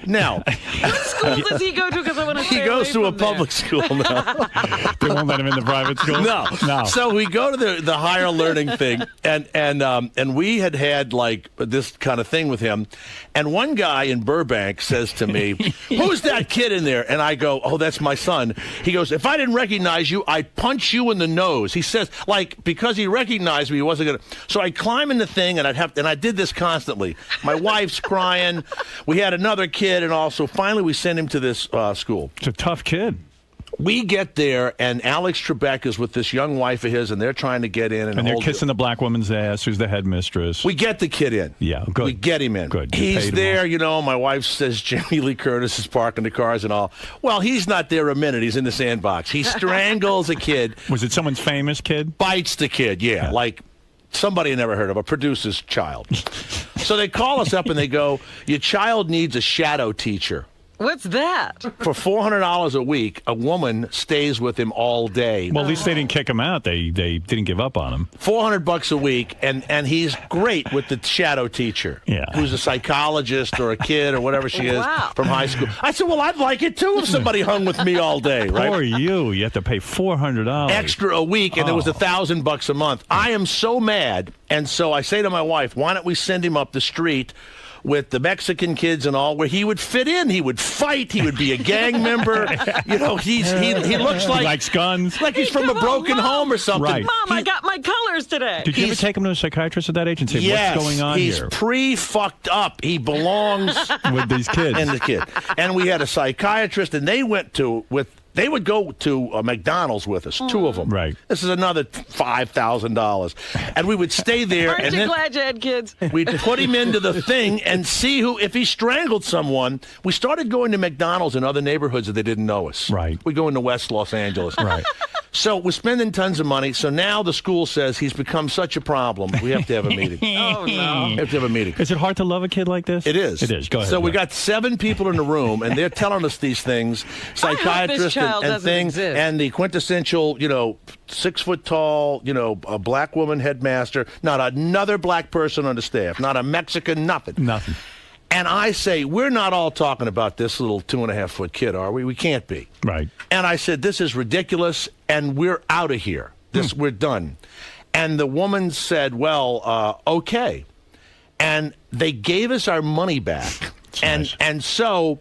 Now, what school does he go to? Because I want to he goes to a public school now. They won't let him in the private school. No. So we go to the higher learning thing, and we had like this kind of thing with him. And one guy in Burbank says to me, "Who's that kid in there?" And I go, "Oh, that's my son." He goes, "If I didn't recognize you, I'd punch you in the nose." He says, like, because he recognized me, he wasn't gonna. So I climb in the thing, and I did this constantly. My wife's crying. We had another kid, and also finally we sent him to this school. It's a tough kid. We get there, and Alex Trebek is with this young wife of his, and they're trying to get in. And they're kissing the black woman's ass, who's the headmistress. We get the kid in. Yeah, good. We get him in. Good. He's there, my wife says Jamie Lee Curtis is parking the cars and all. Well, he's not there a minute. He's in the sandbox. He strangles a kid. Was it someone's famous kid? Bites the kid, yeah. Like somebody I never heard of, a producer's child. So they call us up, and they go, your child needs a shadow teacher. What's that? For $400 a week, a woman stays with him all day. Well, at least they didn't kick him out. They didn't give up on him. $400 a week, and he's great with the shadow teacher, who's a psychologist or a kid or whatever she is from high school. I said, well, I'd like it too if somebody hung with me all day, right? Or you have to pay $400 extra a week, and it was $1,000 a month. I am so mad, and so I say to my wife, why don't we send him up the street with the Mexican kids and all, where he would fit in. He would fight. He would be a gang member. You know, he looks like... He likes guns. Like he's from a broken home or something. Right. Mom, I got my colors today. Did you ever take him to a psychiatrist at that age and say, what's going on he's here? He's pre-fucked up. He belongs... with these kids. And the kid. And we had a psychiatrist, and they would go to McDonald's with us, two of them. Right. This is another $5,000. And we would stay there. Aren't and you then glad you had kids? We'd put him into the thing and see if he strangled someone. We started going to McDonald's in other neighborhoods that they didn't know us. Right. We go into West Los Angeles. Right. So we're spending tons of money. So now the school says he's become such a problem. We have to have a meeting. Oh, no. We have to have a meeting. Is it hard to love a kid like this? It is. It is. Go ahead. So we got 7 people in the room, and they're telling us these things, psychiatrists and things, and the quintessential, 6 foot tall, a black woman headmaster, not another black person on the staff, not a Mexican, nothing. Nothing. And I say, we're not all talking about this little 2.5 foot kid, are we? We can't be. Right. And I said, this is ridiculous, and we're out of here. We're done. And the woman said, well, okay. And they gave us our money back. And so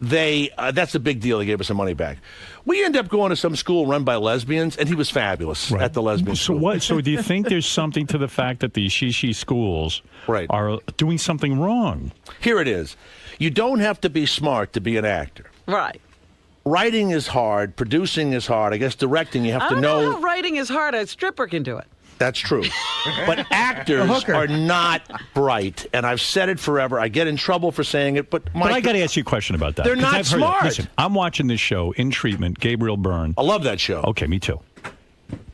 they that's a big deal. They gave us our money back. We end up going to some school run by lesbians, and he was fabulous at the lesbian school. So do you think there's something to the fact that the she schools are doing something wrong? Here it is. You don't have to be smart to be an actor. Right. Writing is hard. Producing is hard. I guess directing, you have to know. I don't know how writing is hard. A stripper can do it. That's true. But actors are not bright, and I've said it forever. I get in trouble for saying it, but I got to ask you a question about that. They're not I've heard smart. Listen, I'm watching this show, In Treatment, Gabriel Byrne. I love that show. Okay, me too.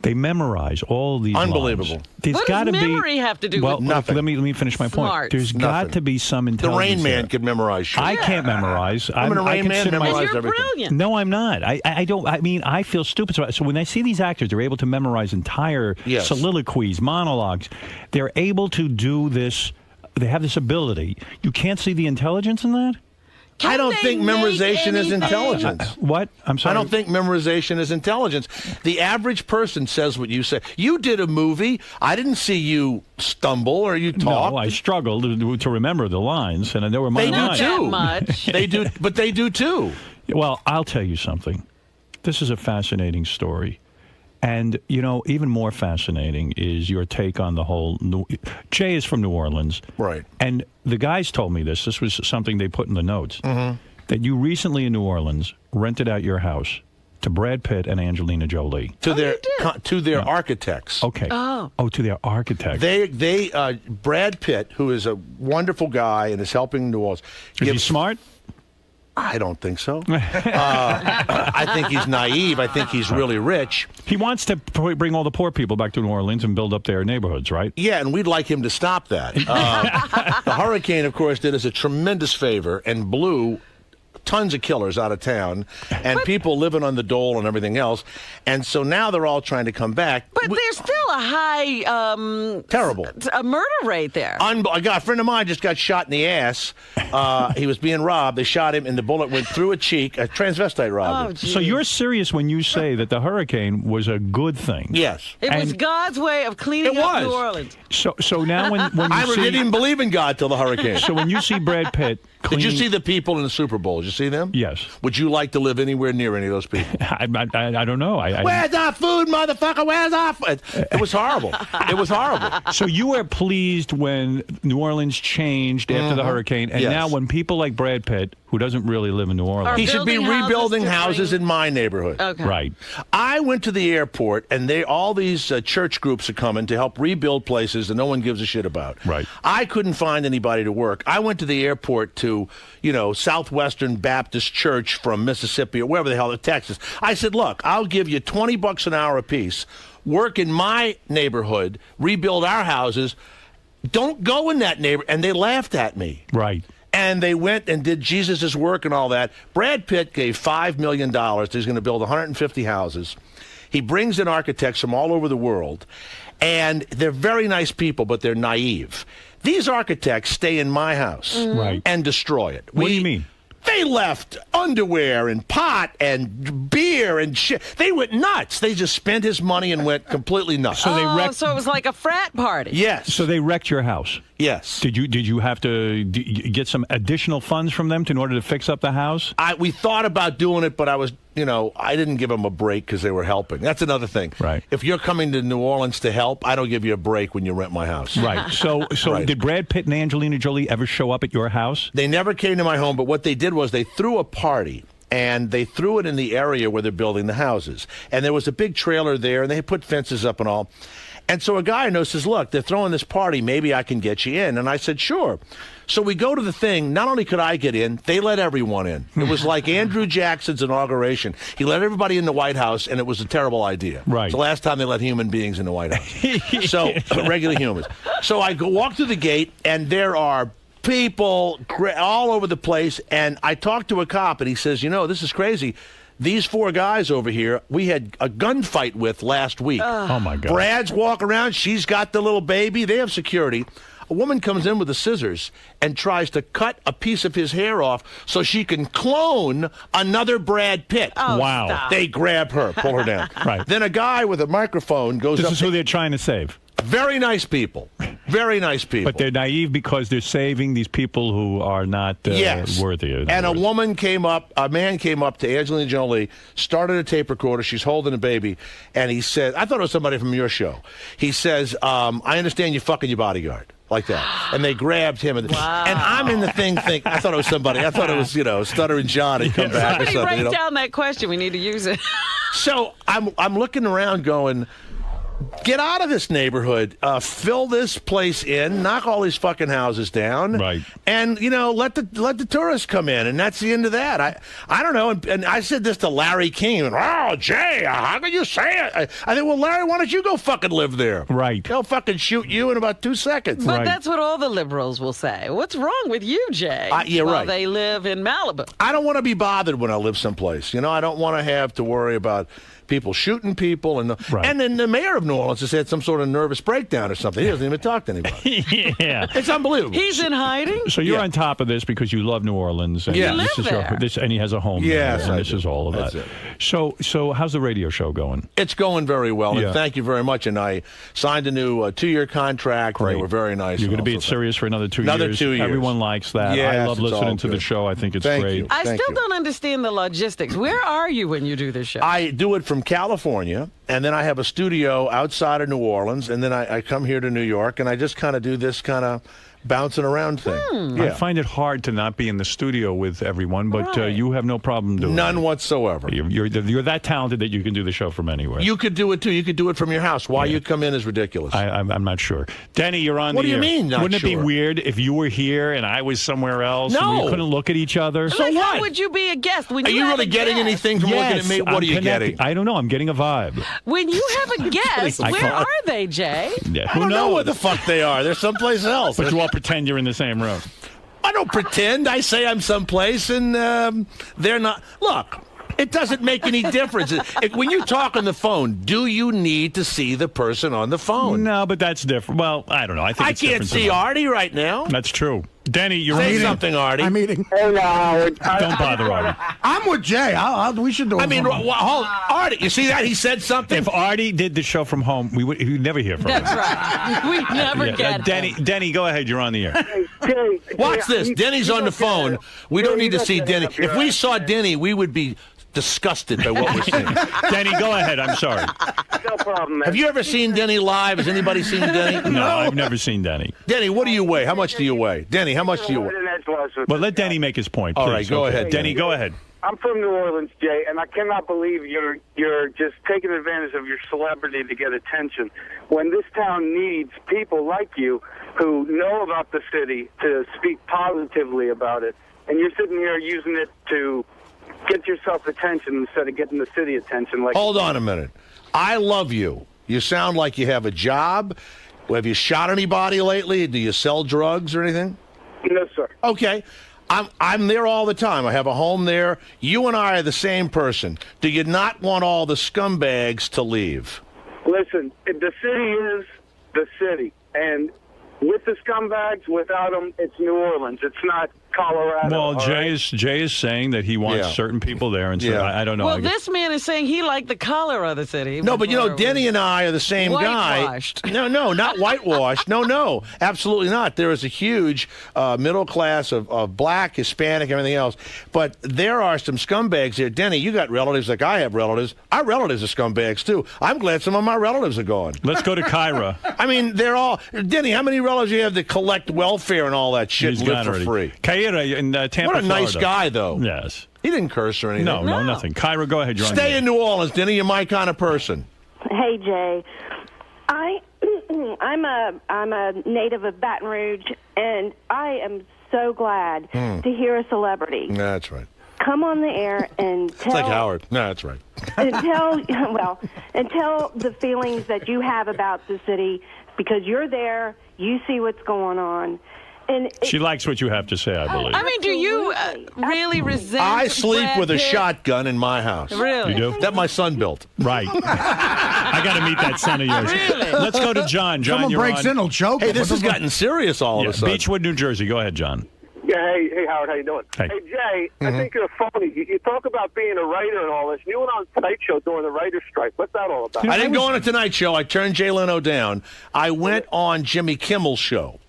They memorize all these Unbelievable. There's what got does to be memory have to do well, with nothing? Let me finish my point. Smart. There's got to be some The intelligence. Rain Man there. can memorize shit. I can't memorize. I'm in a Rain Man, memorize you're everything. Brilliant. No, I'm not. I don't. I mean, I feel stupid. So when I see these actors, they're able to memorize entire soliloquies, monologues. They're able to do this. They have this ability. You can't see the intelligence in that? I don't think memorization is intelligence. What? I'm sorry. I don't think memorization is intelligence. The average person says what you say. You did a movie. I didn't see you stumble or you talk. No, I struggled to remember the lines, and there were my lines. They do too. Much. They do, but they do too. Well, I'll tell you something. This is a fascinating story. And, even more fascinating is your take on the whole... Jay is from New Orleans. Right. And the guys told me this. This was something they put in the notes. Mm-hmm. That you recently in New Orleans rented out your house to Brad Pitt and Angelina Jolie. To their architects. Okay. Oh, to their architects. They Brad Pitt, who is a wonderful guy and is helping New Orleans. Is he smart? I don't think so. I think he's naive. I think he's really rich. He wants to bring all the poor people back to New Orleans and build up their neighborhoods, right? Yeah, and we'd like him to stop that. The hurricane, of course, did us a tremendous favor and blew tons of killers out of town and people living on the dole and everything else. And so now they're all trying to come back. But there's still a high... terrible. A murder rate there. A friend of mine just got shot in the ass. He was being robbed. They shot him and the bullet went through a cheek. A transvestite robbed him. So you're serious when you say that the hurricane was a good thing? Yes. It was God's way of cleaning up New Orleans. So now when you I didn't even believe in God till the hurricane. So when you see Brad Pitt Did you see the people in the Super Bowl? Did you see them? Yes. Would you like to live anywhere near any of those people? I don't know. Where's our food, motherfucker? Where's our food? It was horrible. It was horrible. So you were pleased when New Orleans changed after the hurricane, and now when people like Brad Pitt, who doesn't really live in New Orleans, he should be rebuilding houses in my neighborhood. Okay. Right. I went to the airport, and all these church groups are coming to help rebuild places that no one gives a shit about. Right. I couldn't find anybody to work. I went to the airport to, Southwestern Baptist Church from Mississippi or wherever the hell, Texas. I said, look, I'll give you $20 an hour apiece. Work in my neighborhood, rebuild our houses. Don't go in that neighborhood. And they laughed at me. Right. And they went and did Jesus' work and all that. Brad Pitt gave $5 million. He's going to build 150 houses. He brings in architects from all over the world, and they're very nice people, but they're naive. These architects stay in my house and destroy it. What do you mean? They left underwear and pot and beer and shit. They went nuts. They just spent his money and went completely nuts. So so it was like a frat party. Yes. So they wrecked your house. Yes. Did you have to get some additional funds from them in order to fix up the house? We thought about doing it, but I didn't give them a break because they were helping. That's another thing. Right. If you're coming to New Orleans to help, I don't give you a break when you rent my house. Right. So Right. did Brad Pitt and Angelina Jolie ever show up at your house? They never came to my home, but what they did was they threw a party. And they threw it in the area where they're building the houses. And there was a big trailer there, and they put fences up and all. And so a guy I know says, look, they're throwing this party. Maybe I can get you in. And I said, sure. So we go to the thing. Not only could I get in, they let everyone in. It was like Andrew Jackson's inauguration. He let everybody in the White House, and it was a terrible idea. Right. It's the last time they let human beings in the White House. So regular humans. So I walk through the gate, and there are people all over the place, and I talked to a cop, and he says, this is crazy. These 4 guys over here, we had a gunfight with last week. Oh, my God. Brad's walking around. She's got the little baby. They have security. A woman comes in with the scissors and tries to cut a piece of his hair off so she can clone another Brad Pitt. Oh, wow. Stop. They grab her, pull her down. Right. Then a guy with a microphone goes up. This is who they're trying to save. Very nice people. Very nice people. But they're naive because they're saving these people who are not worthy. And a man came up to Angelina Jolie, started a tape recorder. She's holding a baby. And he said, I thought it was somebody from your show. He says, I understand you're fucking your bodyguard. Like that. And they grabbed him. And I'm in the thing thinking, I thought it was somebody. I thought it was, Stuttering John had come back or Somebody something. write down that question. We need to use it. So I'm looking around going, get out of this neighborhood, fill this place in, knock all these fucking houses down, right? And let the tourists come in, and that's the end of that. I don't know, and I said this to Larry King, and oh Jay, how can you say it? I think, well, Larry, why don't you go fucking live there? Right? They'll fucking shoot you in about 2 seconds. But that's what all the liberals will say. What's wrong with you, Jay? Yeah, while right. They live in Malibu. I don't want to be bothered when I live someplace. I don't want to have to worry about people shooting people, and then the mayor of New Orleans has had some sort of nervous breakdown or something. He doesn't even talk to anybody. Yeah, it's unbelievable. He's in hiding. So you're on top of this because you love New Orleans. And You this live is there. And he has a home. Yes, there, and I this do. is all of That's that. it. So how's the radio show going? It's going very well, Yeah. and thank you very much. And I signed a new 2-year contract. And they were very nice. You're going to be at Sirius for another 2 years. Another 2 years. Everyone likes that. Yes, I love it's all listening to the good. show. I think it's Thank great. you. I still don't understand the logistics. Where are you when you do this show? I do it from California, and then I have a studio outside of New Orleans, and then I come here to New York, and I just kind of do this kind of bouncing around thing. I find it hard to not be in the studio with everyone, but you have no problem doing it. None whatsoever. You're that talented that you can do the show from anywhere. You could do it, too. You could do it from your house. Why you come in is ridiculous. I'm not sure. Denny, you're on What the do you air. mean, not Wouldn't it be sure? weird if you were here and I was somewhere else and we No. couldn't look at each other? Like, how would you be a guest when Are you have really a getting guest? anything from looking at me? What I'm are you connecting. getting? I don't know. I'm getting a vibe. When you have a guest, I where can't- are they, Jay? Yeah, I don't know where the fuck they are. They're someplace else. But you all pretend you're in the same room. I don't pretend. I say I'm someplace, and they're not. Look, it doesn't make any difference. When you talk on the phone, do you need to see the person on the phone? No, but that's different. Well, I don't know. I think I it's can't different see tonight. Artie right now. That's true. Denny, you're Say on something, Artie. I'm eating. Hey, now, Don't bother Artie. I'm with Jay. We should do it. I mean, hold, Artie, you see that? He said something. If Artie did the show from home, we'd never hear from him. That's right. We never get him. Denny, go ahead. You're on the air. Jay, Watch this. you- Denny's you on the don't get phone. it. We Jay, don't you need to see get Denny. it up your If we ass. saw Denny, we would be disgusted by what we're seeing. Denny, go ahead. I'm sorry. No problem, man. Have you ever seen Denny live? Has anybody seen Denny? No, I've never seen Denny. Denny, what do you weigh? How much do you weigh? Denny, how much do you weigh? Well, let Denny make his point. All please. right, go Okay. ahead, Denny, go ahead. I'm from New Orleans, Jay, and I cannot believe you're just taking advantage of your celebrity to get attention. When this town needs people like you who know about the city to speak positively about it, and you're sitting here using it to get yourself attention instead of getting the city attention. Like, Hold on a minute. I love you. You sound like you have a job. Have you shot anybody lately? Do you sell drugs or anything? No, sir. Okay. I'm there all the time. I have a home there. You and I are the same person. Do you not want all the scumbags to leave? Listen, the city is the city, and with the scumbags, without them, it's New Orleans. It's not Colorado. Well, Jay is saying that he wants certain people there, and so I don't know. Well, this man is saying he liked the color of the city. No, but Denny and I are the same guy. No, not whitewashed. No, absolutely not. There is a huge middle class of black, Hispanic, everything else. But there are some scumbags there. Denny, you got relatives like I have relatives. Our relatives are scumbags too. I'm glad some of my relatives are gone. Let's go to Kyra. I mean, they're all Denny. How many relatives do you have that collect welfare and all that shit and live for free? Kyra in Tampa, what a nice Florida. guy, though. Yes. He didn't curse or anything. No, nothing. Kyra, go ahead. You're on Stay in New Orleans, Denny. You're my kind of person. Hey, Jay. I'm a native of Baton Rouge, and I am so glad to hear a celebrity. That's right. Come on the air and tell. It's like Howard. No, that's right. and tell the feelings that you have about the city, because you're there, you see what's going on. And she likes what you have to say, I believe. I mean, do you really resent I sleep Brad with a Pitt? shotgun in my house. Really? You do? That my son built. Right. I got to meet that son of yours. Really? Let's go to John. John, Someone you're breaks on. in, he'll choke. Hey, this has gotten serious all of a sudden. Beechwood, New Jersey. Go ahead, John. Yeah, hey, Howard, how you doing? Hey. Jay, I think you're phony. You talk about being a writer and all this. You went on Tonight Show during the writer's strike. What's that all about? I didn't go on a Tonight Show. I turned Jay Leno down. I went on Jimmy Kimmel's show.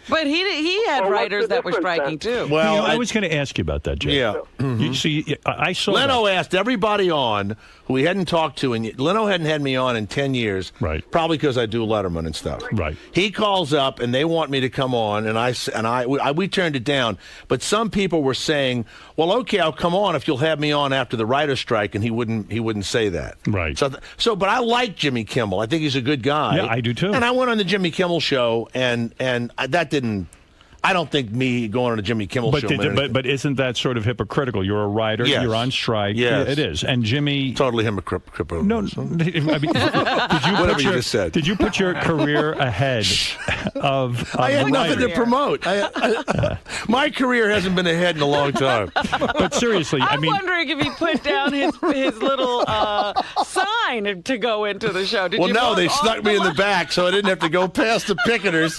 But he had writers that were striking, too. Well, I was going to ask you about that, Jay. Yeah. You see, I saw Leno that. asked everybody on who he hadn't talked to, and Leno hadn't had me on in 10 years. Right. Probably because I do Letterman and stuff. Right. He calls up, and they want me to come on, and we turned it down. But some people were saying, well, okay, I'll come on if you'll have me on after the writer's strike, and he wouldn't say that. Right. But I like Jimmy Kimmel. I think he's a good guy. Yeah, I do too. And I went on the Jimmy Kimmel show, and that didn't. I don't think me going on a Jimmy Kimmel show. But isn't that sort of hypocritical? You're a writer. Yes. You're on strike. Yes. Yeah, it is. And Jimmy. Totally hypocritical. No, I mean, whatever you just said. Did you put your career ahead of? I had the nothing writer? to promote. My career hasn't been ahead in a long time. But seriously, I'm wondering if he put down his little sign to go into the show. Did you No, they vote stuck on me the in the back, so I didn't have to go past the picketers.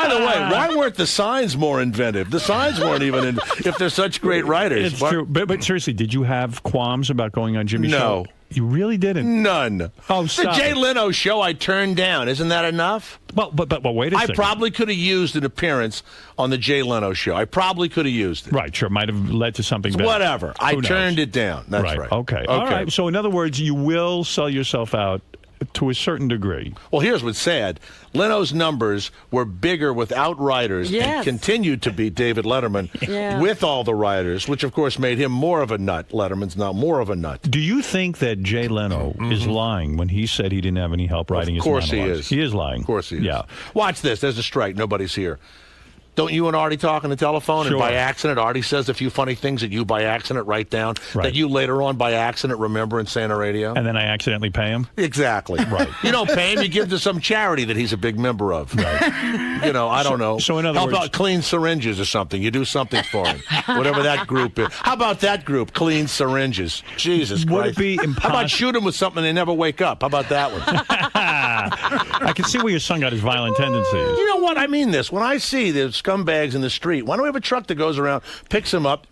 By the way, why weren't the signs more inventive? The signs weren't even in, if they're such great writers. It's true. But seriously, did you have qualms about going on Jimmy's show? No. You really didn't? None. Oh, the stop Jay it. Leno show I turned down. Isn't that enough? Well, but wait a second. I probably could have used an appearance on the Jay Leno show. I probably could have used it. Right, sure. Might have led to something better. Whatever. I turned it down. That's right. Okay. All right. So, in other words, you will sell yourself out to a certain degree. Well, here's what's sad. Leno's numbers were bigger without writers and continued to be David Letterman with all the writers, which, of course, made him more of a nut. Letterman's now more of a nut. Do you think that Jay Leno is lying when he said he didn't have any help writing his monologues? Of course he is. He is lying. Of course he is. Yeah. Watch this. There's a strike. Nobody's here. Don't you and Artie talk on the telephone? Sure. And by accident, Artie says a few funny things that you by accident write down that you later on by accident remember and say on the radio? And then I accidentally pay him? Exactly. Right. You don't pay him. You give to some charity that he's a big member of. Right. You know, I don't know. So in other How words... about Clean Syringes or something? You do something for him. Whatever that group is. How about that group, Clean Syringes? Jesus Christ. Would it be impossible? How about shoot them with something they never wake up? How about that one? I can see where your son got his violent tendencies. You know what? I mean this. When I see the scumbags in the street, why don't we have a truck that goes around, picks them up,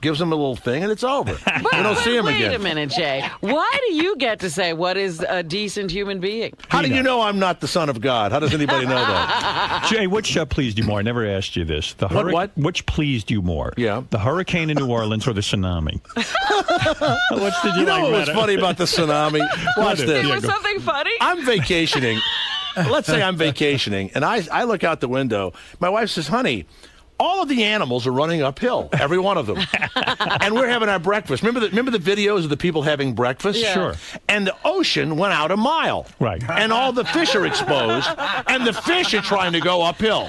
gives them a little thing, and it's over. We don't see them again. Wait a minute, Jay. Why do you get to say what is a decent human being? How do you know I'm not the son of God? How does anybody know that? Jay, which pleased you more? I never asked you this. What? Which pleased you more? Yeah. The hurricane in New Orleans or the tsunami? Which did you You know like what was better? funny about the tsunami? Watch this. There was something funny? I'm vacationing. Let's say I'm vacationing, and I look out the window. My wife says, honey, all of the animals are running uphill, every one of them. And we're having our breakfast. Remember the videos of the people having breakfast? Yeah. Sure. And the ocean went out a mile. Right. And all the fish are exposed, and the fish are trying to go uphill.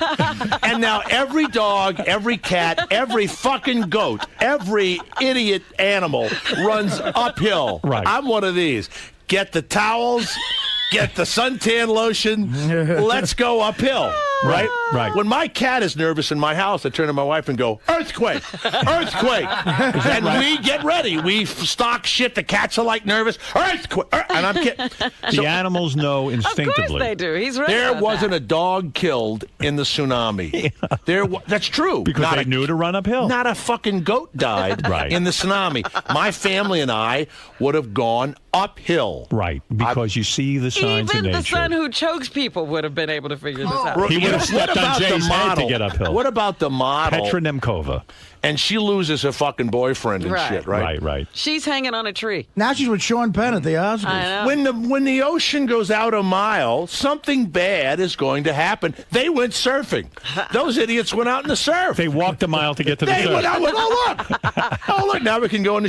And now every dog, every cat, every fucking goat, every idiot animal runs uphill. Right. I'm one of these. Get the towels. Get the suntan lotion. Let's go uphill. Right. When my cat is nervous in my house, I turn to my wife and go, earthquake, earthquake. And we get ready. We stock shit. The cats are like nervous. Earthquake. And I'm kidding. The animals know instinctively. Of course they do. He's right. There wasn't a dog killed in the tsunami. That's true. Because they knew to run uphill. Not a fucking goat died in the tsunami. My family and I would have gone uphill. Right, because you see the signs Even in nature. the son who chokes people would have been able to figure this out. He would have stepped on Jay's head to get uphill. What about the model? Petra Nemkova. And she loses her fucking boyfriend and shit, right? Right. She's hanging on a tree. Now she's with Sean Penn at the Oscars. I know. When the ocean goes out a mile, something bad is going to happen. They went surfing. Those idiots went out in the surf. They walked a mile to get to the surf. Went out, oh, look. Oh, look, now we can go in the